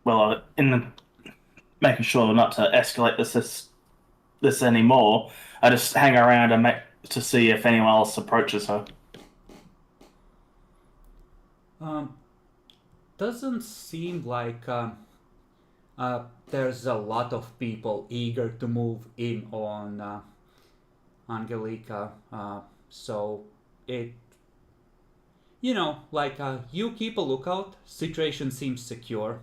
Well, making sure not to escalate this anymore, I just hang around and to see if anyone else approaches her. Doesn't seem like there's a lot of people eager to move in on Angelica, so it, you keep a lookout. Situation seems secure.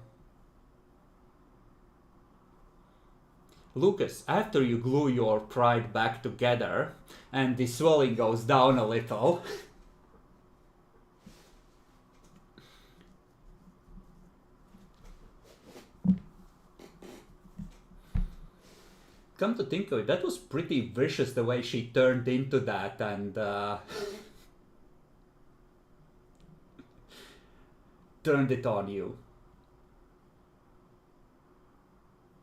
Lucas, after you glue your pride back together and the swelling goes down a little, come to think of it, that was pretty vicious the way she turned into that and turned it on you.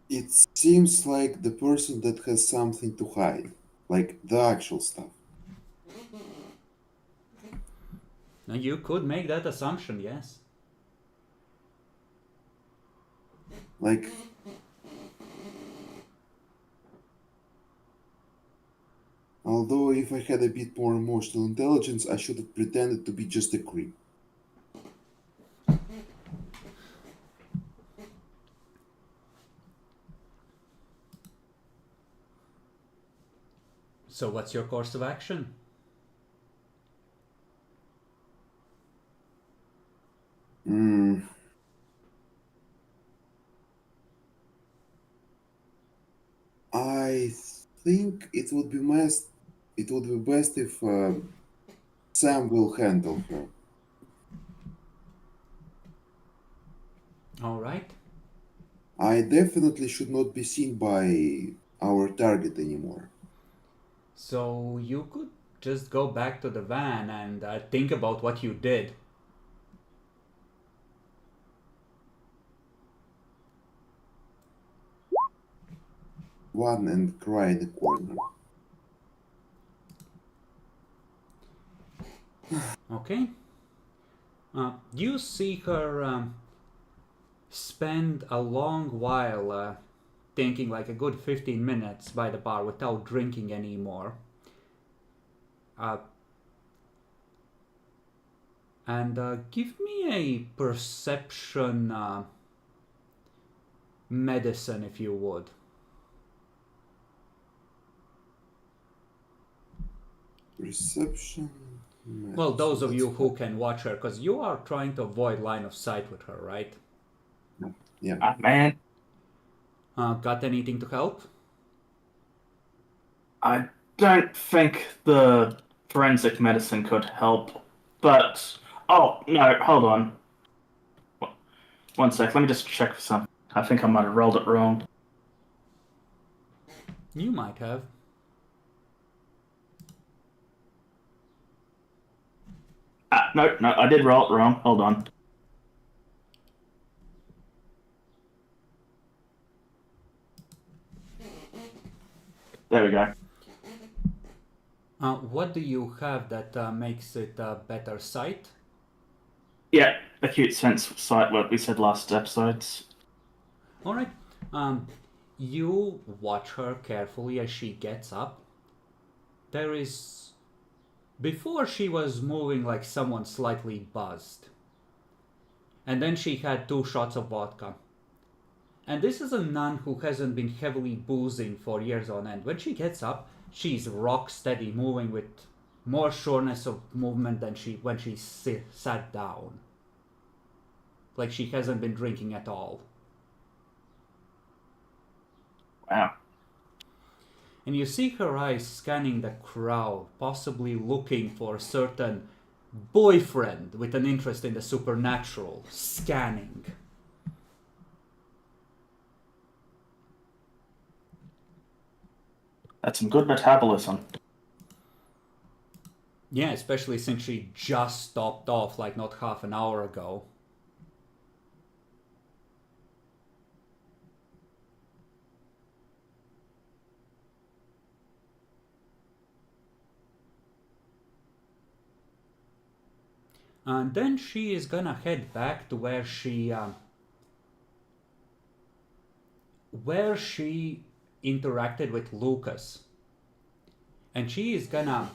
It seems like the person that has something to hide, like the actual stuff. Now you could make that assumption, yes. Like, although if I had a bit more emotional intelligence, I should have pretended to be just a creep. So what's your course of action? I think it would be best. It would be best if Sam will handle her. All right. I definitely should not be seen by our target anymore. So you could just go back to the van and think about what you did. One and cry in the corner. Okay. You see her spend a long while thinking, like a good 15 minutes by the bar without drinking anymore. And give me a perception medicine if you would. Perception. Well, those of you who can watch her, because you are trying to avoid line of sight with her, right? Yeah. Ah, man, Got anything to help? I don't think the forensic medicine could help, but oh no, hold on. One sec, let me just check for something. I think I might have rolled it wrong. You might have. No, I did roll it wrong. Hold on. There we go. What do you have that makes it better sight? Yeah, acute sense of sight, what we said last episodes. All right. You watch her carefully as she gets up. There is... Before she was moving like someone slightly buzzed. And then she had 2 shots of vodka. And this is a nun who hasn't been heavily boozing for years on end. When she gets up, she's rock steady, moving with more sureness of movement than when she sat down. Like she hasn't been drinking at all. Wow. And you see her eyes scanning the crowd, possibly looking for a certain boyfriend with an interest in the supernatural. Scanning. That's some good metabolism. Yeah, especially since she just stopped off like not half an hour ago. And then she is gonna head back to where she interacted with Lucas. And she's gonna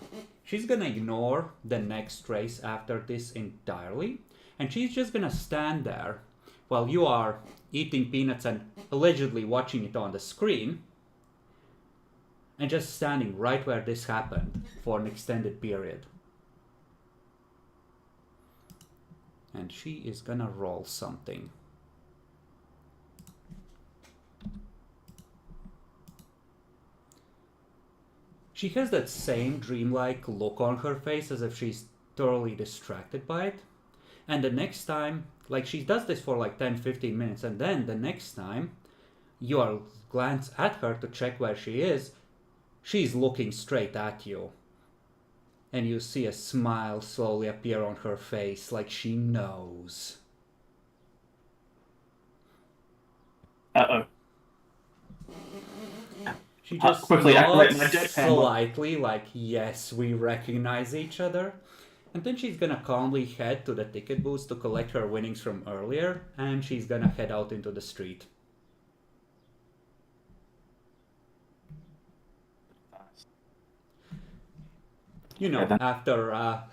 ignore the next race after this entirely. And she's just gonna stand there while you are eating peanuts and allegedly watching it on the screen. And just standing right where this happened for an extended period. And she is gonna roll something. She has that same dreamlike look on her face as if she's thoroughly distracted by it. And the next time, like she does this for like 10-15 minutes, and then the next time you are glance at her to check where she is, she's looking straight at you. And you see a smile slowly appear on her face, like she knows. Uh-oh. She just Quickly activate my nods deadpan mode. slightly, like, yes, we recognize each other. And then she's gonna calmly head to the ticket booth to collect her winnings from earlier, and she's gonna head out into the street. You know, Yeah, then- after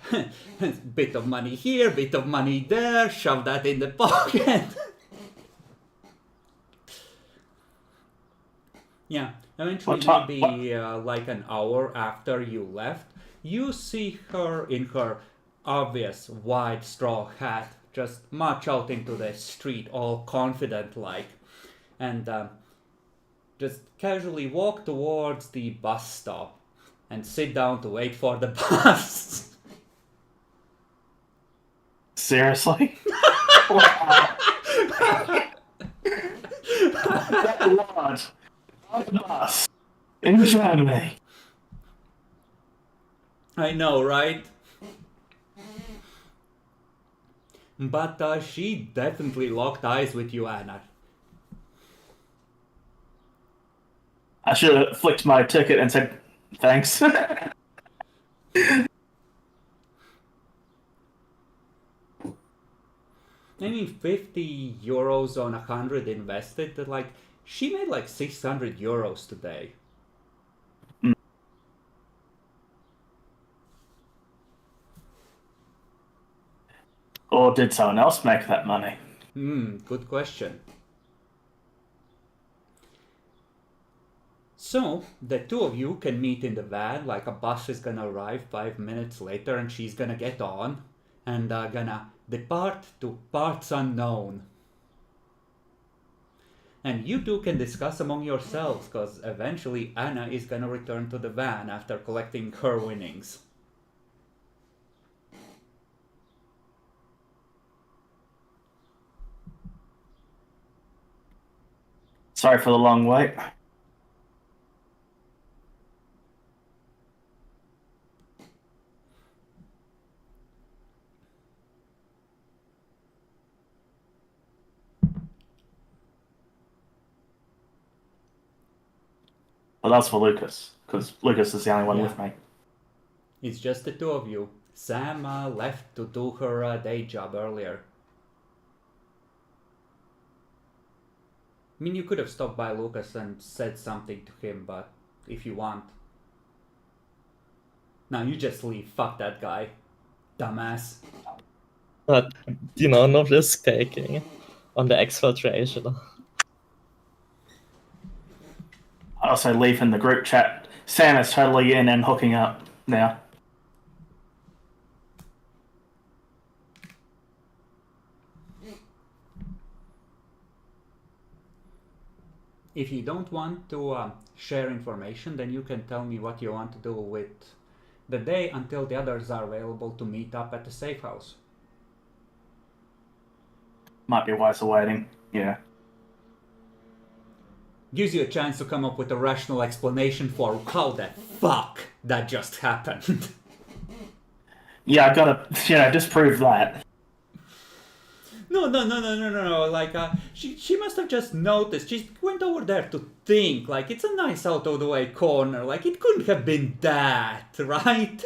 bit of money here, bit of money there, shove that in the pocket. Yeah, eventually What time- maybe like an hour after you left, you see her in her obvious white straw hat just march out into the street all confident like, and just casually walk towards the bus stop and sit down to wait for the bus. Seriously? Wow. That large on the bus in Germany. I know, right? But she definitely locked eyes with you, Anna. I should have flicked my ticket and said thanks. I mean, 50 euros on 100 invested, like, she made like 600 euros today. Or did someone else make that money? Good question. So, the two of you can meet in the van, like a bus is gonna arrive 5 minutes later and she's gonna get on and gonna depart to parts unknown. And you two can discuss among yourselves, because eventually Anna is gonna return to the van after collecting her winnings. Sorry for the long wait. Well, that's for Lucas, because Lucas is the only one Yeah. with me. It's just the two of you. Sam left to do her day job earlier. I mean, you could have stopped by Lucas and said something to him, but if you want. Now you just leave. Fuck that guy. Dumbass. But, you know, no risk taking on the exfiltration. I also leave in the group chat. Sam is totally in and hooking up now. If you don't want to share information, then you can tell me what you want to do with the day until the others are available to meet up at the safe house. Might be wiser waiting. Yeah. Gives you a chance to come up with a rational explanation for how the fuck that just happened. Yeah, I gotta, disprove that. No. Like, she must have just noticed. She went over there to think. Like, it's a nice out of the way corner. Like, it couldn't have been that, right?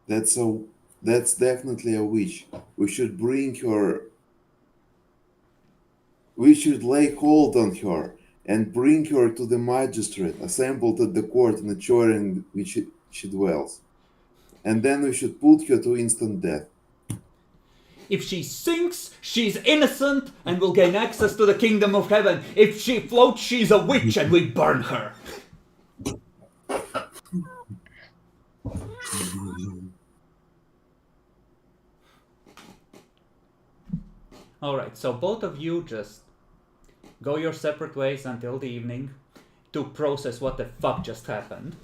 That's definitely a witch. We should bring her. We should lay hold on her and bring her to the magistrate assembled at the court in the chamber in which she dwells. And then we should put her to instant death. If she sinks, she's innocent and will gain access to the kingdom of heaven. If she floats, she's a witch and we burn her. Alright, so both of you just go your separate ways until the evening to process what the fuck just happened.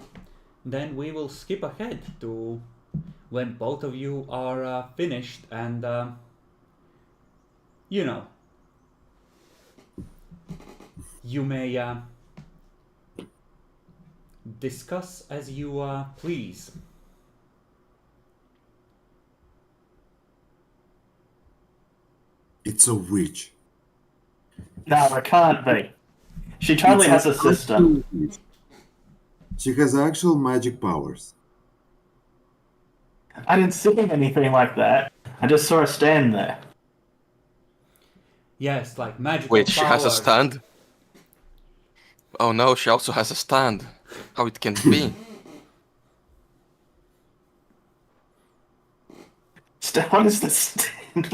Then we will skip ahead to when both of you are finished and, you know, you may discuss as you please. It's a witch. No, it can't be. She totally It's has a sister. actual witch. She has actual magic powers. I didn't see anything like that. I just saw her stand there. Yes, like magical Wait, she has a powers. stand? Oh no, she also has a stand. How it can be? What is this stand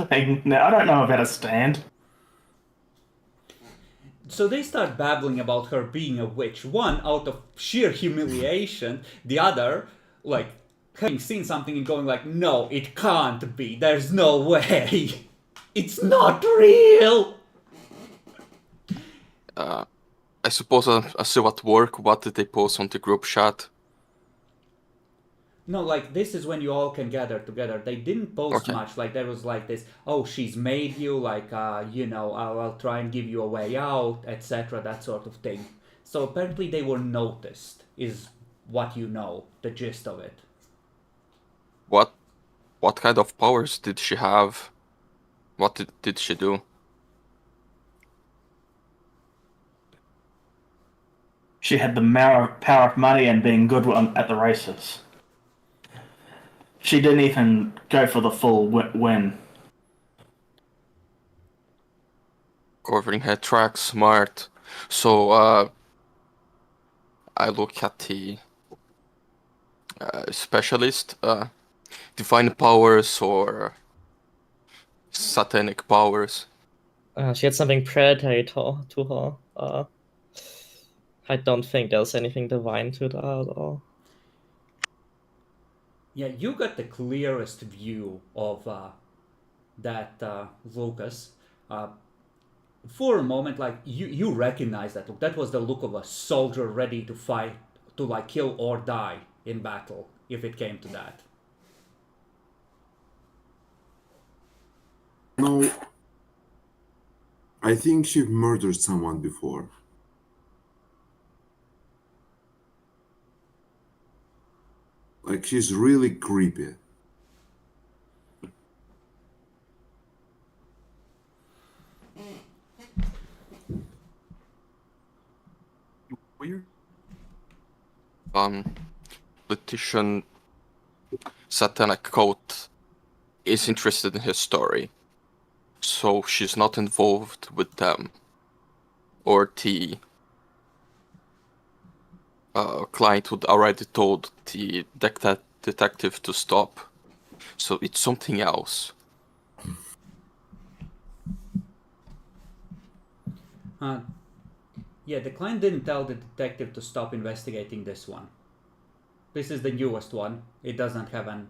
thing? No, I don't know about a stand. So they start babbling about her being a witch. One out of sheer humiliation, the other like having seen something and going like, no, it can't be. There's no way. It's not real. I suppose I still at work. What did they post on the group chat? No, like this is when you all can gather together. They didn't post Okay. much. Like there was like this, oh, she's made you, like you know, I'll try and give you a way out, etc. That sort of thing. So apparently they were noticed, is what you know, the gist of it. What kind of powers did she have? What did she do? She had the power of money and being good at the races. She didn't even go for the full win. Covering her track, smart. So I look at the specialist, divine powers or satanic powers. She had something predatory to her. I don't think there's anything divine to that at all. Yeah, you got the clearest view of that, Lucas. For a moment, like you recognize that look. That was the look of a soldier ready to fight, to like kill or die in battle, if it came to that. No, I think she murdered someone before. Like, she's really creepy. Weird. Politician Satanic Coat is interested in his story, so she's not involved with them or the client who already told the detective to stop. So it's something else. Yeah, the client didn't tell the detective to stop investigating this one. This is the newest one. It doesn't have an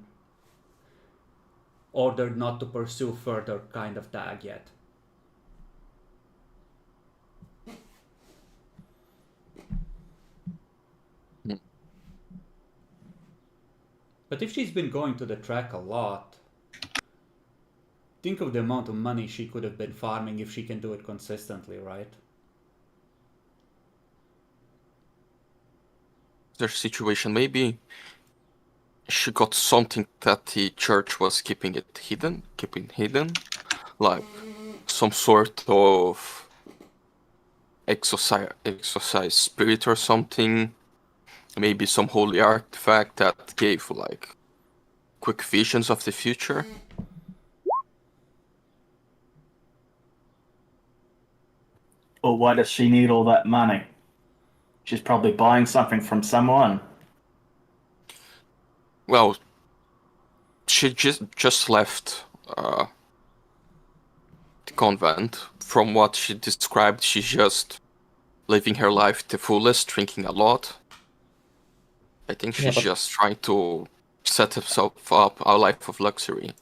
ordered not to pursue further kind of tag yet. But if she's been going to the track a lot, think of the amount of money she could have been farming if she can do it consistently, right? Their situation, maybe she got something that the church was keeping hidden, like some sort of exorcised spirit or something. Maybe some holy artifact that gave like quick visions of the future. Or why does she need all that money? She's probably buying something from someone. Well, she just left the convent. From what she described, she's just living her life the fullest, drinking a lot. I think she's just trying to set herself up a life of luxury.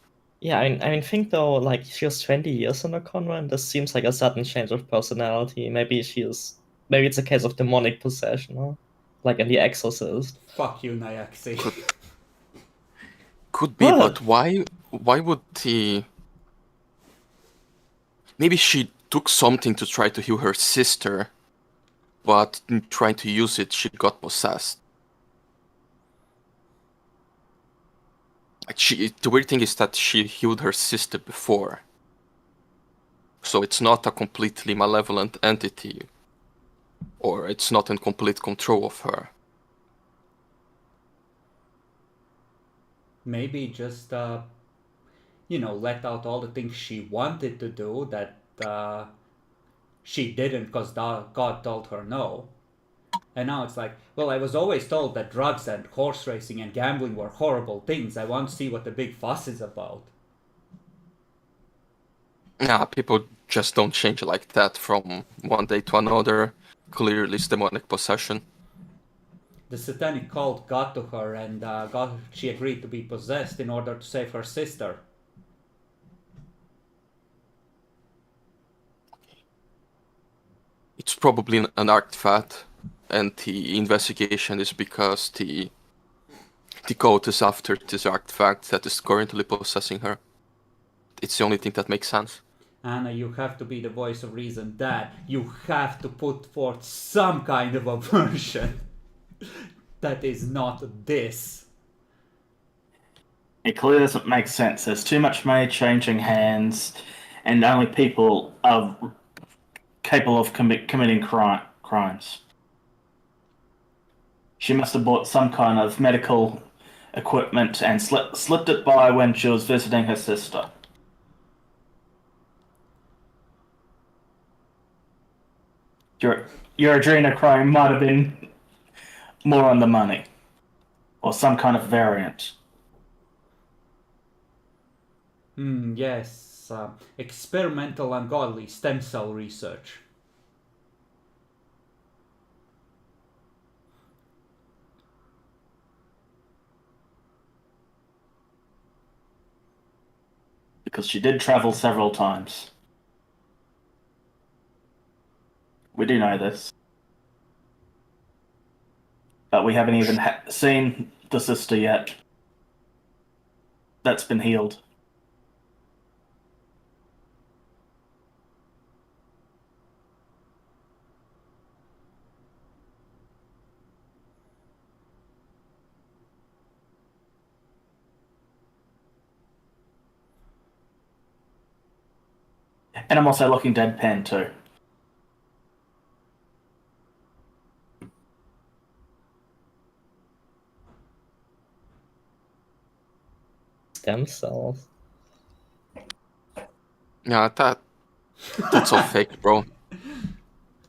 Yeah, I mean, think though, like she was 20 years in the convent. This seems like a sudden change of personality. Maybe it's a case of demonic possession, huh? Like in The Exorcist. Fuck you, Nyaxi. Could be, What? but why would he? Maybe she took something to try to heal her sister, but in trying to use it, she got possessed. Like the weird thing is that she healed her sister before, so it's not a completely malevolent entity, or it's not in complete control of her. Maybe just let out all the things she wanted to do that she didn't because God told her no. And now it's like, well, I was always told that drugs and horse racing and gambling were horrible things. I want to see what the big fuss is about. Yeah, people just don't change like that from one day to another. Clearly, it's demonic possession. The satanic cult got to her, and she agreed to be possessed in order to save her sister. It's probably an artifact, and the investigation is because the cult is after this artifact that is currently possessing her. It's the only thing that makes sense. Anna, you have to be the voice of reason. Dad, you have to put forth some kind of a version that is not this. It clearly doesn't make sense. There's too much money changing hands, and only people are capable of committing crimes. She must have bought some kind of medical equipment and slipped it by when she was visiting her sister. Your adrenochrome might have been more on the money, or some kind of variant. Yes, experimental ungodly stem cell research. Because she did travel several times. We do know this. But we haven't even seen the sister yet. That's been healed. And I'm also looking deadpan too. Stem cells. Yeah, that's all fake, bro.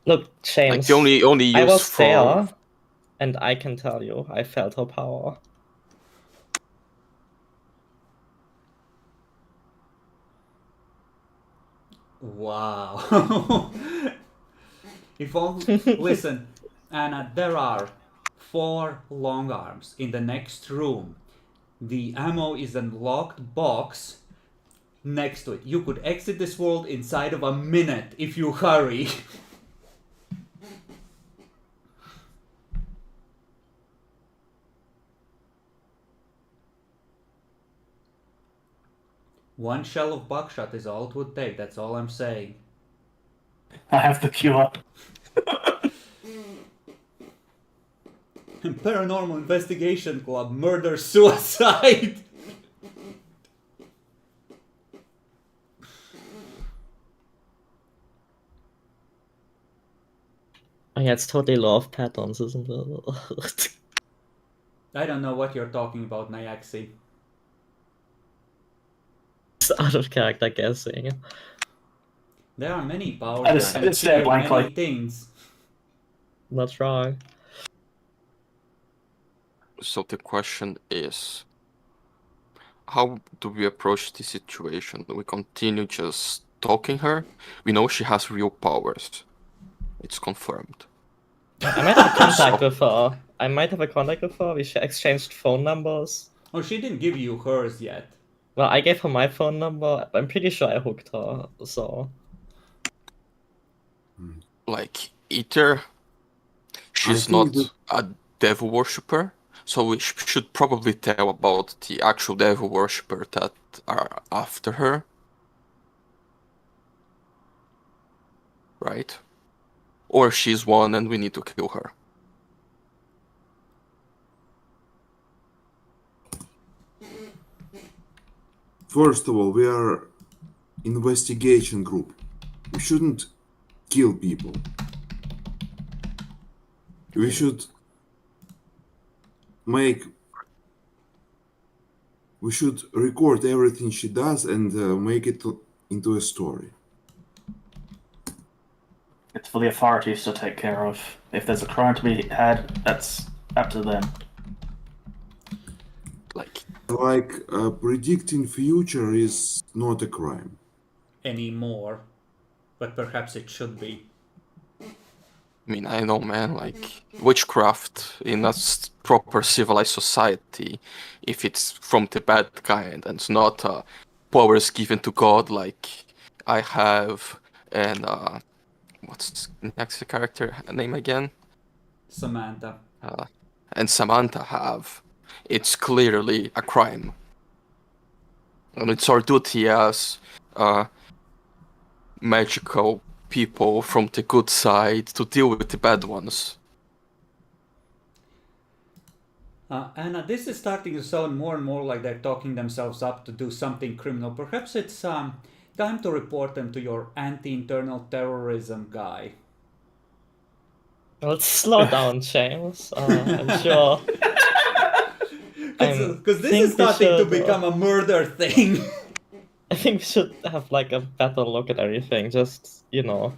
Look, James. Like the only use I was for there, and I can tell you, I felt her power. Wow. If only, listen, Anna, there are 4 long arms in the next room. The ammo is in a locked box next to it. You could exit this world inside of a minute if you hurry. One shell of buckshot is all it would take, that's all I'm saying. I have the cure. Paranormal Investigation Club, murder, suicide! Oh yeah, it's totally law of patterns, isn't it? I don't know what you're talking about, Nyaxi. It's out of character guessing. There are many powers I that just can said trigger blankly. many things. Not wrong. So the question is, how do we approach this situation? Do we continue just stalking her? We know she has real powers. It's confirmed. I might have contact with her. I might have a contact with her. We exchanged phone numbers. Oh, she didn't give you hers yet. Well, I gave her my phone number. I'm pretty sure I hooked her, so... Like, either she's think not a devil worshipper, so we should probably tell about the actual devil worshipper that are after her. Right? Or she's one and we need to kill her. First of all, we are investigation group. We shouldn't kill people. We should record everything she does and make it into a story. It's for the authorities to take care of. If there's a crime to be had, that's up to them. Like predicting future is not a crime anymore, but perhaps it should be. I mean, I know, man, like, witchcraft in a proper civilized society, if it's from the bad kind and it's not powers given to God like I have, and what's next character name again? Samantha. And Samantha have, it's clearly a crime. And it's our duty as magical people from the good side to deal with the bad ones. Anna, this is starting to sound more and more like they're talking themselves up to do something criminal. Perhaps it's time to report them to your anti-internal terrorism guy. Let's slow down, James. I'm sure... Because this is starting to become a murder thing. I think we should have like a better look at everything, just, you know.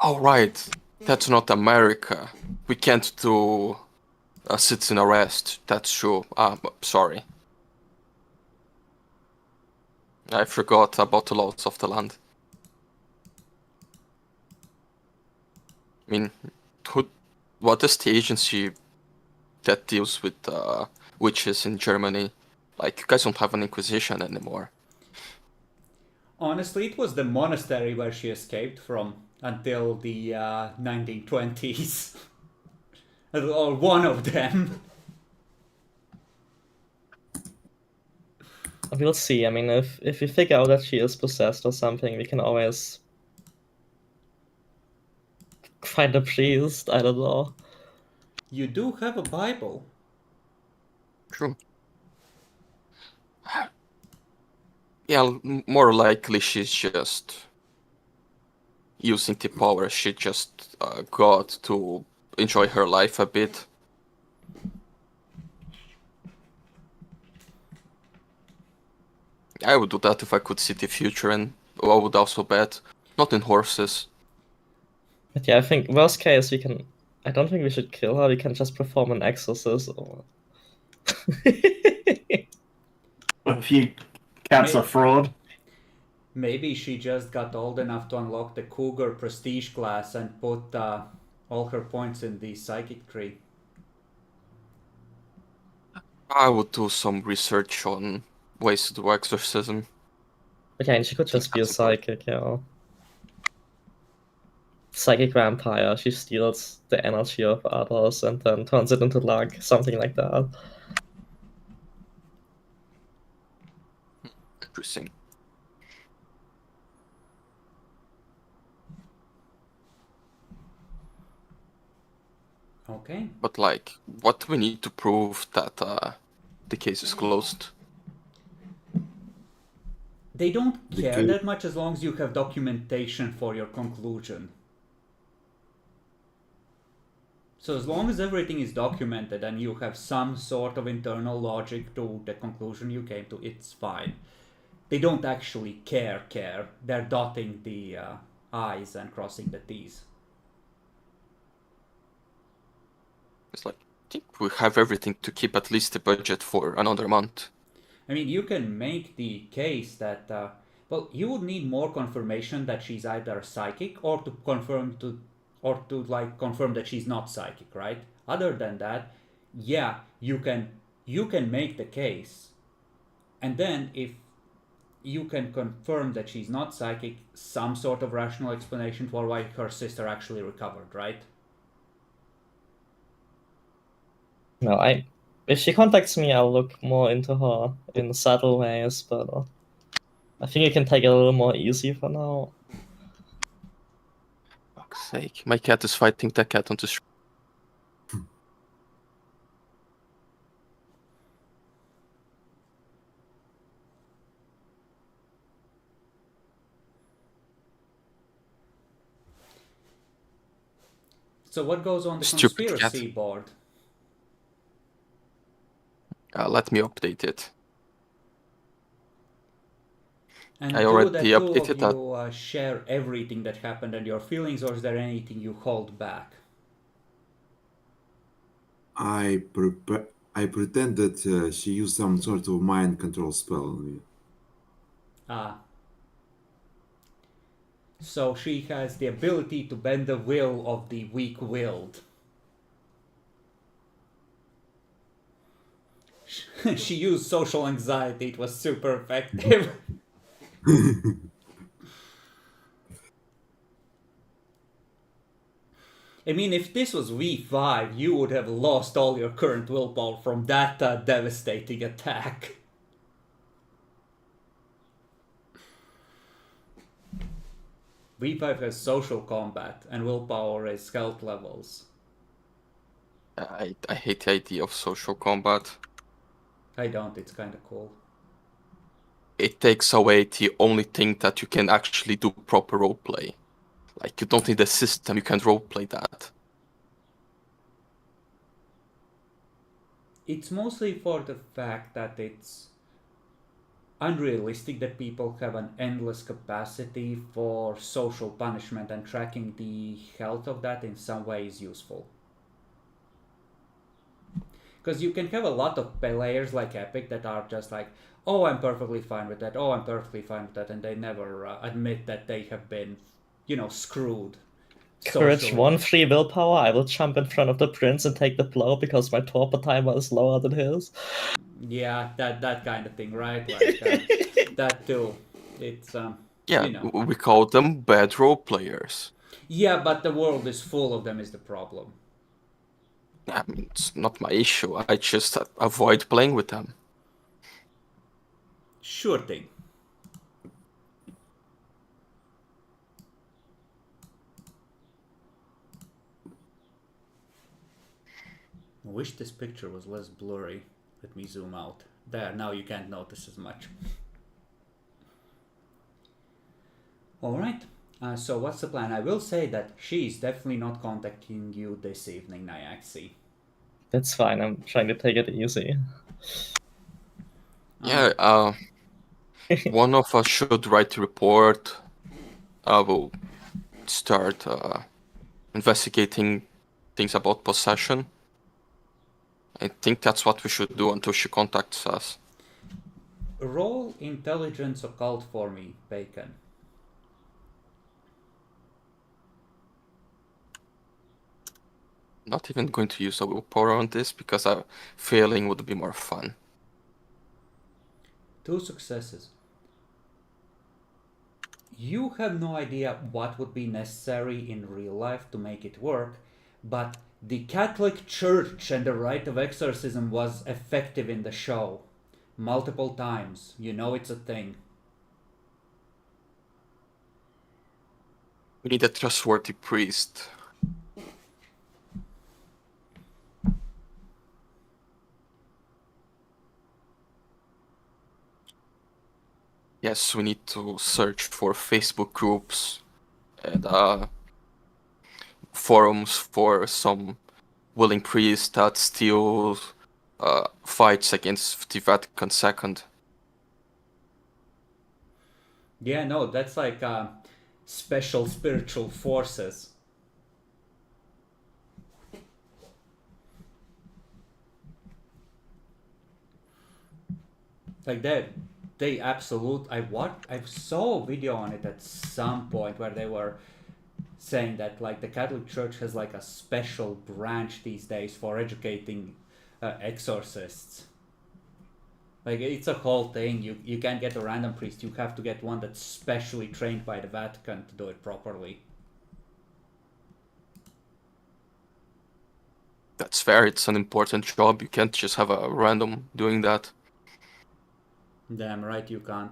Oh, right. That's not America. We can't do a citizen arrest. That's true. Sorry. I forgot about the laws of the land. I mean, what is the agency that deals with witches in Germany? Like, you guys don't have an inquisition anymore. Honestly, it was the monastery where she escaped from until the 1920s. Or one of them. We'll see. I mean, if we figure out that she is possessed or something, we can always find a priest. I don't know. You do have a Bible. True. Yeah, more likely she's just using the power she just got to enjoy her life a bit. I would do that if I could see the future, and I would also bet. Not in horses. But yeah, I think worst case we can... I don't think we should kill her, we can just perform an exorcism. A few counts of fraud. Maybe she just got old enough to unlock the Cougar prestige class and put all her points in the psychic tree. I would do some research on ways to do exorcism. But yeah, and she could just be a psychic, yeah. Psychic vampire, she steals the energy of others and then turns it into luck, something like that. Interesting. Okay. But like, what do we need to prove that the case is closed? They don't care that much as long as you have documentation for your conclusion. So as long as everything is documented and you have some sort of internal logic to the conclusion you came to, it's fine. They don't actually care. They're dotting the I's and crossing the T's. It's like, I think we have everything to keep at least the budget for another month. I mean, you can make the case that, well, you would need more confirmation that she's either psychic or to confirm that she's not psychic, right? Other than that, yeah, you can make the case And then if you can confirm that she's not psychic, some sort of rational explanation for why her sister actually recovered, right? No, if she contacts me, I'll look more into her in subtle ways, but I think you can take it a little more easy for now. Fuck's sake. My cat is fighting the cat on the street. So what goes on the Stupid conspiracy cat. board? Let me update it. And I do already the two of updated that. you share everything that happened and your feelings, or is there anything you hold back? I pretend that she used some sort of mind control spell on me. Ah. So she has the ability to bend the will of the weak-willed. She used social anxiety, it was super effective. I mean, if this was V5, you would have lost all your current willpower from that devastating attack. V5 has social combat, and willpower is health levels. I hate the idea of social combat. I don't, it's kinda cool. It takes away the only thing that you can actually do proper roleplay. Like, you don't need a system, you can roleplay that. It's mostly for the fact that it's unrealistic that people have an endless capacity for social punishment, and tracking the health of that in some way is useful. Because you can have a lot of players like Epic that are just like, oh, I'm perfectly fine with that, oh, I'm perfectly fine with that, and they never admit that they have been, screwed. Courage socially. 1, 3 willpower, I will jump in front of the prince and take the blow because my torpor timer is lower than his. Yeah, that kind of thing, right? Like that too. It's Yeah, we call them bad role players. Yeah, but the world is full of them is the problem. I mean, it's not my issue. I just avoid playing with them. Sure thing. I wish this picture was less blurry. Let me zoom out. There, now you can't notice as much. Alright, so what's the plan? I will say that she is definitely not contacting you this evening, Nyaxi. That's fine, I'm trying to take it easy. Yeah, one of us should write a report. I will start investigating things about possession. I think that's what we should do until she contacts us. Roll intelligence occult for me, Bacon. Not even going to use a willpower on this because failing would be more fun. 2 successes. You have no idea what would be necessary in real life to make it work, but the Catholic Church and the rite of exorcism was effective in the show. Multiple times. You know it's a thing. We need a trustworthy priest. Yes, we need to search for Facebook groups and forums for some willing priest that still fights against the Vatican II. Yeah, no, that's like special spiritual forces. Like that. They I saw a video on it at some point where they were saying that like the Catholic Church has like a special branch these days for educating exorcists. Like, it's a whole thing. You can't get a random priest. You have to get one that's specially trained by the Vatican to do it properly. That's fair. It's an important job. You can't just have a random doing that. Damn right you can't.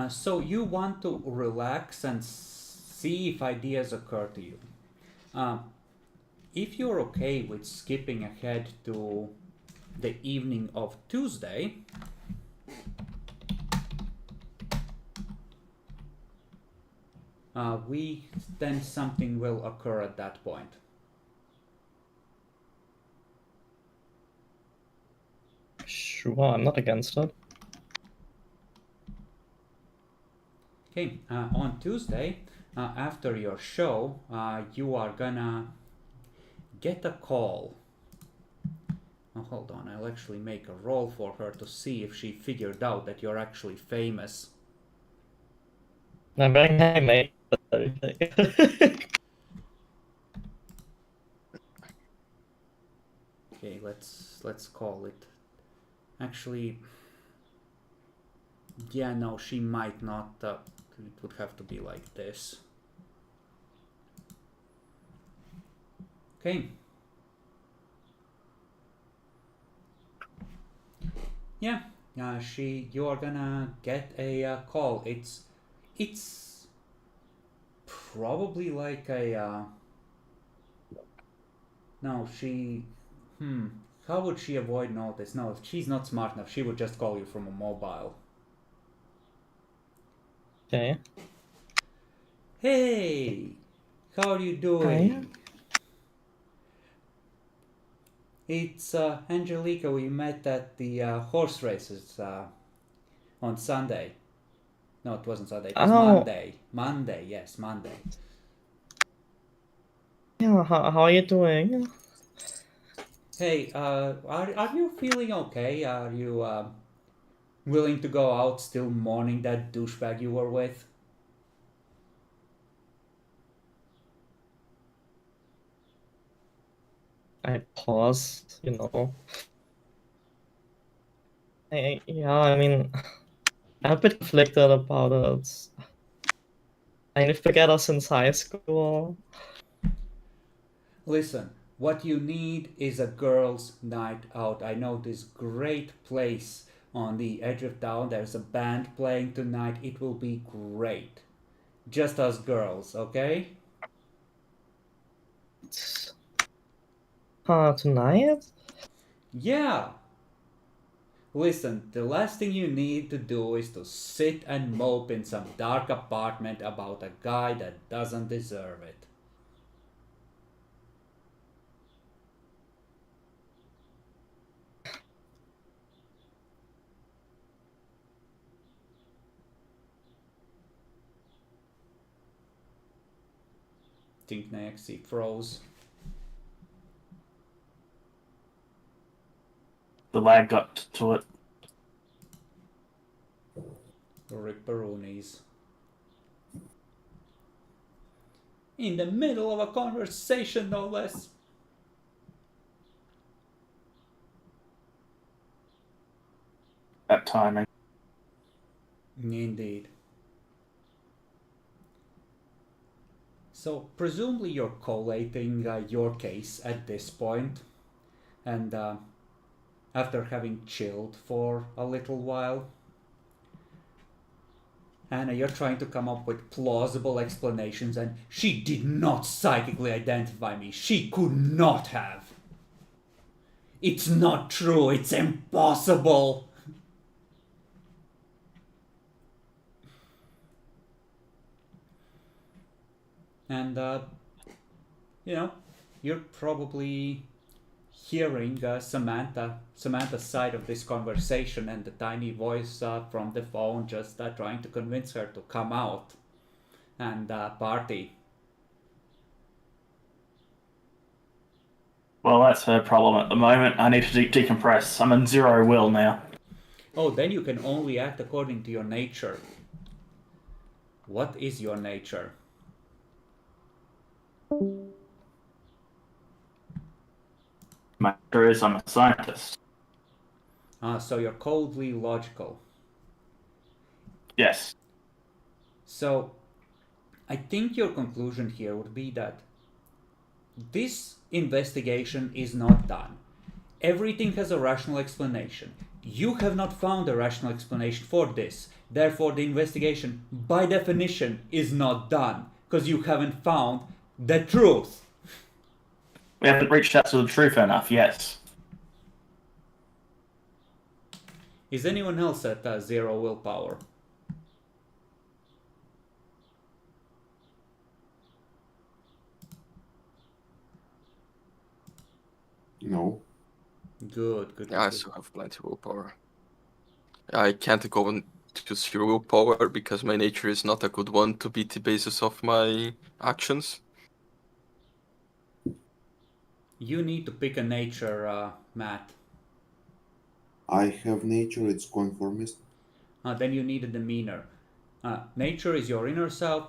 So you want to relax and see if ideas occur to you. If you're okay with skipping ahead to the evening of Tuesday, then something will occur at that point. Sure, I'm not against it. Okay, on Tuesday, after your show, you are gonna get a call. Oh, hold on, I'll actually make a roll for her to see if she figured out that you're actually famous. I'm very high, mate. Okay, let's call it. Actually, yeah, no, she might not. It would have to be like this. Okay. Yeah, you are gonna get a call. It's probably like a. No, she. How would she avoid notice? No, she's not smart enough. She would just call you from a mobile. Okay. Hey, how are you doing? Hiya. It's Angelica. We met at the horse races on Sunday. No, it wasn't Sunday. It was Oh. Monday. Monday, yes, Monday. Yeah, how are you doing? Hey, are you feeling okay? Are you willing to go out still mourning that douchebag you were with? I paused, you know. Yeah, I mean, I'm a bit conflicted about it. I need to get us since high school. Listen, what you need is a girls' night out. I know this great place on the edge of town. There's a band playing tonight. It will be great. Just us girls, okay? Tonight? Yeah. Listen, the last thing you need to do is to sit and mope in some dark apartment about a guy that doesn't deserve it. Think next, he froze. The lag got to it. Ripperoonies. In the middle of a conversation, no less. That timing. Indeed. So, presumably you're collating your case at this point, and after having chilled for a little while, Anna, you're trying to come up with plausible explanations, and she did not psychically identify me. She could not have. It's not true. It's impossible. And, you're probably hearing Samantha's side of this conversation, and the tiny voice from the phone just trying to convince her to come out and party. Well, that's her problem at the moment. I need to decompress. I'm in zero will now. Oh, then you can only act according to your nature. What is your nature? My career is I'm a scientist. So you're coldly logical. Yes. So I think your conclusion here would be that this investigation is not done. Everything has a rational explanation. You have not found a rational explanation for this. Therefore, the investigation, by definition, is not done because you haven't found the truth. We haven't reached out to the truth enough, yes. Is anyone else at 0 willpower? No. Good. Yeah, I still have plenty of willpower. I can't go into 0 willpower because my nature is not a good one to be the basis of my actions. You need to pick a nature, Matt. I have nature, it's conformist. Then you need a demeanor. Nature is your inner self.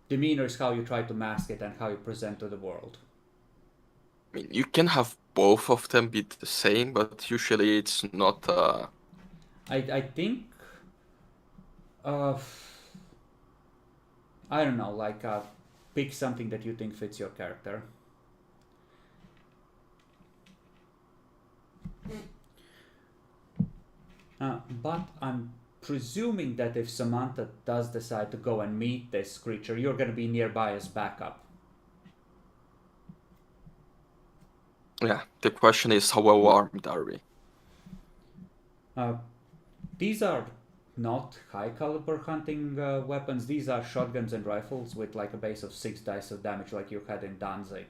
Demeanor is how you try to mask it and how you present to the world. I mean, you can have both of them be the same, but usually it's not. I think. I don't know. Like, pick something that you think fits your character. But I'm presuming that if Samantha does decide to go and meet this creature, you're going to be nearby as backup. Yeah, the question is how well armed are we? These are not high caliber hunting weapons. These are shotguns and rifles with like a base of 6 dice of damage like you had in Danzig.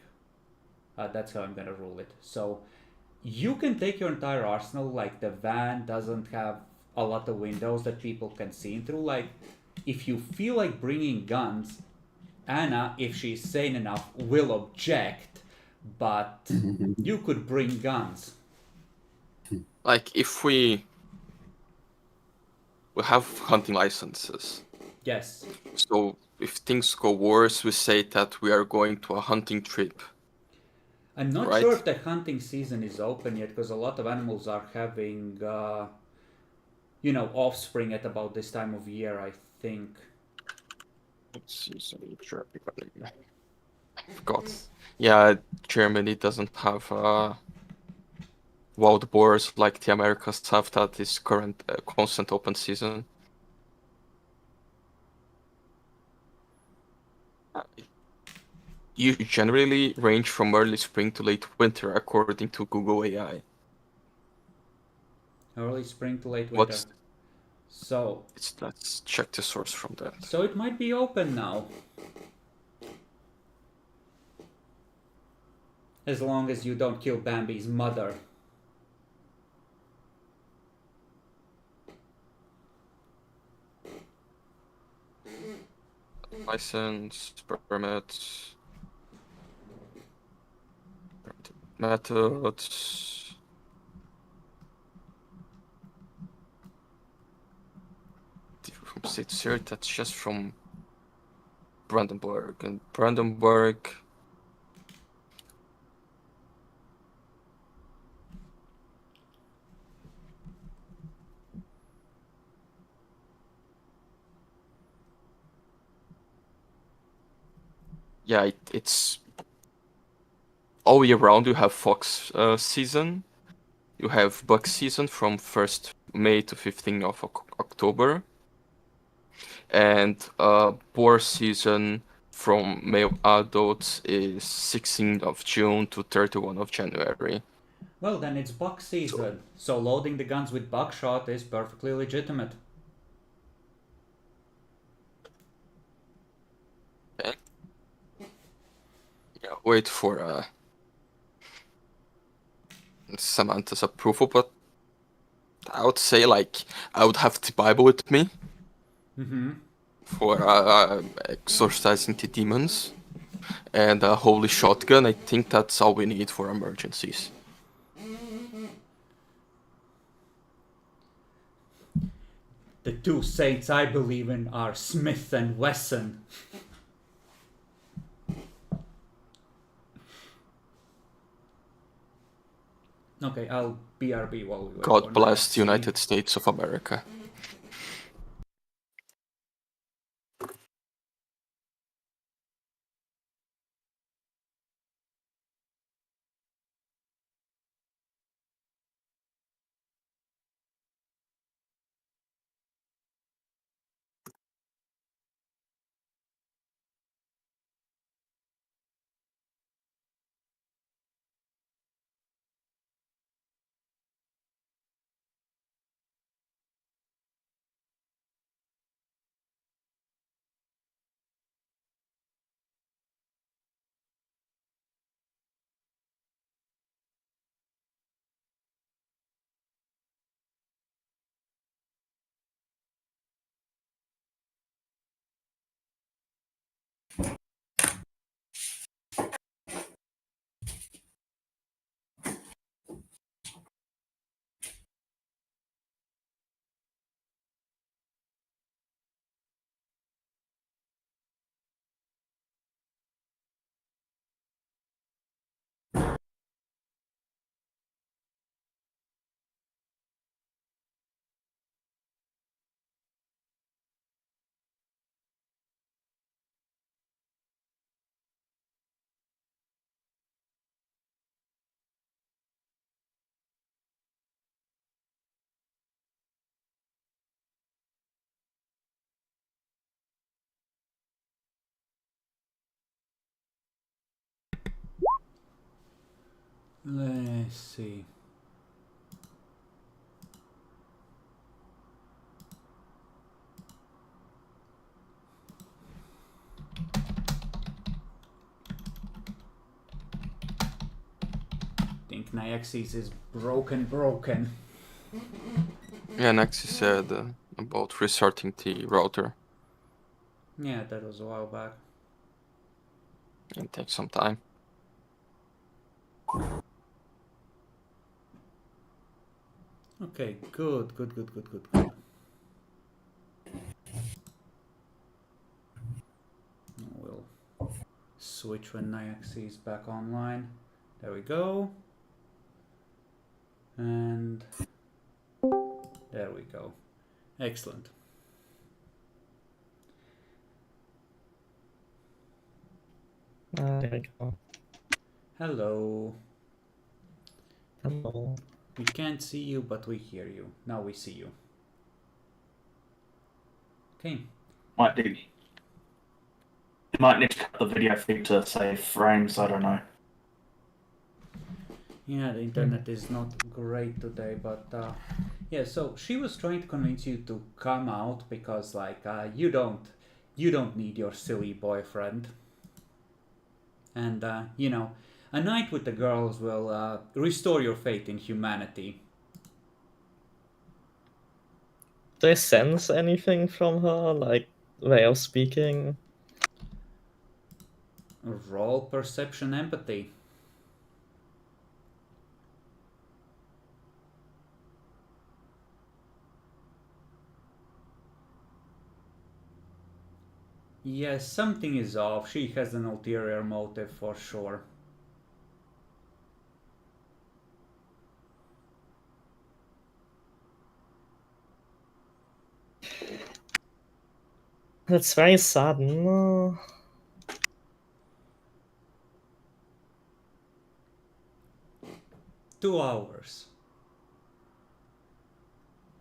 That's how I'm going to rule it. So you can take your entire arsenal. Like, the van doesn't have a lot of windows that people can see through. Like, if you feel like bringing guns, Anna, if she's sane enough, will object, but you could bring guns. Like, if we have hunting licenses. Yes. So if things go worse, we say that we are going to a hunting trip. I'm not Right. sure if the hunting season is open yet, because a lot of animals are having, offspring at about this time of year, I think. Let's see, so Germany. I forgot. Yeah, Germany doesn't have wild boars like the Americas have that is current constant open season. You generally range from early spring to late winter according to Google AI. Early spring to late winter. What's So let's check the source from that. So it might be open now. As long as you don't kill Bambi's mother. License, permits, methods. From state cert, that's just from Brandenburg. And Brandenburg. Yeah, it's all year round. You have fox season, you have buck season from 1st May to 15th of October, and boar season from male adults is 16th of June to 31 of January. Well, then it's buck season, so loading the guns with buckshot is perfectly legitimate. Okay. Yeah, wait for Samantha's approval, but I would say, like, I would have the Bible with me for exorcising the demons, and a holy shotgun. I think that's all we need for emergencies. The two saints I believe in are Smith and Wesson. Okay, I'll BRB while we wait. God for bless Naxi. the United States of America. Let's see. I think Naxis is broken. Yeah, Naxi said about restarting the router. Yeah, that was a while back. It takes some time. Okay, good. We'll switch when Naxi is back online. There we go. And there we go. Excellent. There we go. Hello. Hello. We can't see you, but we hear you. Now we see you. Okay. Might do. You might need to cut the video feed to save frames. I don't know. Yeah, the internet is not great today, but yeah. So she was trying to convince you to come out because, like, you don't need your silly boyfriend, and you know, a night with the girls will restore your faith in humanity. Do I sense anything from her, like way of speaking? Roll perception, empathy. Yes, something is off. She has an ulterior motive for sure. It's very sudden. 2 hours.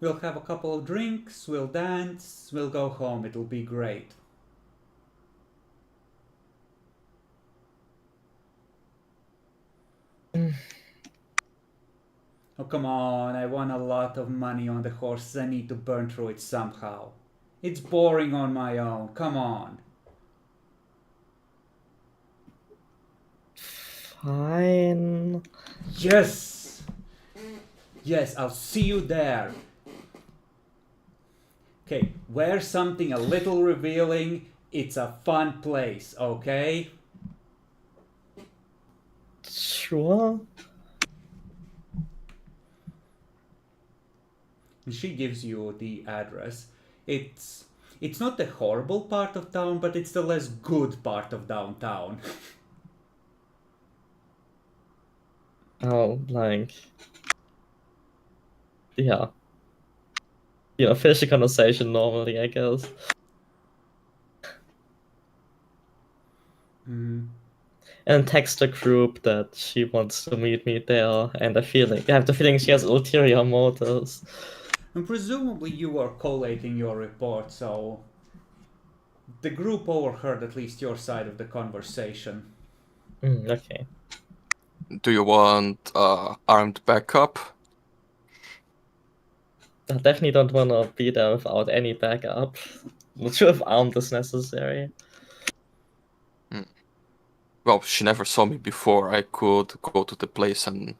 We'll have a couple of drinks, we'll dance, we'll go home. It'll be great. Oh, come on, I won a lot of money on the horses. I need to burn through it somehow. It's boring on my own. Come on. Fine. Yes! Yes, I'll see you there. Okay, wear something a little revealing. It's a fun place, okay? Sure. She gives you the address. It's not the horrible part of town, but it's the less good part of downtown. I'll like, yeah, finish the conversation normally, I guess. And text the group that she wants to meet me there, and I have the feeling she has ulterior motives. And presumably you are collating your report, so the group overheard at least your side of the conversation. Okay. Do you want armed backup? I definitely don't want to be there without any backup. Not sure if armed is necessary. Well, she never saw me before. I could go to the place and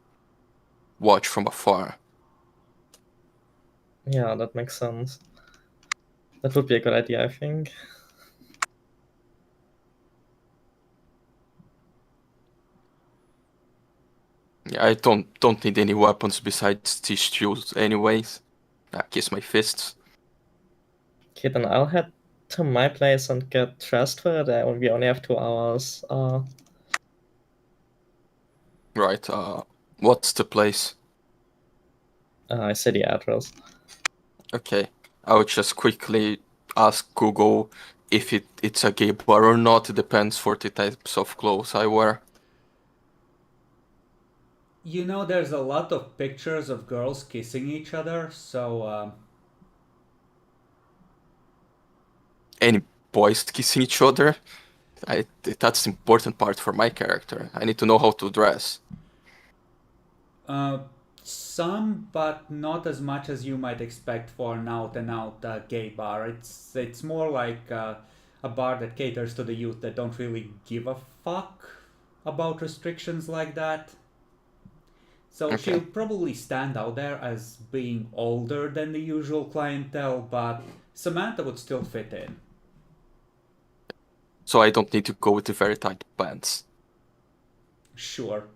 watch from afar. Yeah, that makes sense. That would be a good idea, I think. Yeah, I don't need any weapons besides these shoes anyways. I kiss my fists. Okay, then I'll head to my place and get dressed for it. We only have 2 hours. Right, what's the place? I say the address. Okay, I would just quickly ask Google if it's a gay bar or not. It depends for the types of clothes I wear. You know, there's a lot of pictures of girls kissing each other, so Any boys kissing each other? That's the important part for my character. I need to know how to dress. some, but not as much as you might expect for an out-and-out gay bar. It's more like a bar that caters to the youth that don't really give a fuck about restrictions like that. So Okay. she'll probably stand out there as being older than the usual clientele, but Samantha would still fit in. So I don't need to go with the very tight pants. Sure.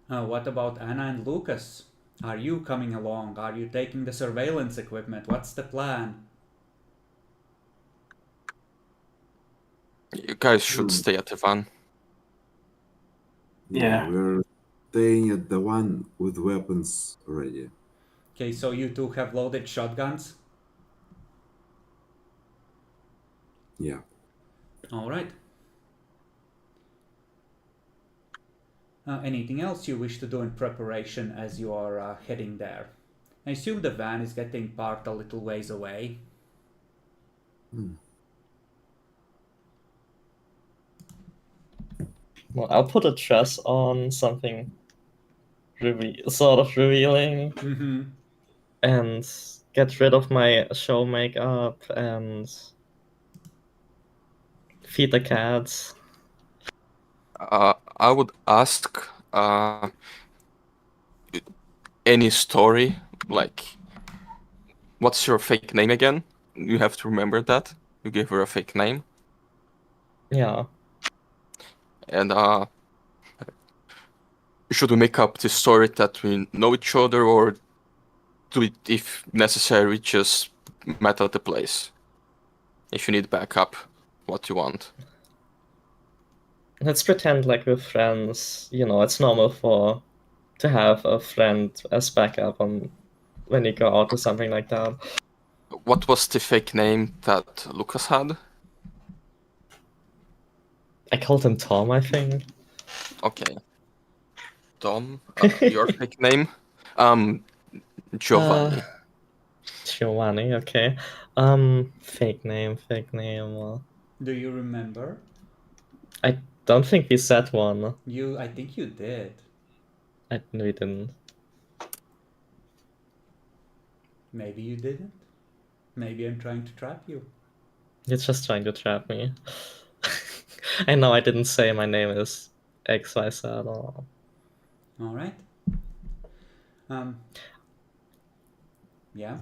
What about Anna and Lucas? Are you coming along? Are you taking the surveillance equipment? What's the plan? You guys should stay at the van. Yeah. We're staying at the one with weapons already. Okay, so you two have loaded shotguns? Yeah. Alright. Anything else you wish to do in preparation as you are heading there? I assume the van is getting parked a little ways away. Well, I'll put a dress on, something sort of revealing, Mm-hmm. and get rid of my show makeup and feed the cats. I would ask any story, like, what's your fake name again? You have to remember that. You gave her a fake name. Yeah. And should we make up the story that we know each other, or do it, if necessary, just met at the place? If you need backup, what you want. Let's pretend like we're friends. It's normal to have a friend as backup when you go out or something like that. What was the fake name that Lucas had? I called him Tom, I think. Okay. Tom, your fake name? Giovanni. Giovanni, okay. Fake name. Do you remember? I don't think we said one. I think you did. We didn't. Maybe you didn't. Maybe I'm trying to trap you. You're just trying to trap me. I know I didn't say my name is XYZ at all. Alright. Yeah.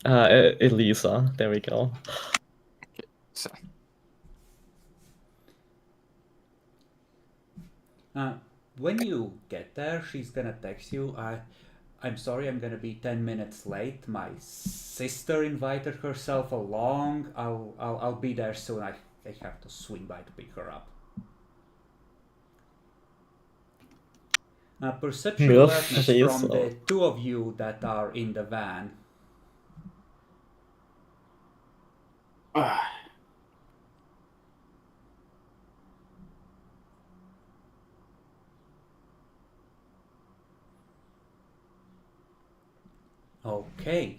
Elisa, there we go. So, When you get there, she's gonna text you. I'm sorry, I'm gonna be 10 minutes late. My sister invited herself along. I'll be there soon. I have to swing by to pick her up. Perception Milf, alertness jeez, from the oh. two of you that are in the van. Okay.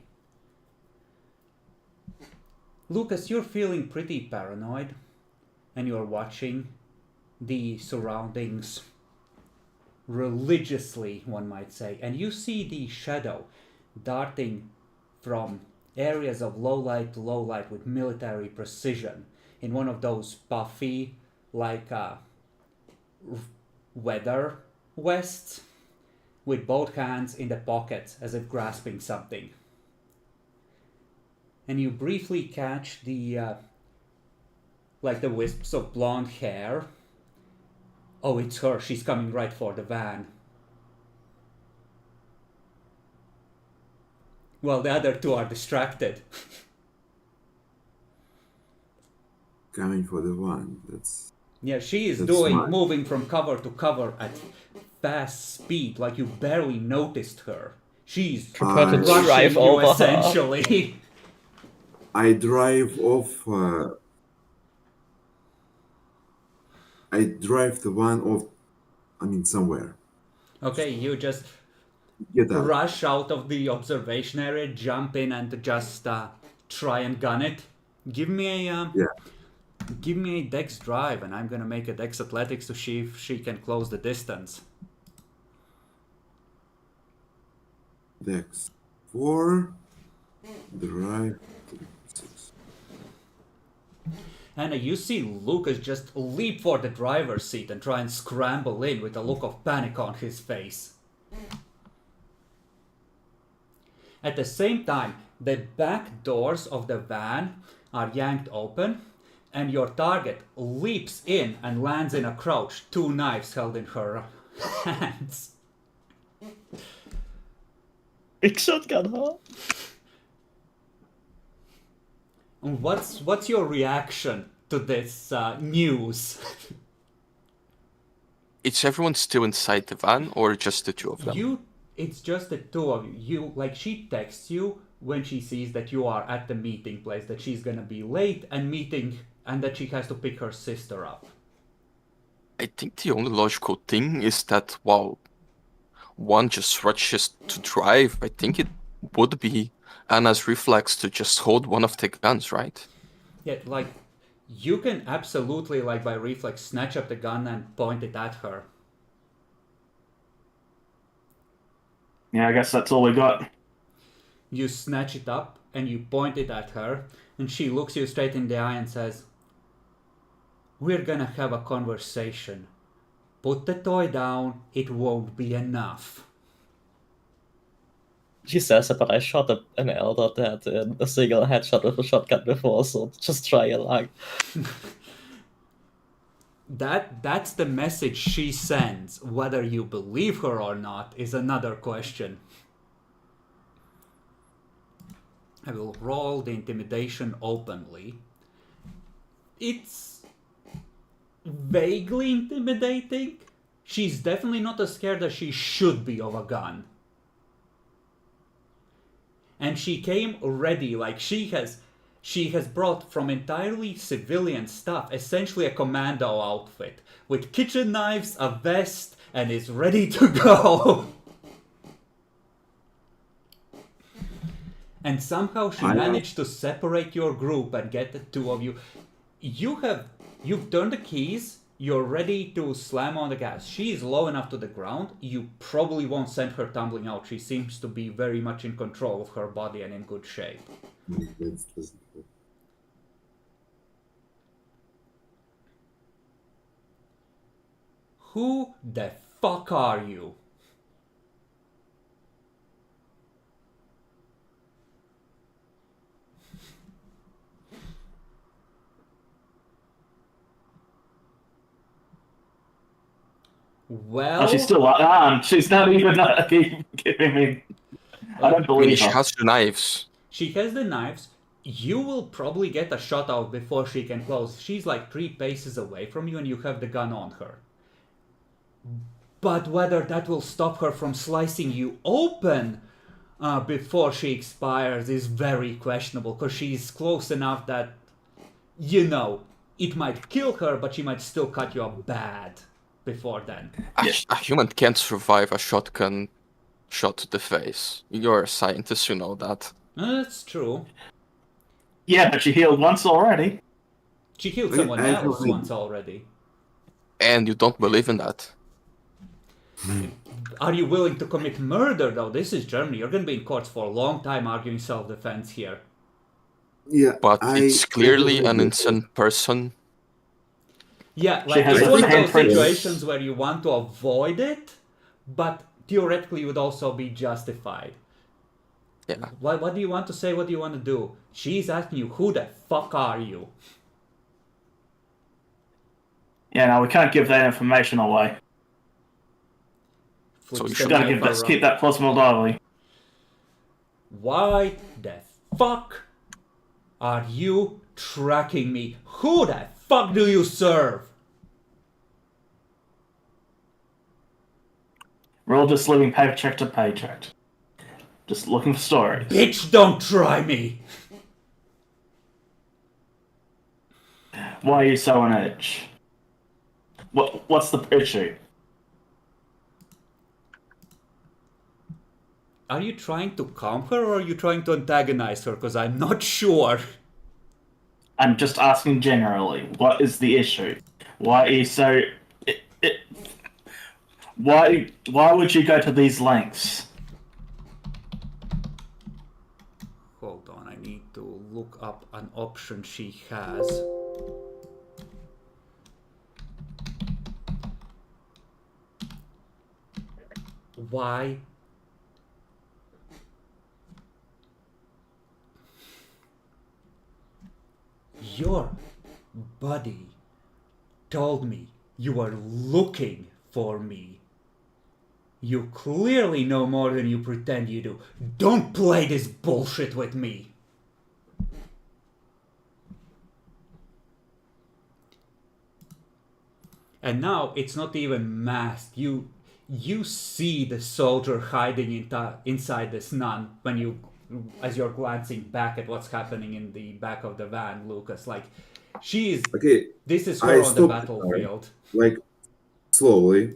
Lucas, you're feeling pretty paranoid, and you're watching the surroundings religiously, one might say, and you see the shadow darting from areas of low light to low light with military precision in one of those puffy, like weather vests, with both hands in the pockets as if grasping something. And you briefly catch the like the wisps of blonde hair. Oh, it's her. She's coming right for the van. Well, the other two are distracted. Coming for the one. That's Yeah, she is That's smart. moving from cover to cover at fast speed, like you barely noticed her. She's Prepare to Rushing drive you over her. essentially. I drive off. I drive the one off. I mean, somewhere. Okay, you just Get out. rush out of the observation area, jump in, and just try and gun it. Give me a give me a dex drive, and I'm gonna make a dex athletics to see if she can close the distance. Dex 4. Drive 6. And you see Lucas just leap for the driver's seat and try and scramble in with a look of panic on his face. At the same time, the back doors of the van are yanked open, and your target leaps in and lands in a crouch, 2 knives held in her hands. Big shotgun, huh? And what's your reaction to this news? Is everyone still inside the van or just the two of them? It's just the two of you. Like, she texts you when she sees that you are at the meeting place, that she's gonna be late and that she has to pick her sister up. I think the only logical thing is that while one just rushes to drive, I think it would be Anna's reflex to just hold one of the guns, right? Yeah, like, you can absolutely, like, by reflex, snatch up the gun and point it at her. Yeah, I guess that's all we got. You snatch it up and you point it at her, and she looks you straight in the eye and says, "We're gonna have a conversation. Put the toy down, it won't be enough." She says it, but I shot an elder that in a single headshot with a shotgun before, so just try your luck. That's the message she sends. Whether you believe her or not is another question. I will roll the intimidation openly. It's vaguely intimidating. She's definitely not as scared as she should be of a gun. And she came ready, like she has brought from entirely civilian stuff, essentially a commando outfit, with kitchen knives, a vest, and is ready to go. And somehow she managed to separate your group and get the two of you. You've turned the keys, you're ready to slam on the gas. She is low enough to the ground, you probably won't send her tumbling out. She seems to be very much in control of her body and in good shape. Who the fuck are you? Well, Oh, she's still unarmed. She's not even giving me I don't I mean, believe she her. has the knives. She has the knives. You will probably get a shot out before she can close. She's like 3 paces away from you and you have the gun on her. But whether that will stop her from slicing you open before she expires is very questionable, because she's close enough that, you know, it might kill her, but she might still cut you up bad before then. A human can't survive a shotgun shot to the face. You're a scientist, you know that. That's true. Yeah, but she healed once already. She killed I- someone I else have- once already. And you don't believe in that. Are you willing to commit murder, though? This is Germany. You're going to be in courts for a long time arguing self-defense here. Yeah, But I- it's I clearly believe an it. innocent person. Yeah, She like has it's a one of those handprint. situations where you want to avoid it, but theoretically you would also be justified. Yeah. What do you want to say? What do you want to do? She's asking you, who the fuck are you? Yeah, no, we can't give that information away. So Flips you the should Gotta knife give that, around. keep that plausible dully. Why the fuck are you tracking me? Who the fuck do you serve? We're all just living paycheck to paycheck. Just looking for stories. Bitch, don't try me. Why are you so on edge? What's the issue? Are you trying to calm her or are you trying to antagonize her? Because I'm not sure. I'm just asking generally. What is the issue? Why are you so? Why would you go to these lengths? Hold on, I need to look up an option she has. Why? Your buddy told me you were looking for me. You clearly know more than you pretend you do. Don't play this bullshit with me. And now it's not even masked. You see the soldier hiding inside this nun when as you're glancing back at what's happening in the back of the van, Lucas. Like, she is. Okay, This is I her on the stopped the battlefield. like slowly,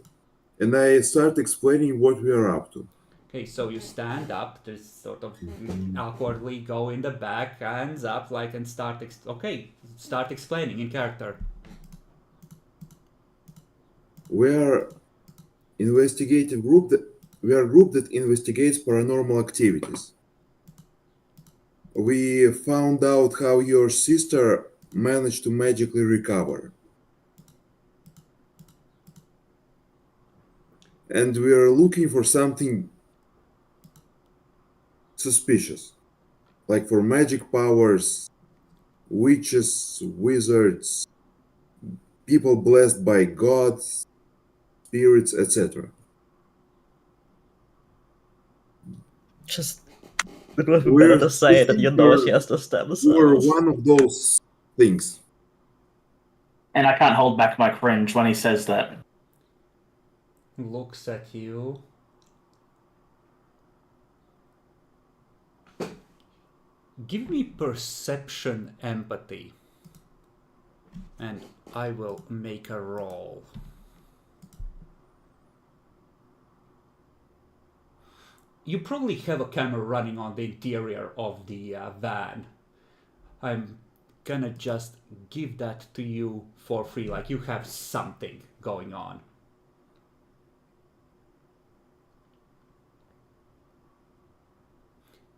and I start explaining what we are up to. Okay, so you stand up, just sort of awkwardly go in the back, hands up, like, and start. Start explaining in character. We are investigative group we are a group that investigates paranormal activities. We found out how your sister managed to magically recover. And we are looking for something suspicious, like for magic powers, witches, wizards, people blessed by gods, spirits, etc. Just it would be We're better to say that you know she specific- has to stab We're herself. one of those things. And I can't hold back my cringe when he says that. Looks at you. Give me perception empathy. And I will make a roll. You probably have a camera running on the interior of the van. I'm gonna just give that to you for free, like you have something going on.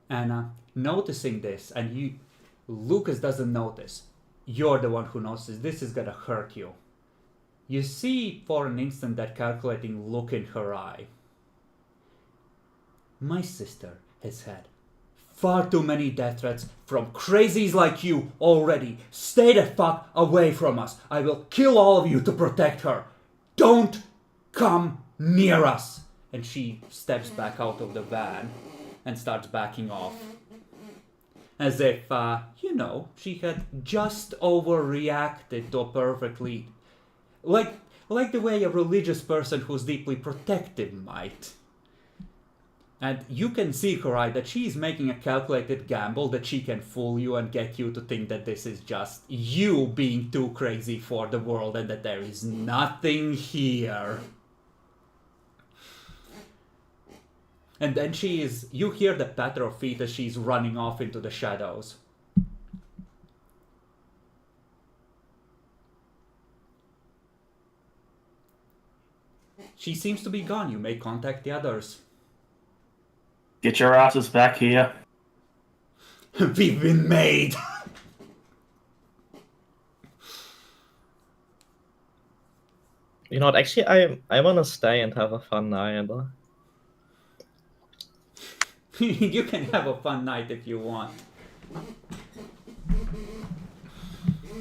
And noticing this, and Lucas doesn't notice, you're the one who notices, this is gonna hurt you. You see for an instant that calculating look in her eye. My sister has had far too many death threats from crazies like you already. Stay the fuck away from us. I will kill all of you to protect her. Don't come near us. And she steps back out of the van. and starts backing off. As if, she had just overreacted to a perfectly... Like the way a religious person who's deeply protective might. And you can see her eye that she's making a calculated gamble that she can fool you and get you to think that this is just you being too crazy for the world and that there is nothing here. And then you hear the patter of feet as she's running off into the shadows. She seems to be gone. You may contact the others. Get your asses back here. We've been made! You know what, actually, I want to stay and have a fun night. You can have a fun night if you want. I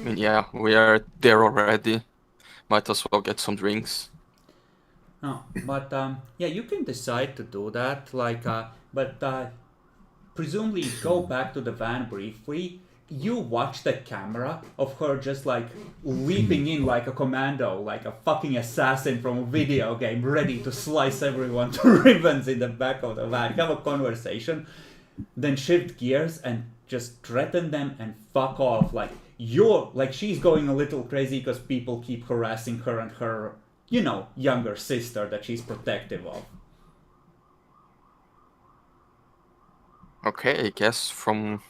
mean, yeah, we are there already. Might as well get some drinks. No, but yeah, you can decide to do that. But presumably go back to the van briefly. You watch the camera of her just leaping in like a commando, like a fucking assassin from a video game, ready to slice everyone to ribbons in the back of the van. Have a conversation, then shift gears and just threaten them and fuck off. She's going a little crazy because people keep harassing her and her, younger sister that she's protective of. Okay, I guess from...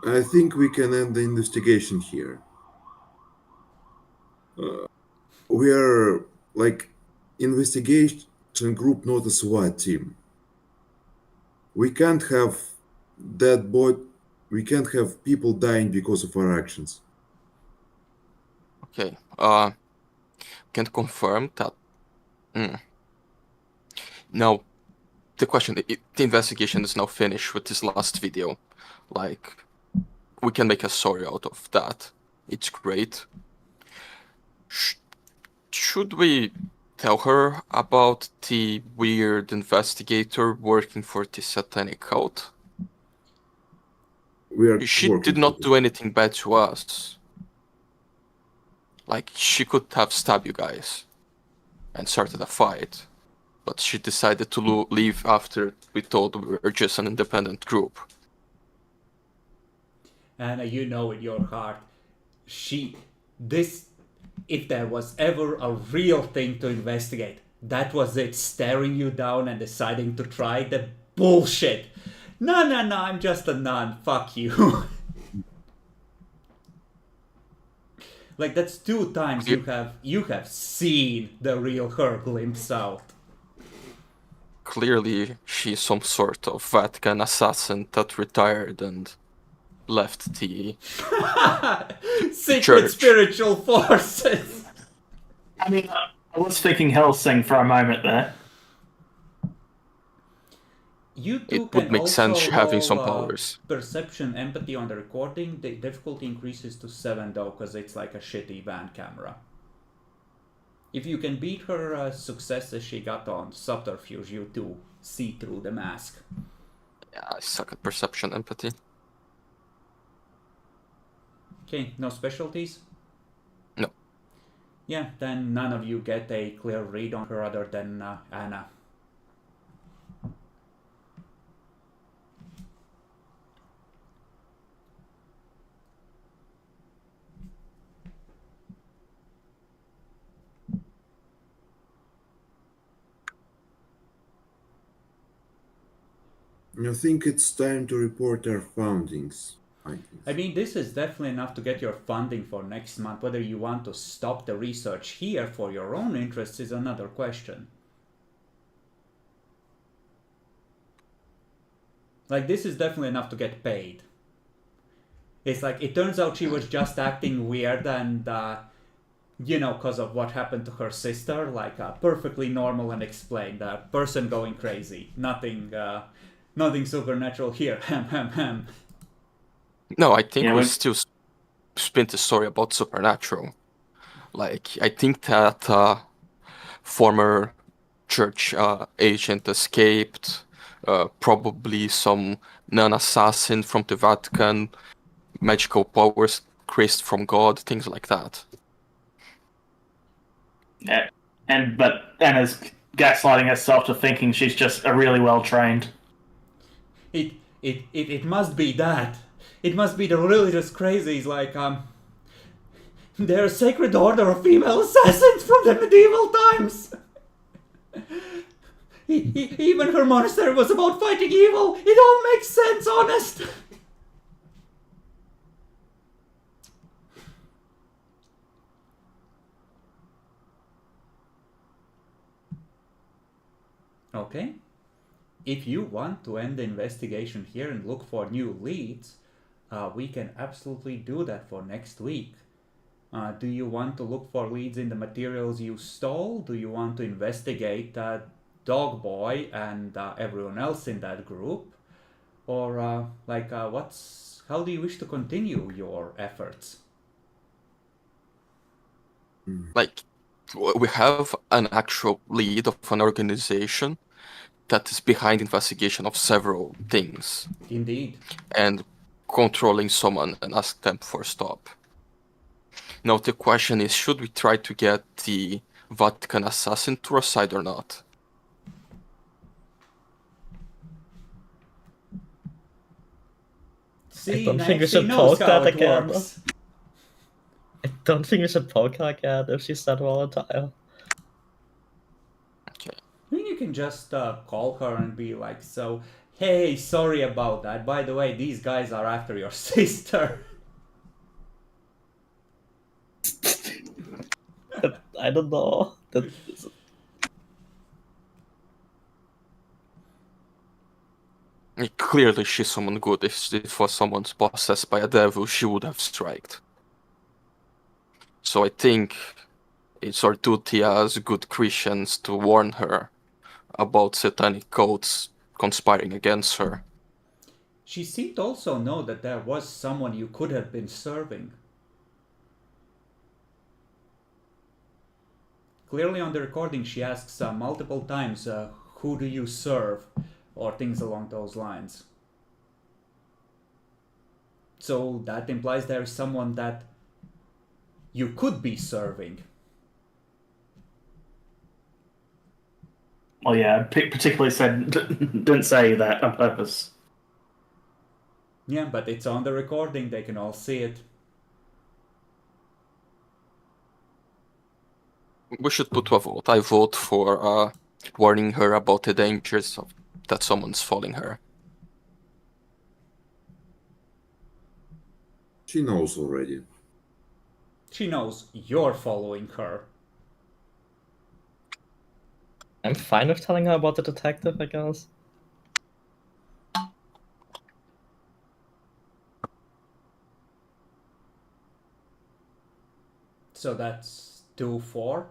I think we can end the investigation here. We are investigation group, not a SWAT team. We can't have we can't have people dying because of our actions. Okay, can confirm that... Now, the question, the investigation is now finished with this last video. We can make a story out of that. It's great. Should we tell her about the weird investigator working for the satanic cult? She did not do anything bad to us. She could have stabbed you guys and started a fight, but she decided to leave after we told we were just an independent group. And in your heart, if there was ever a real thing to investigate, that was it, staring you down and deciding to try the bullshit. No, I'm just a nun, fuck you. That's 2 times you have seen the real her glimpse out. Clearly, she's some sort of Vatican assassin that retired and left the secret church. Spiritual forces. I mean, I was thinking Helsing for a moment there. You It would make sense having some powers. Perception, empathy on the recording. The difficulty increases to 7 though, because it's like a shitty van camera. If you can beat her successes she got on subterfuge, you do see through the mask. Yeah, I suck at perception, empathy. Okay, no specialties? No. Yeah, then none of you get a clear read on her other than Anna. I think it's time to report our findings. I mean, this is definitely enough to get your funding for next month. Whether you want to stop the research here for your own interests is another question. This is definitely enough to get paid. It's it turns out she was just acting weird and, because of what happened to her sister, perfectly normal and explained. A person going crazy. Nothing supernatural here. Hem. No, I think we still spin the story about supernatural. I think that former church agent escaped, probably some non-assassin from the Vatican, magical powers graced from God, things like that. Yeah. But Anna's gaslighting herself to thinking she's just a really well trained. It must be that. It must be the religious crazies like they're a sacred order of female assassins from the medieval times. Even her monastery was about fighting evil. It all makes sense, honest. Okay. If you want to end the investigation here and look for new leads, we can absolutely do that for next week. Do you want to look for leads in the materials you stole? Do you want to investigate Dog Boy and everyone else in that group? Or how do you wish to continue your efforts? Like, we have an actual lead of an organization that is behind investigation of several things Indeed. and controlling someone and ask them for stop. Now the question is, should we try to get the Vatican assassin to our side or not? See, don't think we she should knows poke how that it again. works. I don't think we should poke her again if she's that volatile. Okay. I mean, you can just call her and be like, so, hey, sorry about that. By the way, these guys are after your sister. I don't know. Clearly she's someone good. If it was someone possessed by a devil, she would have striked. So I think it's our duty as good Christians to warn her about satanic cults conspiring against her. She seemed to also know that there was someone you could have been serving. Clearly on the recording she asks multiple times, who do you serve? Or things along those lines. So that implies there is someone that you could be serving. Well, yeah, particularly didn't say that on purpose. Yeah, but it's on the recording, they can all see it. We should put to a vote. I vote for warning her about the dangers of that someone's following her. She knows already. She knows you're following her. I'm fine with telling her about the detective, I guess. So that's 2-4.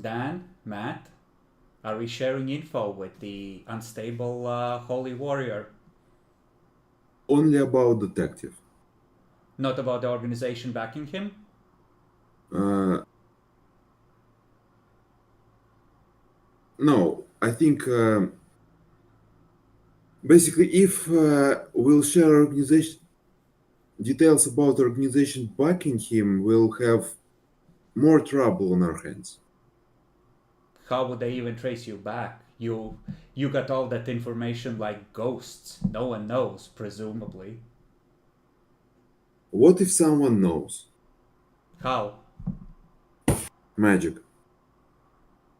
Dan, Matt, are we sharing info with the unstable holy warrior? Only about detective. Not about the organization backing him? No, I think basically if we'll share organization details about the organization backing him, we'll have more trouble on our hands. How would they even trace you back? You got all that information like ghosts. No one knows, presumably. What if someone knows? How? Magic.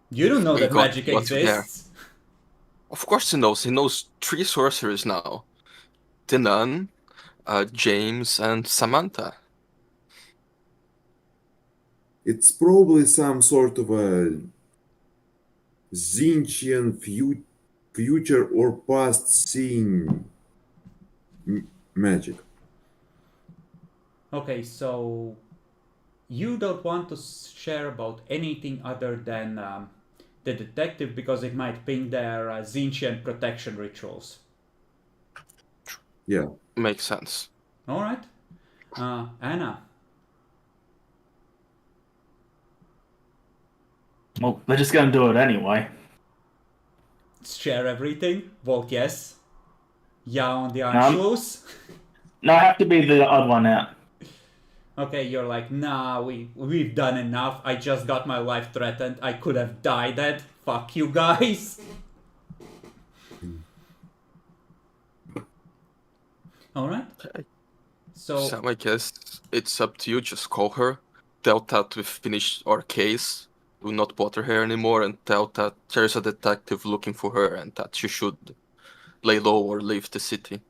You don't know We that got magic what's there. exists. Of course he knows. He knows 3 sorcerers now. The nun, James, and Samantha. It's probably some sort of a Zinchian future or past seeing magic. Okay, so you don't want to share about anything other than the detective because it might ping their Zinchian protection rituals. Yeah. Makes sense. All right. Anna. Well, they're just gonna do it anyway. Share everything? Vote yes. Ja on the No. Anschluss. No, I have to be the odd one out. Okay, you're like, nah, we've done enough. I just got my life threatened. I could have died dead. Fuck you guys. Alright. Okay. So Sam, I guess it's up to you. Just call her. Tell that we've finished our case. Do not bother her anymore, and tell that there's a detective looking for her and that she should lay low or leave the city.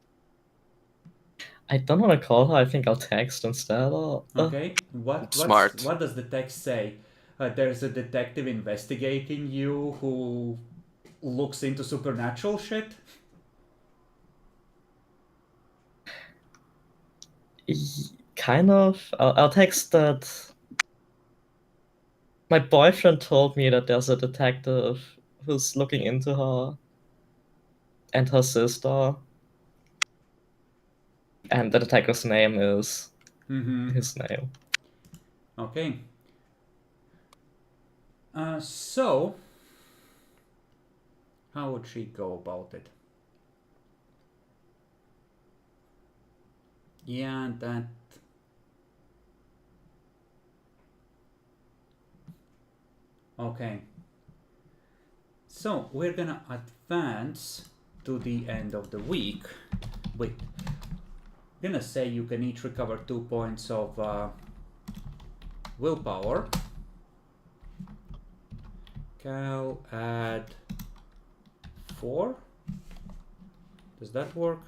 I don't want to call her. I think I'll text instead. okay, what Smart. what does the text say? There's a detective investigating you who looks into supernatural shit. Kind of. I'll text that. My boyfriend told me that there's a detective who's looking into her and her sister. And the detective's name is his name. Okay. So, how would she go about it? Yeah, that. Okay. So, we're gonna advance to the end of the week. Wait. I'm gonna say you can each recover 2 points of willpower. Cal add 4. Does that work?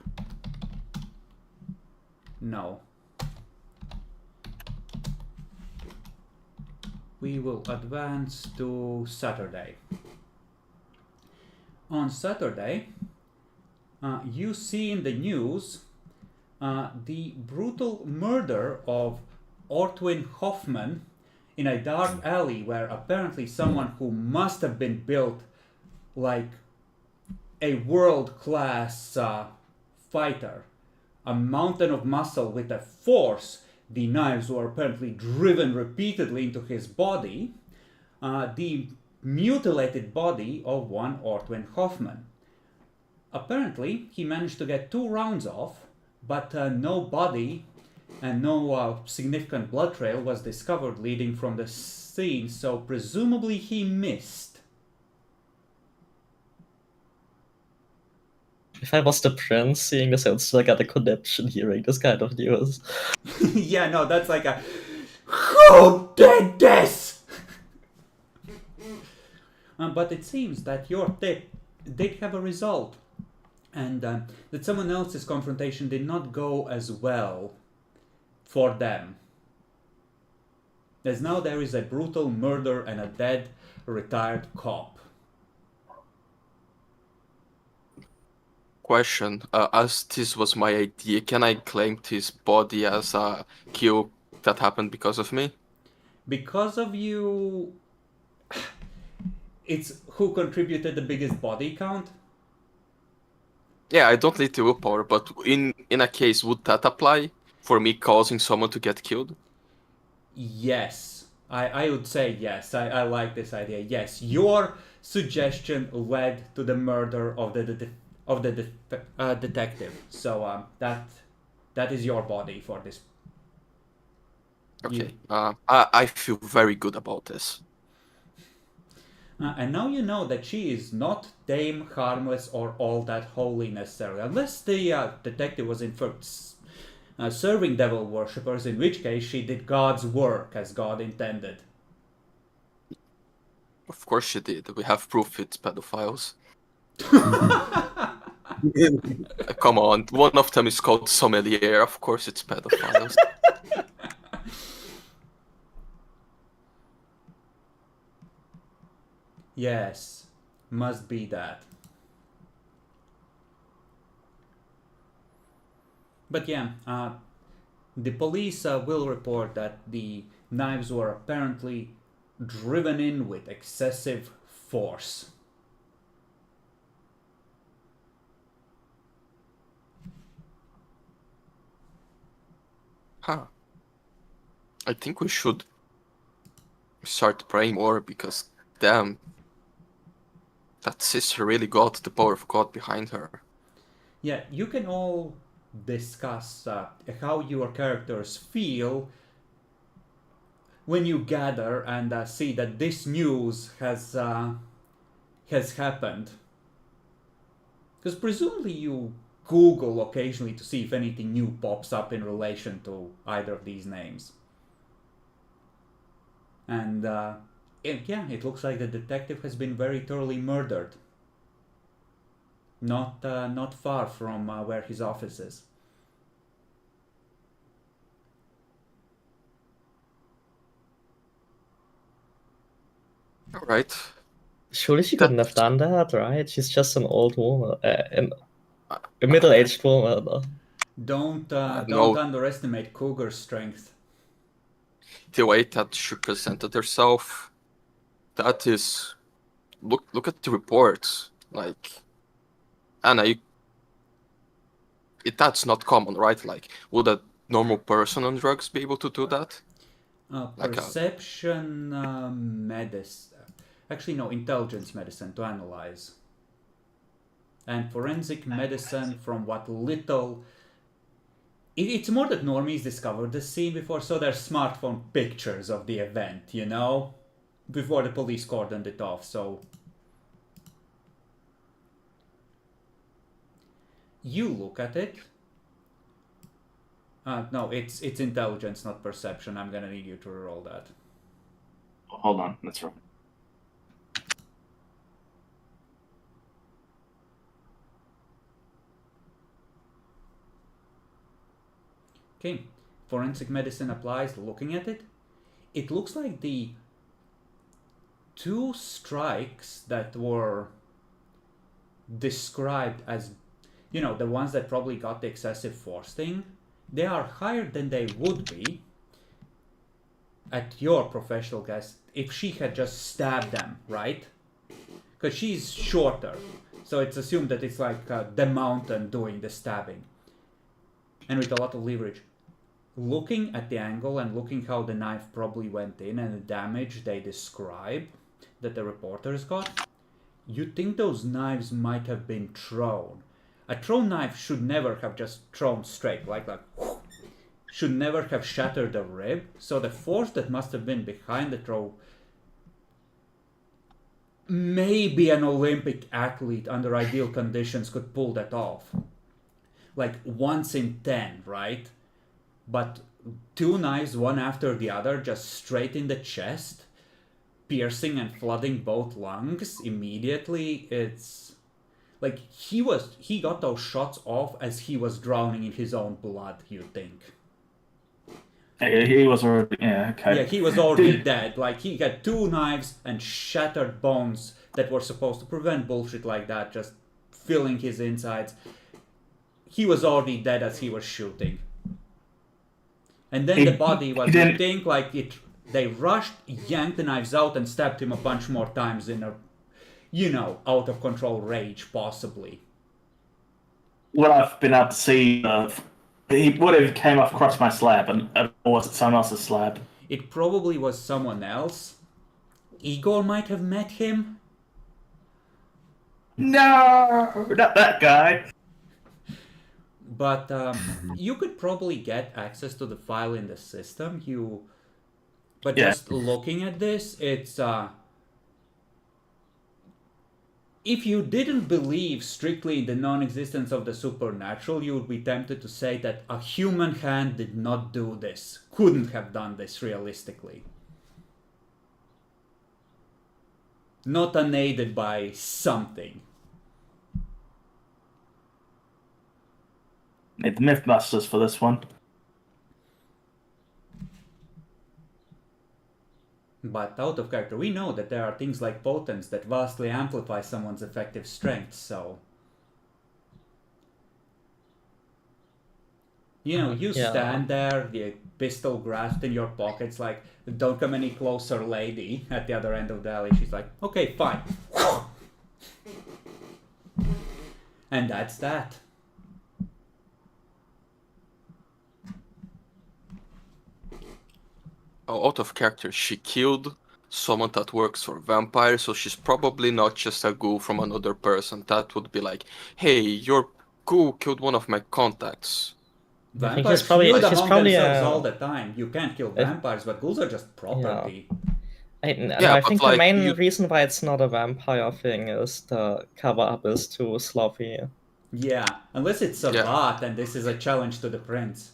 No. We will advance to Saturday. On Saturday, you see in the news the brutal murder of Ortwin Hoffman in a dark alley where apparently someone who must have been built like a world-class fighter, a mountain of muscle with a force. The knives were apparently driven repeatedly into his body. The mutilated body of one Ortwin Hoffman. Apparently, he managed to get 2 rounds off, but no body and no significant blood trail was discovered leading from the scene, so presumably he missed. If I was the prince seeing this, I would still get a connection hearing this kind of news. Yeah, no, that's like a who did this? But it seems that your tip did have a result, and that someone else's confrontation did not go as well for them. As now there is a brutal murder and a dead retired cop. Question. As this was my idea, can I claim this body as a kill that happened because of me? Because of you, it's who contributed the biggest body count. Yeah, I don't need the willpower, but in a case, would that apply for me causing someone to get killed? Yes, I would say yes. I like this idea. Yes, your suggestion led to the murder of the detective. So that is your body for this. Okay. I feel very good about this. And now you know that she is not tame, harmless, or all that holy necessarily, unless the detective was in fact serving devil worshippers, in which case she did God's work as God intended. Of course she did. We have proof it's pedophiles. Come on, one of them is called Sommelier. Of course it's pedophiles. Yes, must be that. But yeah, the police will report that the knives were apparently driven in with excessive force. Huh. I think we should start praying more because damn. That sister really got the power of God behind her. Yeah, you can all discuss how your characters feel when you gather and see that this news has happened. Because presumably you Google occasionally to see if anything new pops up in relation to either of these names. And it looks like the detective has been very thoroughly murdered. Not far from where his office is. All right. Surely she couldn't have done that, right? She's just an old woman, a middle-aged woman. Don't No. underestimate Cougar's strength. The way that she presented herself, that is, look at the reports. Like, Anna, that's not common, right? Like, would a normal person on drugs be able to do that? Perception medicine. Actually, no, intelligence medicine to analyze. And forensic medicine, from what little... It's more that normies discovered the scene before, so there's smartphone pictures of the event, you know? Before the police cordoned it off, so... You look at it. No, it's intelligence, not perception. I'm gonna need you to roll that. Hold on, that's wrong. Okay, forensic medicine applies. Looking at it, it looks like the 2 strikes that were described as, you know, the ones that probably got the excessive force thing, they are higher than they would be at your professional guess if she had just stabbed them, right? Because she's shorter, so it's assumed that it's like the mountain doing the stabbing. And with a lot of leverage. Looking at the angle and looking how the knife probably went in and the damage they describe that the reporters got, you think those knives might have been thrown. A thrown knife should never have just thrown straight, like should never have shattered a rib, so the force that must have been behind the throw, maybe an Olympic athlete under ideal conditions could pull that off. Like once in 10, right? But 2 knives, one after the other, just straight in the chest, piercing and flooding both lungs immediately. It's like he got those shots off as he was drowning in his own blood, you think. He was already, okay. Yeah, he was already dead. Like, he had 2 knives and shattered bones that were supposed to prevent bullshit like that, just filling his insides. He was already dead as he was shooting. And then the body was, you think, like they rushed, yanked the knives out and stabbed him a bunch more times in a, you know, out of control rage, possibly. What I've been able to see, what if it came across my slab, or was it someone else's slab? It probably was someone else. Igor might have met him. No, not that guy. But you could probably get access to the file in the system. Just looking at this, it's if you didn't believe strictly in the non-existence of the supernatural, you would be tempted to say that a human hand did not do this, couldn't have done this realistically. Not unaided by something. Need the Mythbusters for this one. But out of character, we know that there are things like potents that vastly amplify someone's effective strength, so... You know, you stand there, the pistol grasped in your pockets, like, don't come any closer, lady, at the other end of the alley. She's like, okay, fine. And that's that. Oh, out of character, she killed someone that works for vampires, so she's probably not just a ghoul from another person. That would be like, hey, your ghoul killed one of my contacts. I think Vampires she's probably- feud she's among probably, themselves all the time. You can't kill vampires, but ghouls are just property. No, Yeah, I but think like, the main you- reason why it's not a vampire thing is the cover up is too sloppy. Yeah, unless it's a Yeah. bot and this is a challenge to the prince.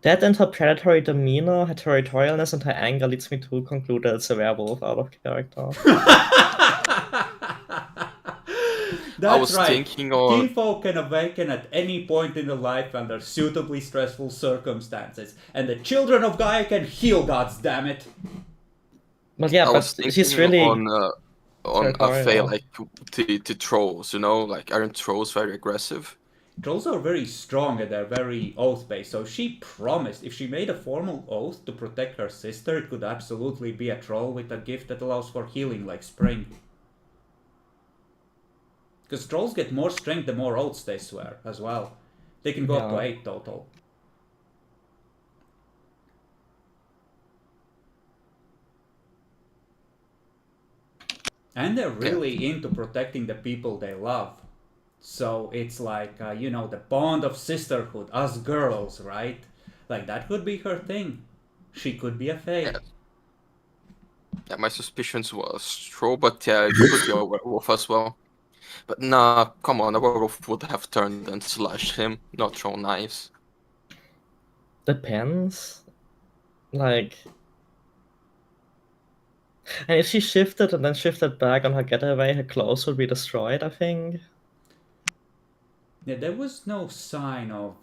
That and her predatory demeanor, her territorialness, and her anger leads me to conclude that it's a werewolf out of character. That's I was right. thinking on Kinfolk can awaken at any point in their life under suitably stressful circumstances, and the children of Gaia can heal, goddammit. Well, yeah, I was but thinking she's really on a territorial. fail like the trolls, like aren't trolls very aggressive? Trolls are very strong and they're very oath-based, so she promised if she made a formal oath to protect her sister, it could absolutely be a troll with a gift that allows for healing, like Spring. Because trolls get more strength the more oaths they swear, as well. They can go up to Yeah. 8 total. And they're really into protecting the people they love. So it's like, the bond of sisterhood, us girls, right? Like, that could be her thing. She could be a fae. Yeah. Yeah, my suspicions was troll, but yeah, it could be a werewolf as well. But nah, come on, a werewolf would have turned and slashed him, not throw knives. Depends. Like, and if she shifted and then shifted back on her getaway, her clothes would be destroyed, I think. Yeah, there was no sign of,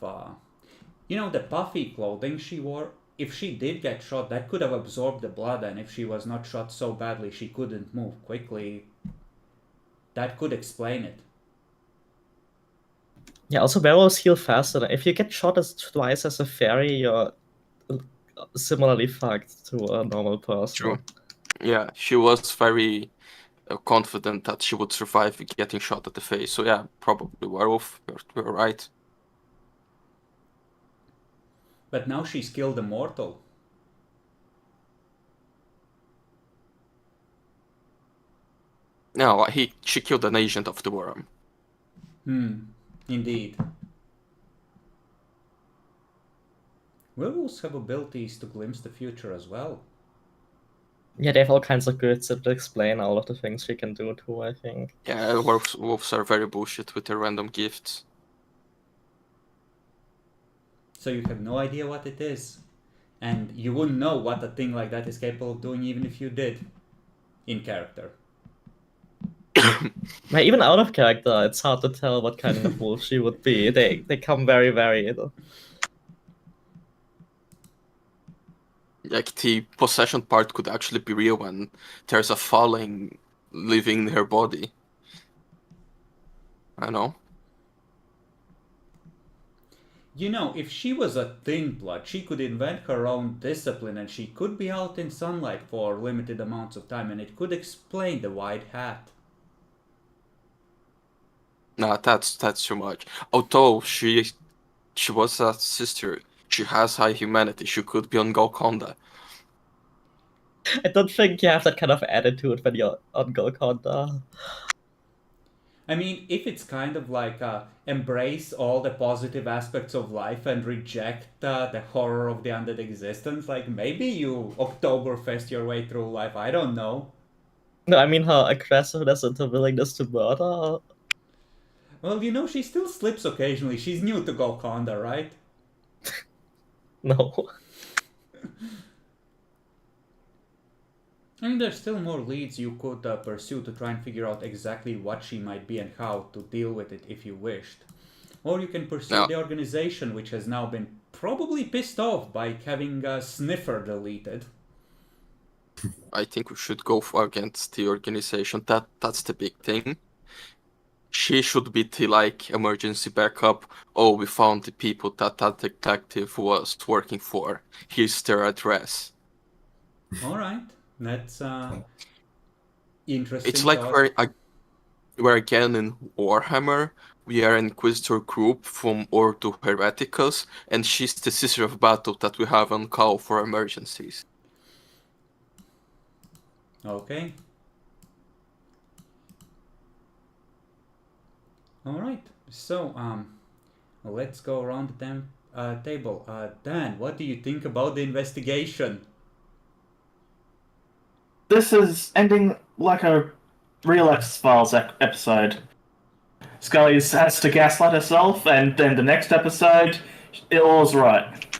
the puffy clothing she wore. If she did get shot, that could have absorbed the blood, and if she was not shot so badly she couldn't move quickly, that could explain it. Yeah, also werewolves heal faster. If you get shot twice as a fairy, you're similarly fucked to a normal person. True. Yeah, she was very confident that she would survive getting shot at the face. So yeah, probably werewolf. You're right. But now she's killed a mortal. No, she killed an agent of the worm. Indeed. Werewolves have abilities to glimpse the future as well. Yeah, they have all kinds of goods that explain all of the things she can do too, I think. Yeah, wolves are very bullshit with their random gifts. So you have no idea what it is. And you wouldn't know what a thing like that is capable of doing even if you did. In character. Even out of character, it's hard to tell what kind of wolf she would be. They come very varied. Like the possession part could actually be real when there's a falling living in her body. I know. If she was a thin blood, she could invent her own discipline and she could be out in sunlight for limited amounts of time, and it could explain the white hat. Nah, that's too much. Although she was a sister, she has high humanity. She could be on Golconda. I don't think you have that kind of attitude when you're on Golconda. I mean, if it's kind of like embrace all the positive aspects of life and reject the horror of the undead existence, like maybe you Oktoberfest your way through life, I don't know. No, I mean her aggressiveness and her willingness to murder. Well, she still slips occasionally. She's new to Golconda, right? No. I mean, there's still more leads you could pursue to try and figure out exactly what she might be and how to deal with it if you wished. Or you can pursue the organization, which has now been probably pissed off by having Sniffer deleted. I think we should go against the organization. That's the big thing. She should be the emergency backup. Oh, we found the people that detective was working for. Here's their address. Alright, that's interesting. It's like we're again in Warhammer. We are an Inquisitor group from Ordo Hereticus, and she's the sister of battle that we have on call for emergencies. Okay. All right. So let's go around the table. Dan, what do you think about the investigation? This is ending like a real X-Files episode. Scully has to gaslight herself, and then the next episode, it all's right.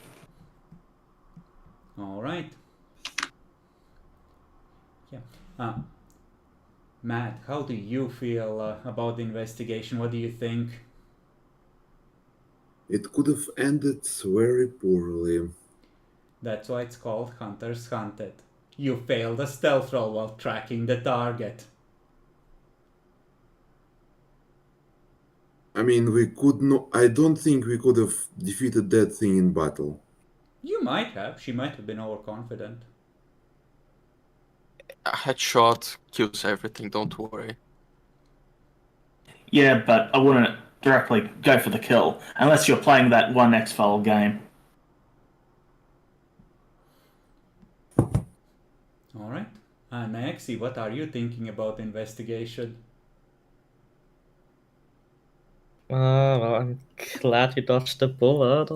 All right. Yeah. Matt, how do you feel about the investigation? What do you think? It could have ended very poorly. That's why it's called Hunters Hunted. You failed a stealth roll while tracking the target. I mean, we could no. I don't think we could have defeated that thing in battle. You might have. She might have been overconfident. A headshot kills everything, don't worry. Yeah, but I wouldn't directly go for the kill unless you're playing that one X-File game. All right. Naexi, what are you thinking about the investigation? Well, I'm glad you dodged the bullet.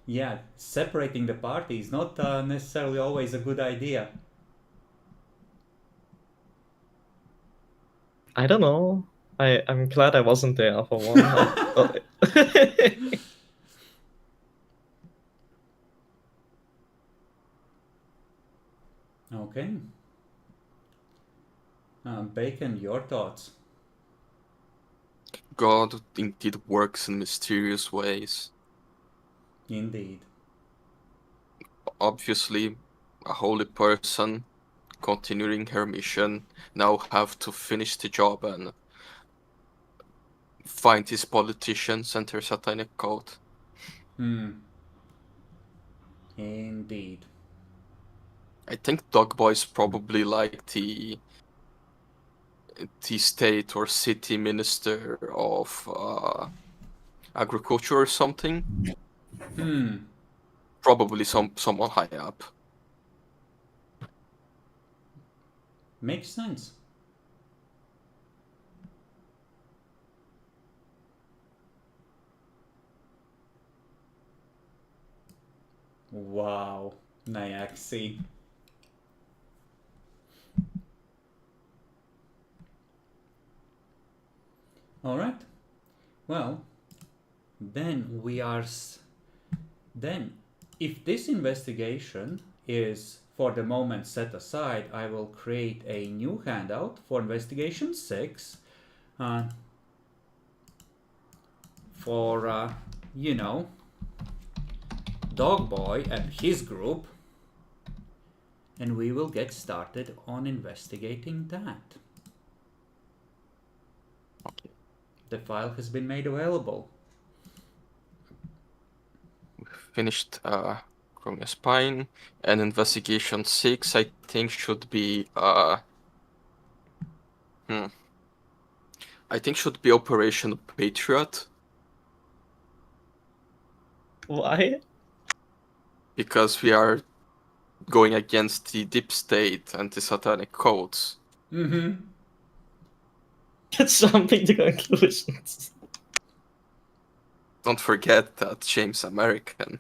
Yeah, separating the party is not necessarily always a good idea. I don't know. I'm glad I wasn't there for one. Okay. Bacon, your thoughts? God indeed works in mysterious ways. Indeed. Obviously, a holy person continuing her mission now have to finish the job and find his politicians and their satanic cult. Indeed. I think Dogboy's probably like the state or city minister of agriculture or something. Probably someone high up. Makes sense. Wow, Naexi. All right. Well, then we are. Then, if this investigation is for the moment set aside, I will create a new handout for investigation 6. For you know, Dogboy and his group, and we will get started on investigating that. Okay. The file has been made available. We finished Chromia Spine, and investigation 6 I think should be I think should be Operation Patriot. Why? Because we are going against the deep state and the satanic cults. It's jumping to conclusions. Don't forget that James American.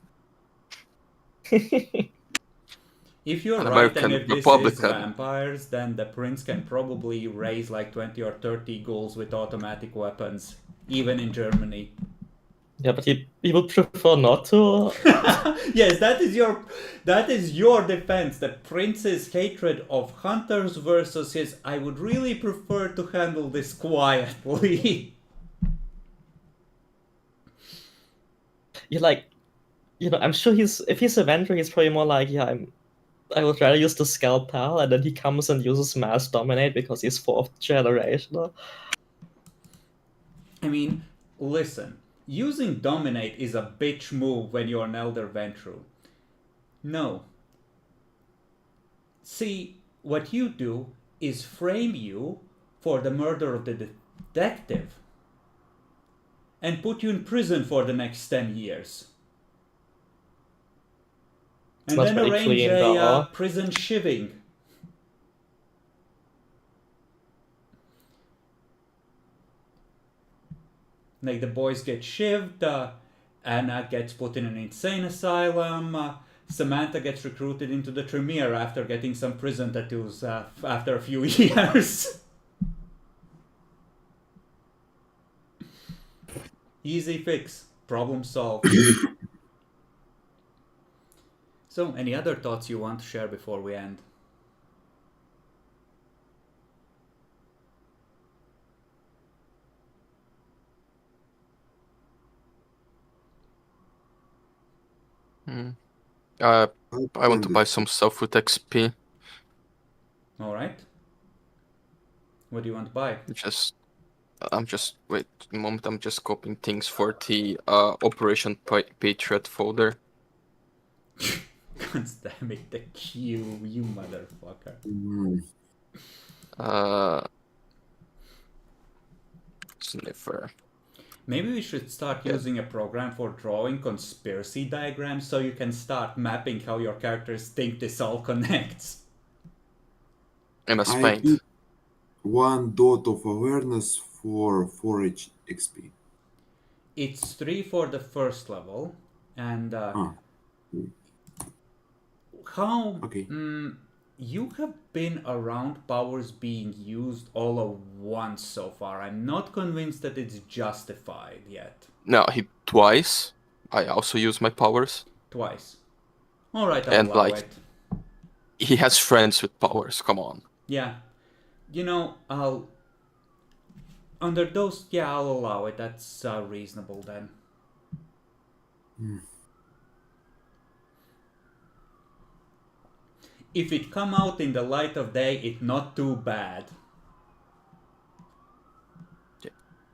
If you're An right, American and if this is Republican. vampires, then the prince can probably raise like 20 or 30 ghouls with automatic weapons, even in Germany. Yeah, but he would prefer not to. Yes, that is your defense. The prince's hatred of hunters versus his. I would really prefer to handle this quietly. I'm sure if he's a vendor, he's probably more like, yeah, I would rather use the scalpel, and then he comes and uses mass dominate because he's 4th generation. I mean, listen, using dominate is a bitch move when you're an elder ventru. No. See, what you do is frame you for the murder of the detective and put you in prison for the next 10 years. And not then very arrange clean a though. prison shivving. Like the boys get shivved, Anna gets put in an insane asylum, Samantha gets recruited into the Tremere after getting some prison tattoos after a few years. Easy fix. Problem solved. So, any other thoughts you want to share before we end? I want to buy some stuff with XP. Alright. What do you want to buy? Wait a moment, I'm just copying things for the Operation Patriot folder. God damn it, the Q, you motherfucker. Sniffer. Maybe we should start using a program for drawing conspiracy diagrams so you can start mapping how your characters think this all connects. MS I Paint. keep 1 dot of awareness for 4 XP. It's 3 for the first level, and how Okay. you have been around powers being used all at once so far. I'm not convinced that it's justified yet. No, twice. I also use my powers. Twice. Alright, I'll And, allow like, it. He has friends with powers, come on. Yeah. You know, under those, yeah, I'll allow it. That's reasonable then. If it come out in the light of day, it's not too bad.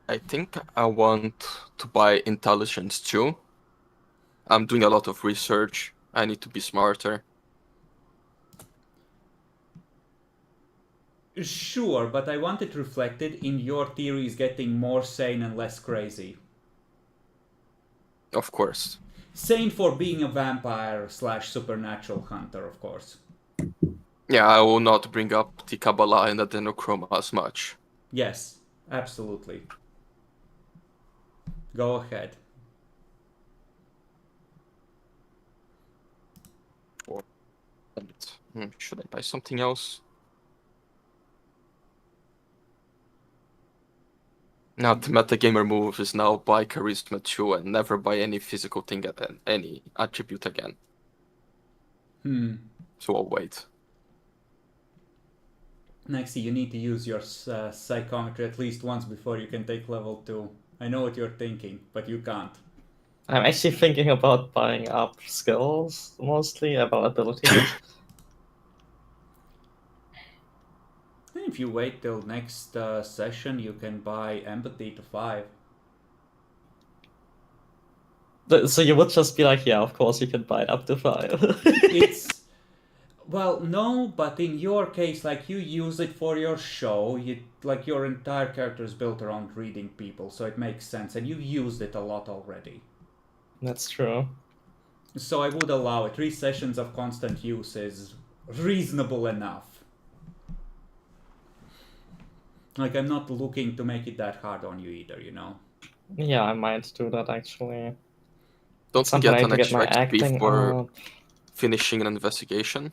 I think I want to buy intelligence too. I'm doing a lot of research. I need to be smarter. Sure, but I want it reflected in your theories getting more sane and less crazy. Of course. Sane for being a vampire / supernatural hunter, of course. Yeah, I will not bring up the Kabbalah and Adenochroma as much. Yes, absolutely. Go ahead. Should I buy something else? Now the metagamer move is now buy Charisma 2 and never buy any physical thing and any attribute again. So I'll wait. Nexi, you need to use your psychometry at least once before you can take level 2. I know what you're thinking, but you can't. I'm actually thinking about buying up skills, mostly, about abilities. And if you wait till next session, you can buy empathy to 5. So you would just be like, yeah, of course you can buy it up to 5. It's... Well, no, but in your case, like, you use it for your show. Like, your entire character is built around reading people, so it makes sense. And you've used it a lot already. That's true. So I would allow it. 3 sessions of constant use is reasonable enough. Like, I'm not looking to make it that hard on you either, you know? Yeah, I might do that, actually. Don't Some get point an to get my extra XP acting for up. finishing an investigation.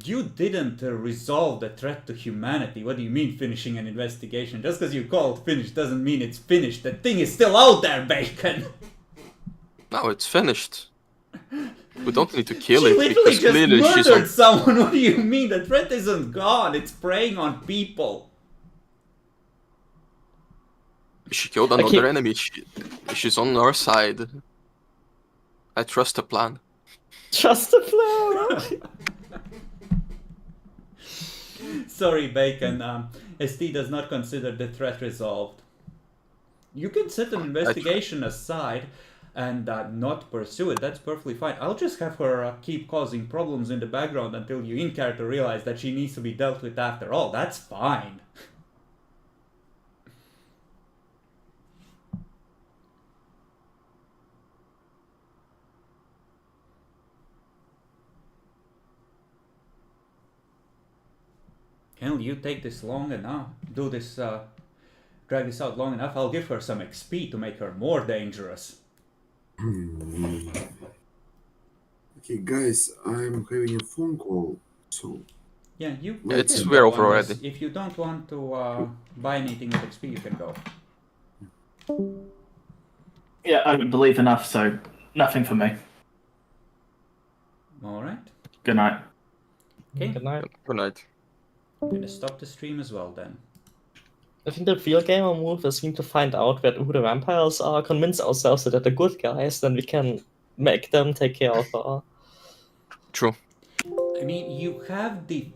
You didn't resolve the threat to humanity. What do you mean finishing an investigation? Just because you call it finished doesn't mean it's finished. The thing is still out there, Bacon! No, it's finished. We don't need to kill She it literally because just clearly she's murdered on... someone. What do you mean? The threat isn't gone. It's preying on people. She killed another enemy. She's on our side. I trust the plan. Trust the plan! Sorry, Bacon. ST does not consider the threat resolved. You can set an investigation aside and not pursue it. That's perfectly fine. I'll just have her keep causing problems in the background until you in-character realize that she needs to be dealt with after all. That's fine. hell, you take this long enough, drag this out long enough, I'll give her some XP to make her more dangerous. Okay, guys, I'm having a phone call, so Yeah, you It's can we're go over unless- already. If you don't want to buy anything with XP, you can go. Yeah, I believe enough, so nothing for me. Alright. Good night. Okay. Good night. Good night. I'm gonna stop the stream as well then. I think the real gamer move is we need to find out who the vampires are, convince ourselves that they're the good guys, then we can make them take care of her. True. I mean, you have the,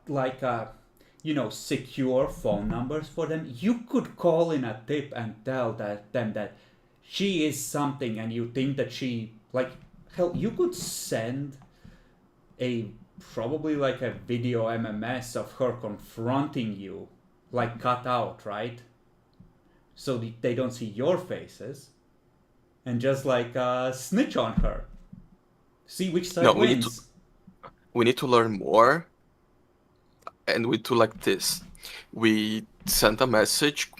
like, secure phone numbers for them. You could call in a tip and tell them that she is something and you think that she, like, hell, you could send probably like a video MMS of her confronting you, like cut out, right? So they don't see your faces, and just like snitch on her. See which side No, wins. we need to learn more, and we do like this. We send a message,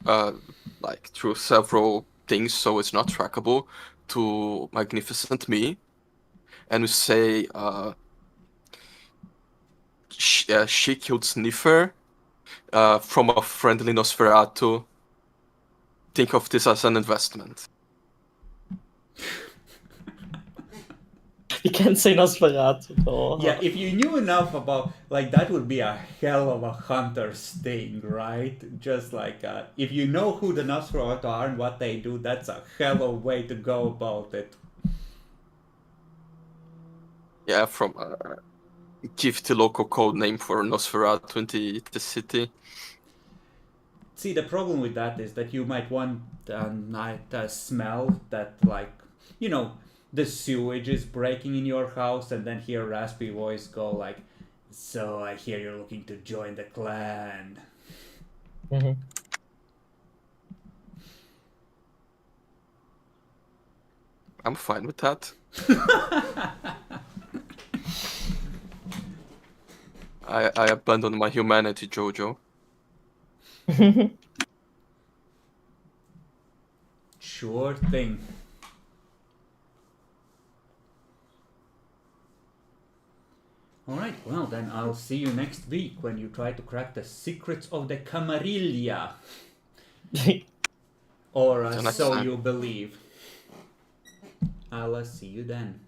like through several things, so it's not trackable, to Magnificent Me, and we say, she killed Sniffer from a friendly Nosferatu. Think of this as an investment. We can't say Nosferatu though. Yeah, if you knew enough about, like, that would be a hell of a hunter's thing, right? Just like, if you know who the Nosferatu are and what they do, that's a hell of a way to go about it. Yeah, from give the local code name for Nosferatu in the city. See, the problem with that is that you might want a smell that, like, the sewage is breaking in your house, and then hear a raspy voice go like, "So I hear you're looking to join the clan." Mhm. I'm fine with that. I abandoned my humanity, Jojo. Sure thing. Alright, well then I'll see you next week when you try to crack the secrets of the Camarilla. Or Till next so time. you believe. I'll see you then.